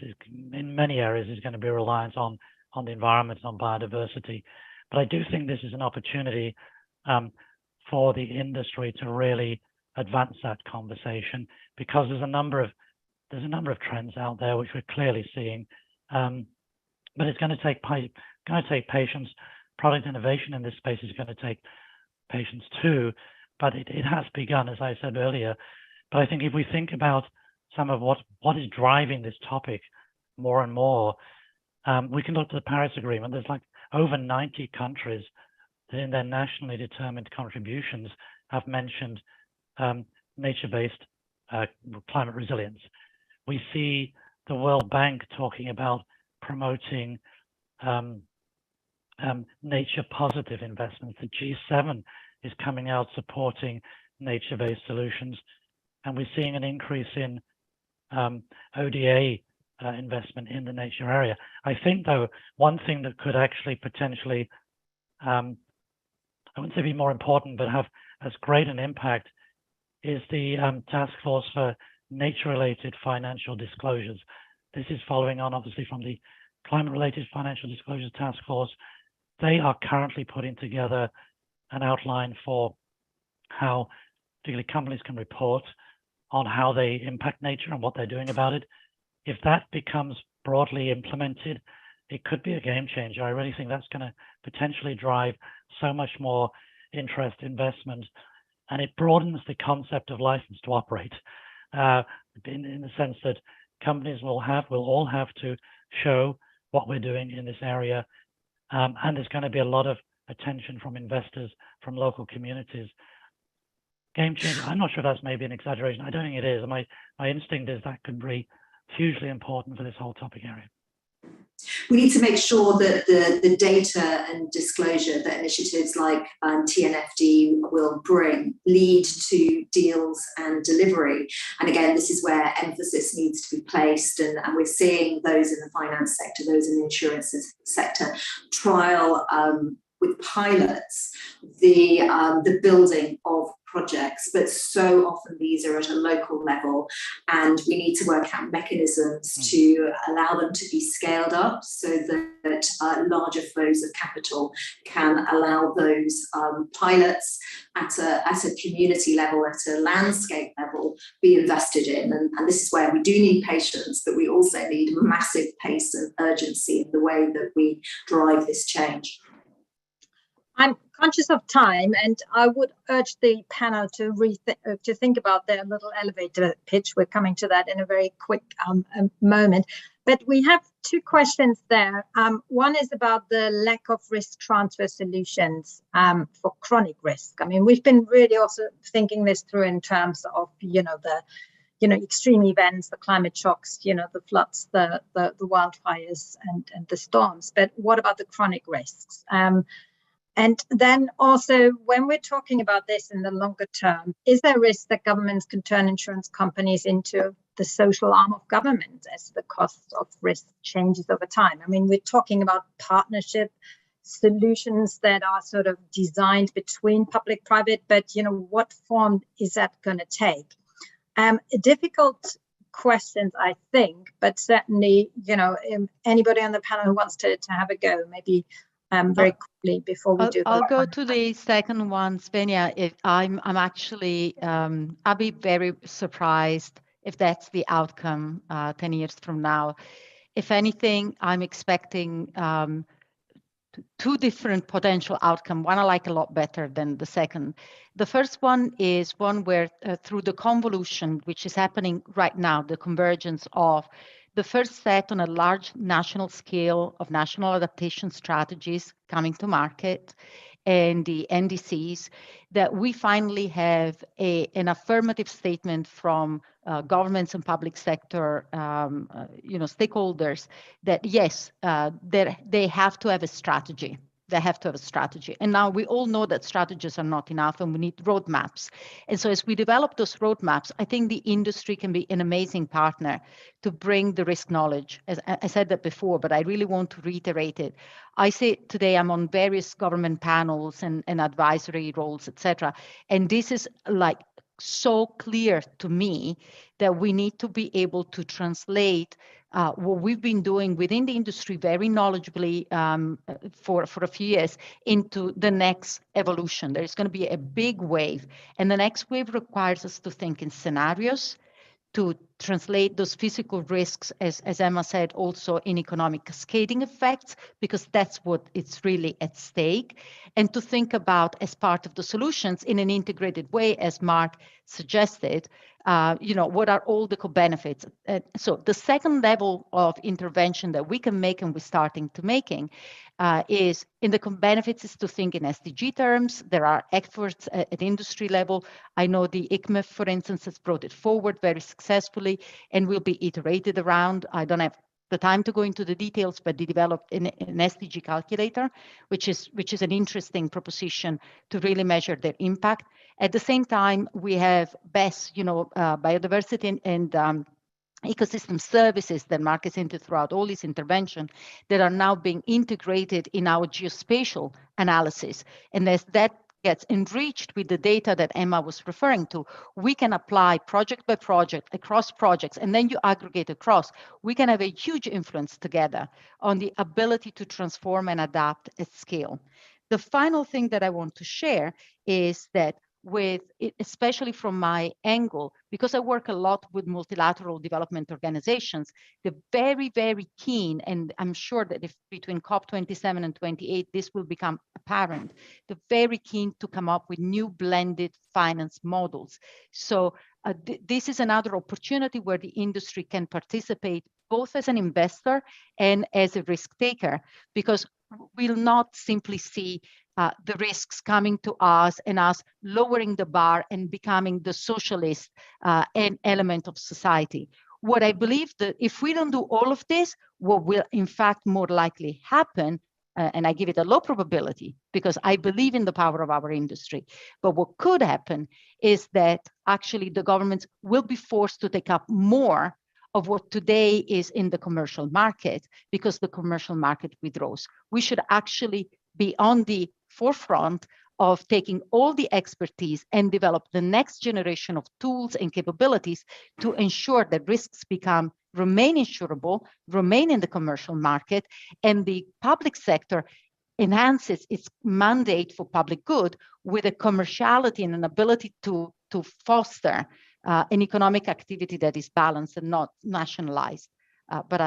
in many areas is going to be reliant on the environment, on biodiversity. But I do think this is an opportunity for the industry to really advance that conversation, because there's a number of trends out there which we're clearly seeing, but it's going to take patience. Product innovation in this space is going to take patience too, but it has begun, as I said earlier. But I think if we think about some of what is driving this topic more and more, we can look to the Paris Agreement. There's like over 90 countries that in their nationally determined contributions have mentioned nature-based climate resilience. We see the World Bank talking about promoting nature positive investments. The G7 is coming out supporting nature-based solutions, and we're seeing an increase in ODA investment in the nature area. I think, though, one thing that could actually potentially, I wouldn't say be more important, but have as great an impact is the task force for nature-related financial disclosures. This is following on, obviously, from the climate-related financial disclosures task force. They are currently putting together an outline for how particularly companies can report on how they impact nature and what they're doing about it. If that becomes broadly implemented, it could be a game changer. I really think that's going to potentially drive so much more interest, investment, and it broadens the concept of license to operate in the sense that companies will all have to show what we're doing in this area. And there's going to be a lot of attention from investors, from local communities. Game changer. I'm not sure that's maybe an exaggeration. I don't think it is. My instinct is that could be hugely important for this whole topic area. We need to make sure that the data and disclosure that initiatives like TNFD will bring lead to deals and delivery. And again, this is where emphasis needs to be placed. And we're seeing those in the finance sector, those in the insurance sector, trial with pilots the building of projects, but so often these are at a local level, and we need to work out mechanisms to allow them to be scaled up so that larger flows of capital can allow those pilots at a community level, at a landscape level, be invested in. And this is where we do need patience, but we also need massive pace and urgency in the way that we drive this change. I'm conscious of time, and I would urge the panel to think about their little elevator pitch. We're coming to that in a very quick moment. But we have two questions there. One is about the lack of risk transfer solutions for chronic risk. I mean, we've been really also thinking this through in terms of, the extreme events, the climate shocks, the floods, the wildfires and the storms. But what about the chronic risks? And then also, when we're talking about this in the longer term, is there a risk that governments can turn insurance companies into the social arm of government as the cost of risk changes over time? I mean, we're talking about partnership solutions that are sort of designed between public-private, but, what form is that going to take? Difficult questions, I think, but certainly, anybody on the panel who wants to have a go, maybe very quickly before we do. I'll go to the second one, Svenja. I'm actually, I'll be very surprised if that's the outcome 10 years from now. If anything, I'm expecting two different potential outcomes. One I like a lot better than the second. The first one is one where through the convolution, which is happening right now, the convergence of the first set on a large national scale of national adaptation strategies coming to market and the NDCs, that we finally have an affirmative statement from governments and public sector stakeholders that yes, they have to have a strategy. They have to have a strategy. And now we all know that strategies are not enough and we need roadmaps. And so as we develop those roadmaps, I think the industry can be an amazing partner to bring the risk knowledge. As I said that before, but I really want to reiterate it. I say today I'm on various government panels and advisory roles, etc. And this is like so clear to me that we need to be able to translate what we've been doing within the industry very knowledgeably for a few years into the next evolution. There's going to be a big wave, and the next wave requires us to think in scenarios, to translate those physical risks, as Emma said, also in economic cascading effects, because that's what it's really at stake, and to think about as part of the solutions in an integrated way, as Mark suggested, what are all the co-benefits. So the second level of intervention that we can make and we're starting to making is in the benefits is to think in SDG terms. There are efforts at industry level. I know the ICMF, for instance, has brought it forward very successfully and will be iterated around. I don't have the time to go into the details, but they developed an SDG calculator, which is an interesting proposition to really measure their impact. At the same time, we have BESS, biodiversity and ecosystem services that Mark is into throughout all these interventions that are now being integrated in our geospatial analysis. And as that gets enriched with the data that Emma was referring to, we can apply project by project across projects, and then you aggregate across. We can have a huge influence together on the ability to transform and adapt at scale. The final thing that I want to share is that with it, especially from my angle, because I work a lot with multilateral development organizations, they're very, very keen, and I'm sure that if between COP27 and 28, this will become apparent, they're very keen to come up with new blended finance models. So this is another opportunity where the industry can participate both as an investor and as a risk taker, because we'll not simply see the risks coming to us and us lowering the bar and becoming the socialist and element of society. What I believe that if we don't do all of this, what will in fact more likely happen, and I give it a low probability because I believe in the power of our industry, but what could happen is that actually the governments will be forced to take up more of what today is in the commercial market because the commercial market withdraws. We should actually be on the forefront of taking all the expertise and develop the next generation of tools and capabilities to ensure that risks remain insurable, remain in the commercial market, and the public sector enhances its mandate for public good with a commerciality and an ability to foster an economic activity that is balanced and not nationalized. But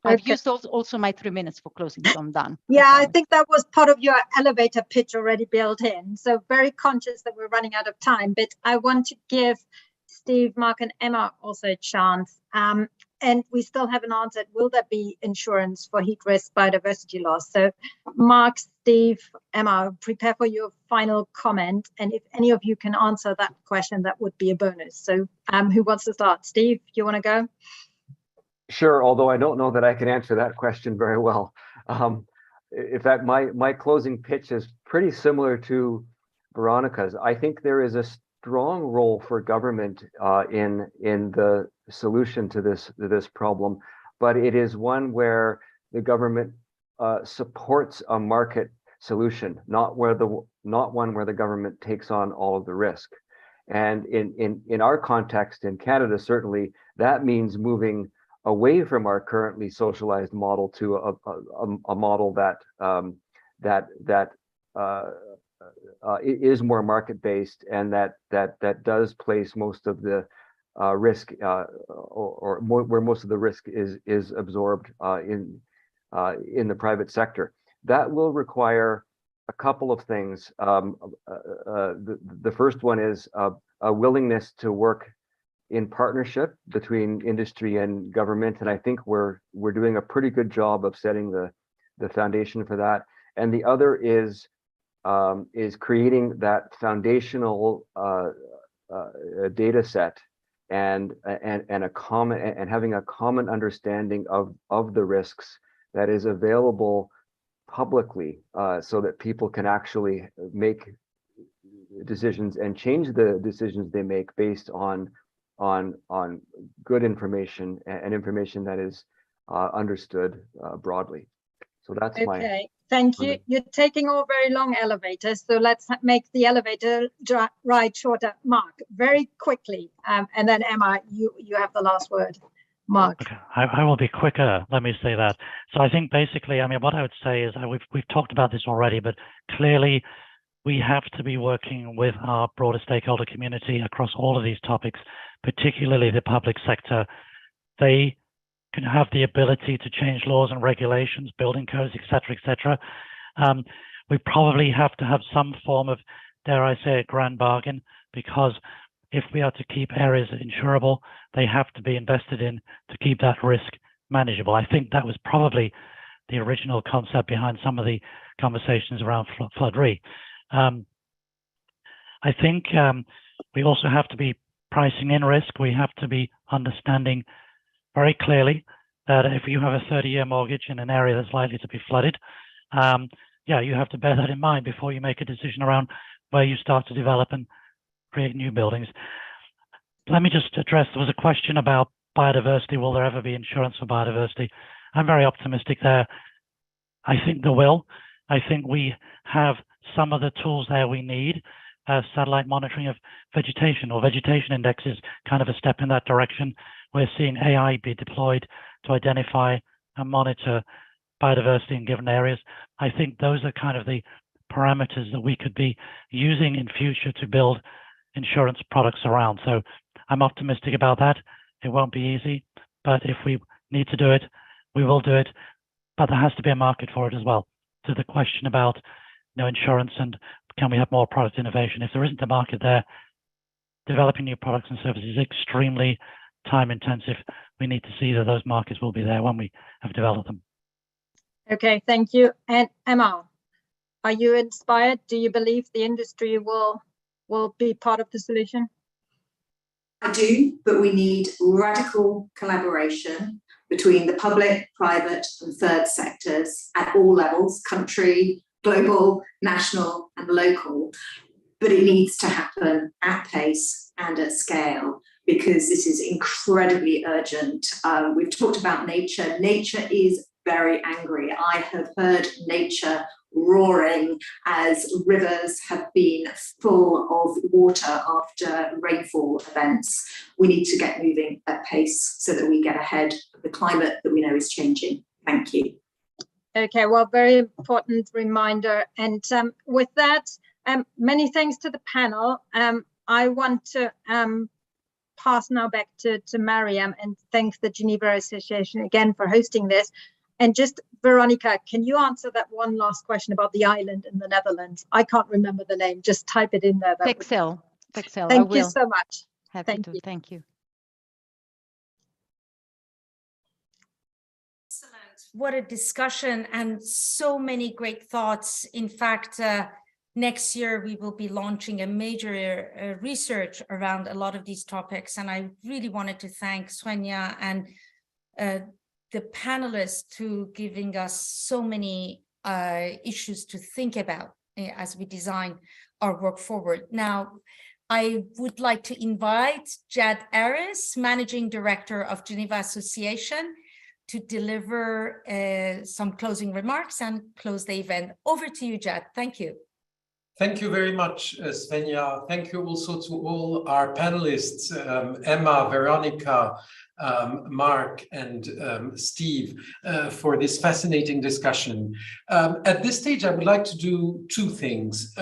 I've used also my 3 minutes for closing, so I'm done. Yeah, I think that was part of your elevator pitch already built in. So very conscious that we're running out of time, but I want to give Steve, Mark, and Emma also a chance. And we still haven't answered, will there be insurance for heat risk biodiversity loss? So Mark, Steve, Emma, prepare for your final comment. And if any of you can answer that question, that would be a bonus. So who wants to start? Steve, you want to go? Sure, although I don't know that I can answer that question very well. In fact, my closing pitch is pretty similar to Veronica's. I think there is a strong role for government in the solution to this problem, but it is one where the government supports a market solution, not one where the government takes on all of the risk. And in our context in Canada, certainly that means moving away from our currently socialized model to a model that is more market-based and that does place most of the risk or where most of the risk is absorbed in the private sector. That will require a couple of things. The first one is a willingness to work in partnership between industry and government, and I think we're doing a pretty good job of setting the foundation for that. And the other is creating that foundational data set and having a common understanding of the risks that is available publicly, so that people can actually make decisions and change the decisions they make based on good information and information that is understood broadly. So that's okay. Thank you. You're taking all very long elevators, so let's make the elevator ride shorter. Mark, very quickly, and then Emma, you have the last word. Mark. Okay. I will be quicker, let me say that. So I think basically, I mean, what I would say is we've talked about this already, but clearly we have to be working with our broader stakeholder community across all of these topics, particularly the public sector. They can have the ability to change laws and regulations, building codes, et cetera, we probably have to have some form of, dare I say, a grand bargain, because if we are to keep areas insurable, they have to be invested in to keep that risk manageable. I think that was probably the original concept behind some of the conversations around Flood Re. I think we also have to be pricing in risk. We have to be understanding very clearly that if you have a 30-year mortgage in an area that's likely to be flooded, yeah, you have to bear that in mind before you make a decision around where you start to develop and create new buildings. Let me just address, there was a question about biodiversity. Will there ever be insurance for biodiversity? I'm very optimistic there. I think there will. I think we have some of the tools there we need. Satellite monitoring of vegetation or vegetation index is kind of a step in that direction. We're seeing AI be deployed to identify and monitor biodiversity in given areas. I think those are kind of the parameters that we could be using in future to build insurance products around. So I'm optimistic about that. It won't be easy, but if we need to do it, we will do it. But there has to be a market for it as well. To the question about insurance and can we have more product innovation? If there isn't a market there, developing new products and services is extremely time intensive. We need to see that those markets will be there when we have developed them. Okay, thank you. And Emma, are you inspired? Do you believe the industry will be part of the solution? I do, but we need radical collaboration between the public, private and third sectors at all levels, country, global, national and local. But it needs to happen at pace and at scale because this is incredibly urgent. We've talked about nature. Nature is very angry. I have heard nature roaring as rivers have been full of water after rainfall events. We need to get moving at pace so that we get ahead of the climate that we know is changing. Thank you. Okay, well, very important reminder. And with that, many thanks to the panel. I want to pass now back to Mariam and thank the Geneva Association again for hosting this. And just, Veronica, can you answer that one last question about the island in the Netherlands? I can't remember the name. Just type it in there. Texel. Thank you so much. Thank you. what a discussion and so many great thoughts. In fact, next year we will be launching a major research around a lot of these topics. And I really wanted to thank Svenja and the panelists to giving us so many issues to think about as we design our work forward. Now, I would like to invite Jad Aris, Managing Director of Geneva Association, to deliver some closing remarks and close the event. Over to you, Jad. Thank you. Thank you very much, Svenja. Thank you also to all our panelists, Emma, Veronica, Mark, and Steve, for this fascinating discussion. At this stage, I would like to do two things.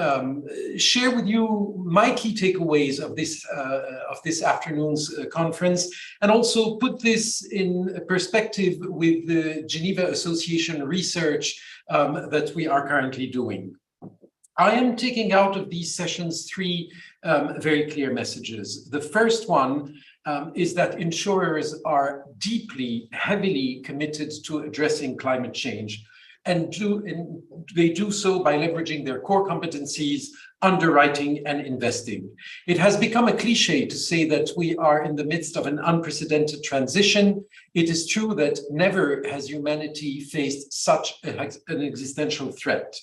Share with you my key takeaways of this afternoon's conference, and also put this in perspective with the Geneva Association research that we are currently doing. I am taking out of these sessions three very clear messages. The first one is that insurers are deeply, heavily committed to addressing climate change, and they do so by leveraging their core competencies, underwriting and investing. It has become a cliche to say that we are in the midst of an unprecedented transition. It is true that never has humanity faced such an existential threat.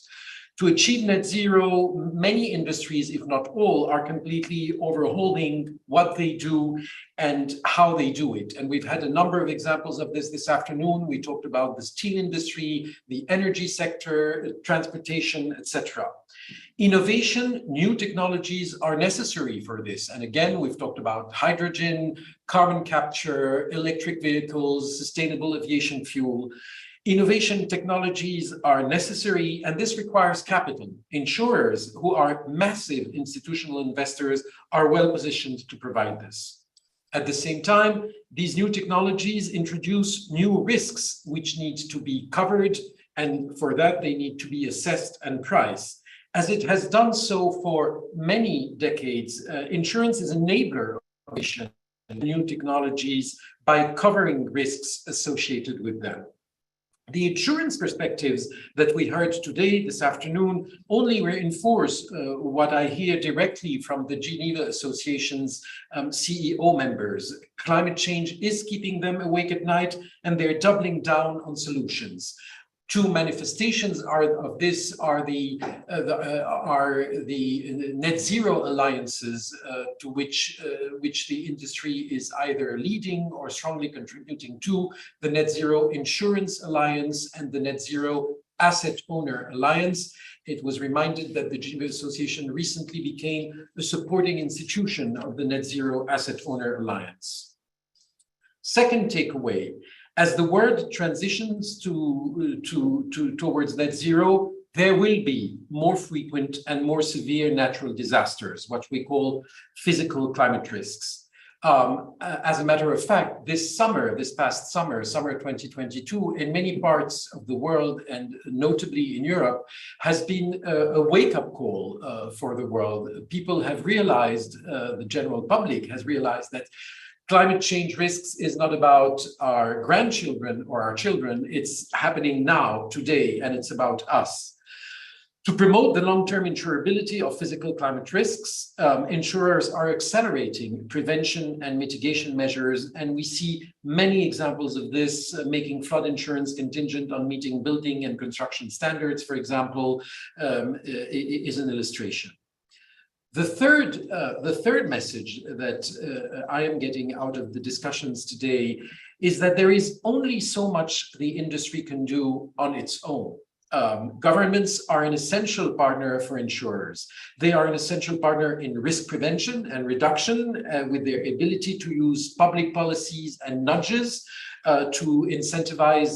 To achieve net zero, many industries, if not all, are completely overhauling what they do and how they do it. And we've had a number of examples of this afternoon. We talked about the steel industry, the energy sector, transportation, etc. Innovation, new technologies are necessary for this. And again, we've talked about hydrogen, carbon capture, electric vehicles, sustainable aviation fuel. Innovation technologies are necessary, and this requires capital. Insurers, who are massive institutional investors, are well positioned to provide this. At the same time, these new technologies introduce new risks which need to be covered, and for that they need to be assessed and priced. As it has done so for many decades, insurance is an enabler of new technologies by covering risks associated with them. The insurance perspectives that we heard today, this afternoon, only reinforce what I hear directly from the Geneva Association's CEO members. Climate change is keeping them awake at night, and they're doubling down on solutions. Two manifestations of this are the net zero alliances to which the industry is either leading or strongly contributing to: the Net Zero Insurance Alliance and the Net Zero Asset Owner Alliance. It was reminded that the Geneva Association recently became a supporting institution of the Net Zero Asset Owner Alliance. Second takeaway: as the world transitions towards net zero, there will be more frequent and more severe natural disasters, what we call physical climate risks. As a matter of fact, this past summer 2022, in many parts of the world, and notably in Europe, has been a wake-up call for the world. People have realized, the general public has realized, that climate change risks is not about our grandchildren or our children. It's happening now, today, and it's about us. To promote the long-term insurability of physical climate risks, insurers are accelerating prevention and mitigation measures, and we see many examples of this. Making flood insurance contingent on meeting building and construction standards, for example, is an illustration. The third message that I am getting out of the discussions today is that there is only so much the industry can do on its own. Governments are an essential partner for insurers. They are an essential partner in risk prevention and reduction with their ability to use public policies and nudges to incentivize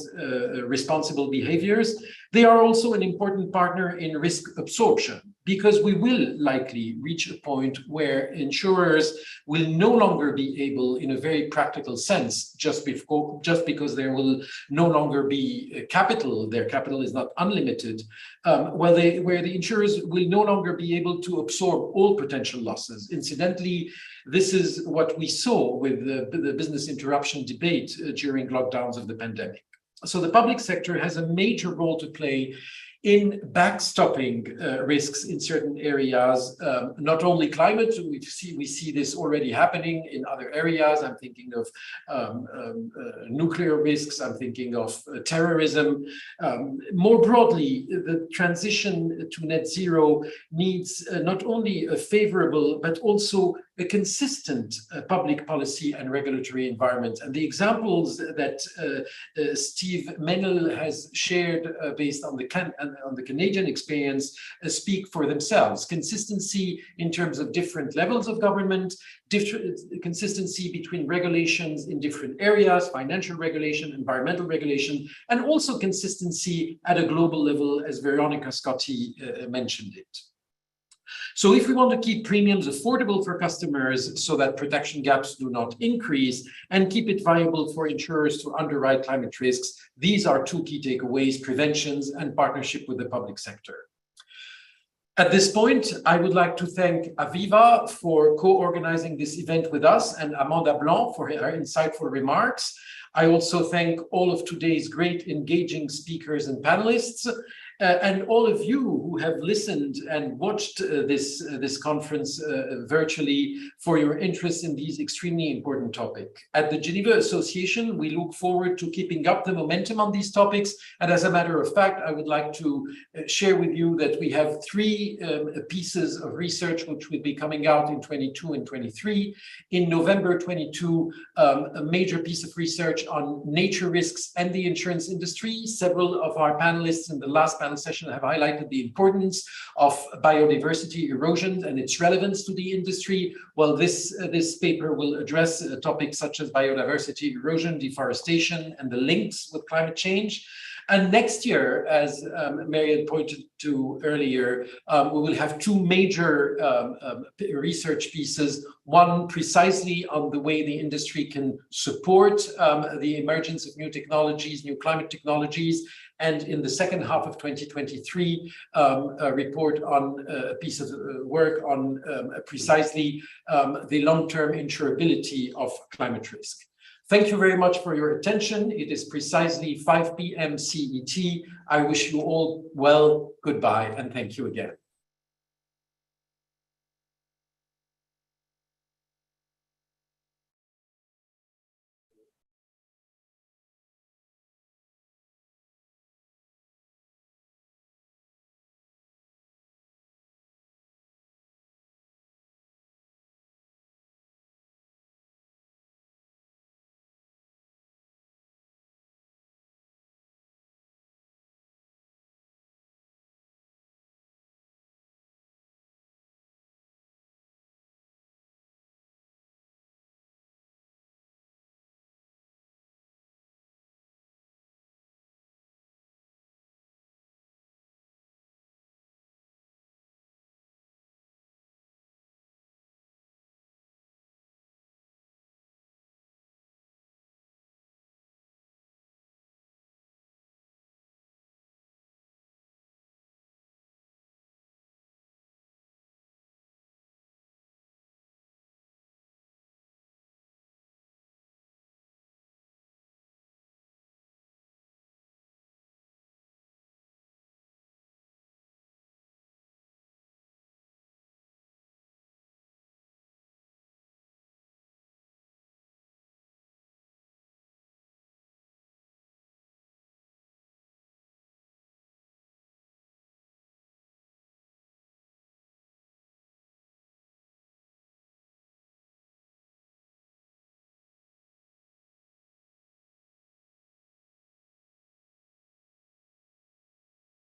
responsible behaviors. They are also an important partner in risk absorption, because we will likely reach a point where insurers will no longer be able, in a very practical sense, just because there will no longer be capital, their capital is not unlimited, where the insurers will no longer be able to absorb all potential losses. Incidentally, this is what we saw with the business interruption debate during lockdowns of the pandemic. So the public sector has a major role to play in backstopping risks in certain areas, not only climate, we see this already happening in other areas. I'm thinking of nuclear risks, I'm thinking of terrorism. More broadly, the transition to net zero needs not only a favorable, but also a consistent public policy and regulatory environment. And the examples that Steve Mennel has shared based on the Canadian experience speak for themselves. Consistency in terms of different levels of government, consistency between regulations in different areas, financial regulation, environmental regulation, and also consistency at a global level, as Veronica Scotti mentioned it. So if we want to keep premiums affordable for customers so that protection gaps do not increase and keep it viable for insurers to underwrite climate risks, these are two key takeaways: preventions and partnership with the public sector. At this point, I would like to thank Aviva for co-organizing this event with us and Amanda Blanc for her insightful remarks. I also thank all of today's great engaging speakers and panelists. And all of you who have listened and watched this conference virtually for your interest in these extremely important topics. At the Geneva Association, we look forward to keeping up the momentum on these topics. And as a matter of fact, I would like to share with you that we have 3 pieces of research which will be coming out in 22 and 23. In November 22, a major piece of research on nature risks and the insurance industry. Several of our panelists in the last panel session have highlighted the importance of biodiversity erosion and its relevance to the industry. Well, this paper will address topics such as biodiversity erosion, deforestation, and the links with climate change. And next year, as Marianne pointed to earlier, we will have 2 major research pieces, one precisely on the way the industry can support the emergence of new technologies, new climate technologies, and in the second half of 2023, a report on a piece of work on precisely the long-term insurability of climate risk. Thank you very much for your attention. It is precisely 5 p.m. CET. I wish you all well, goodbye, and thank you again.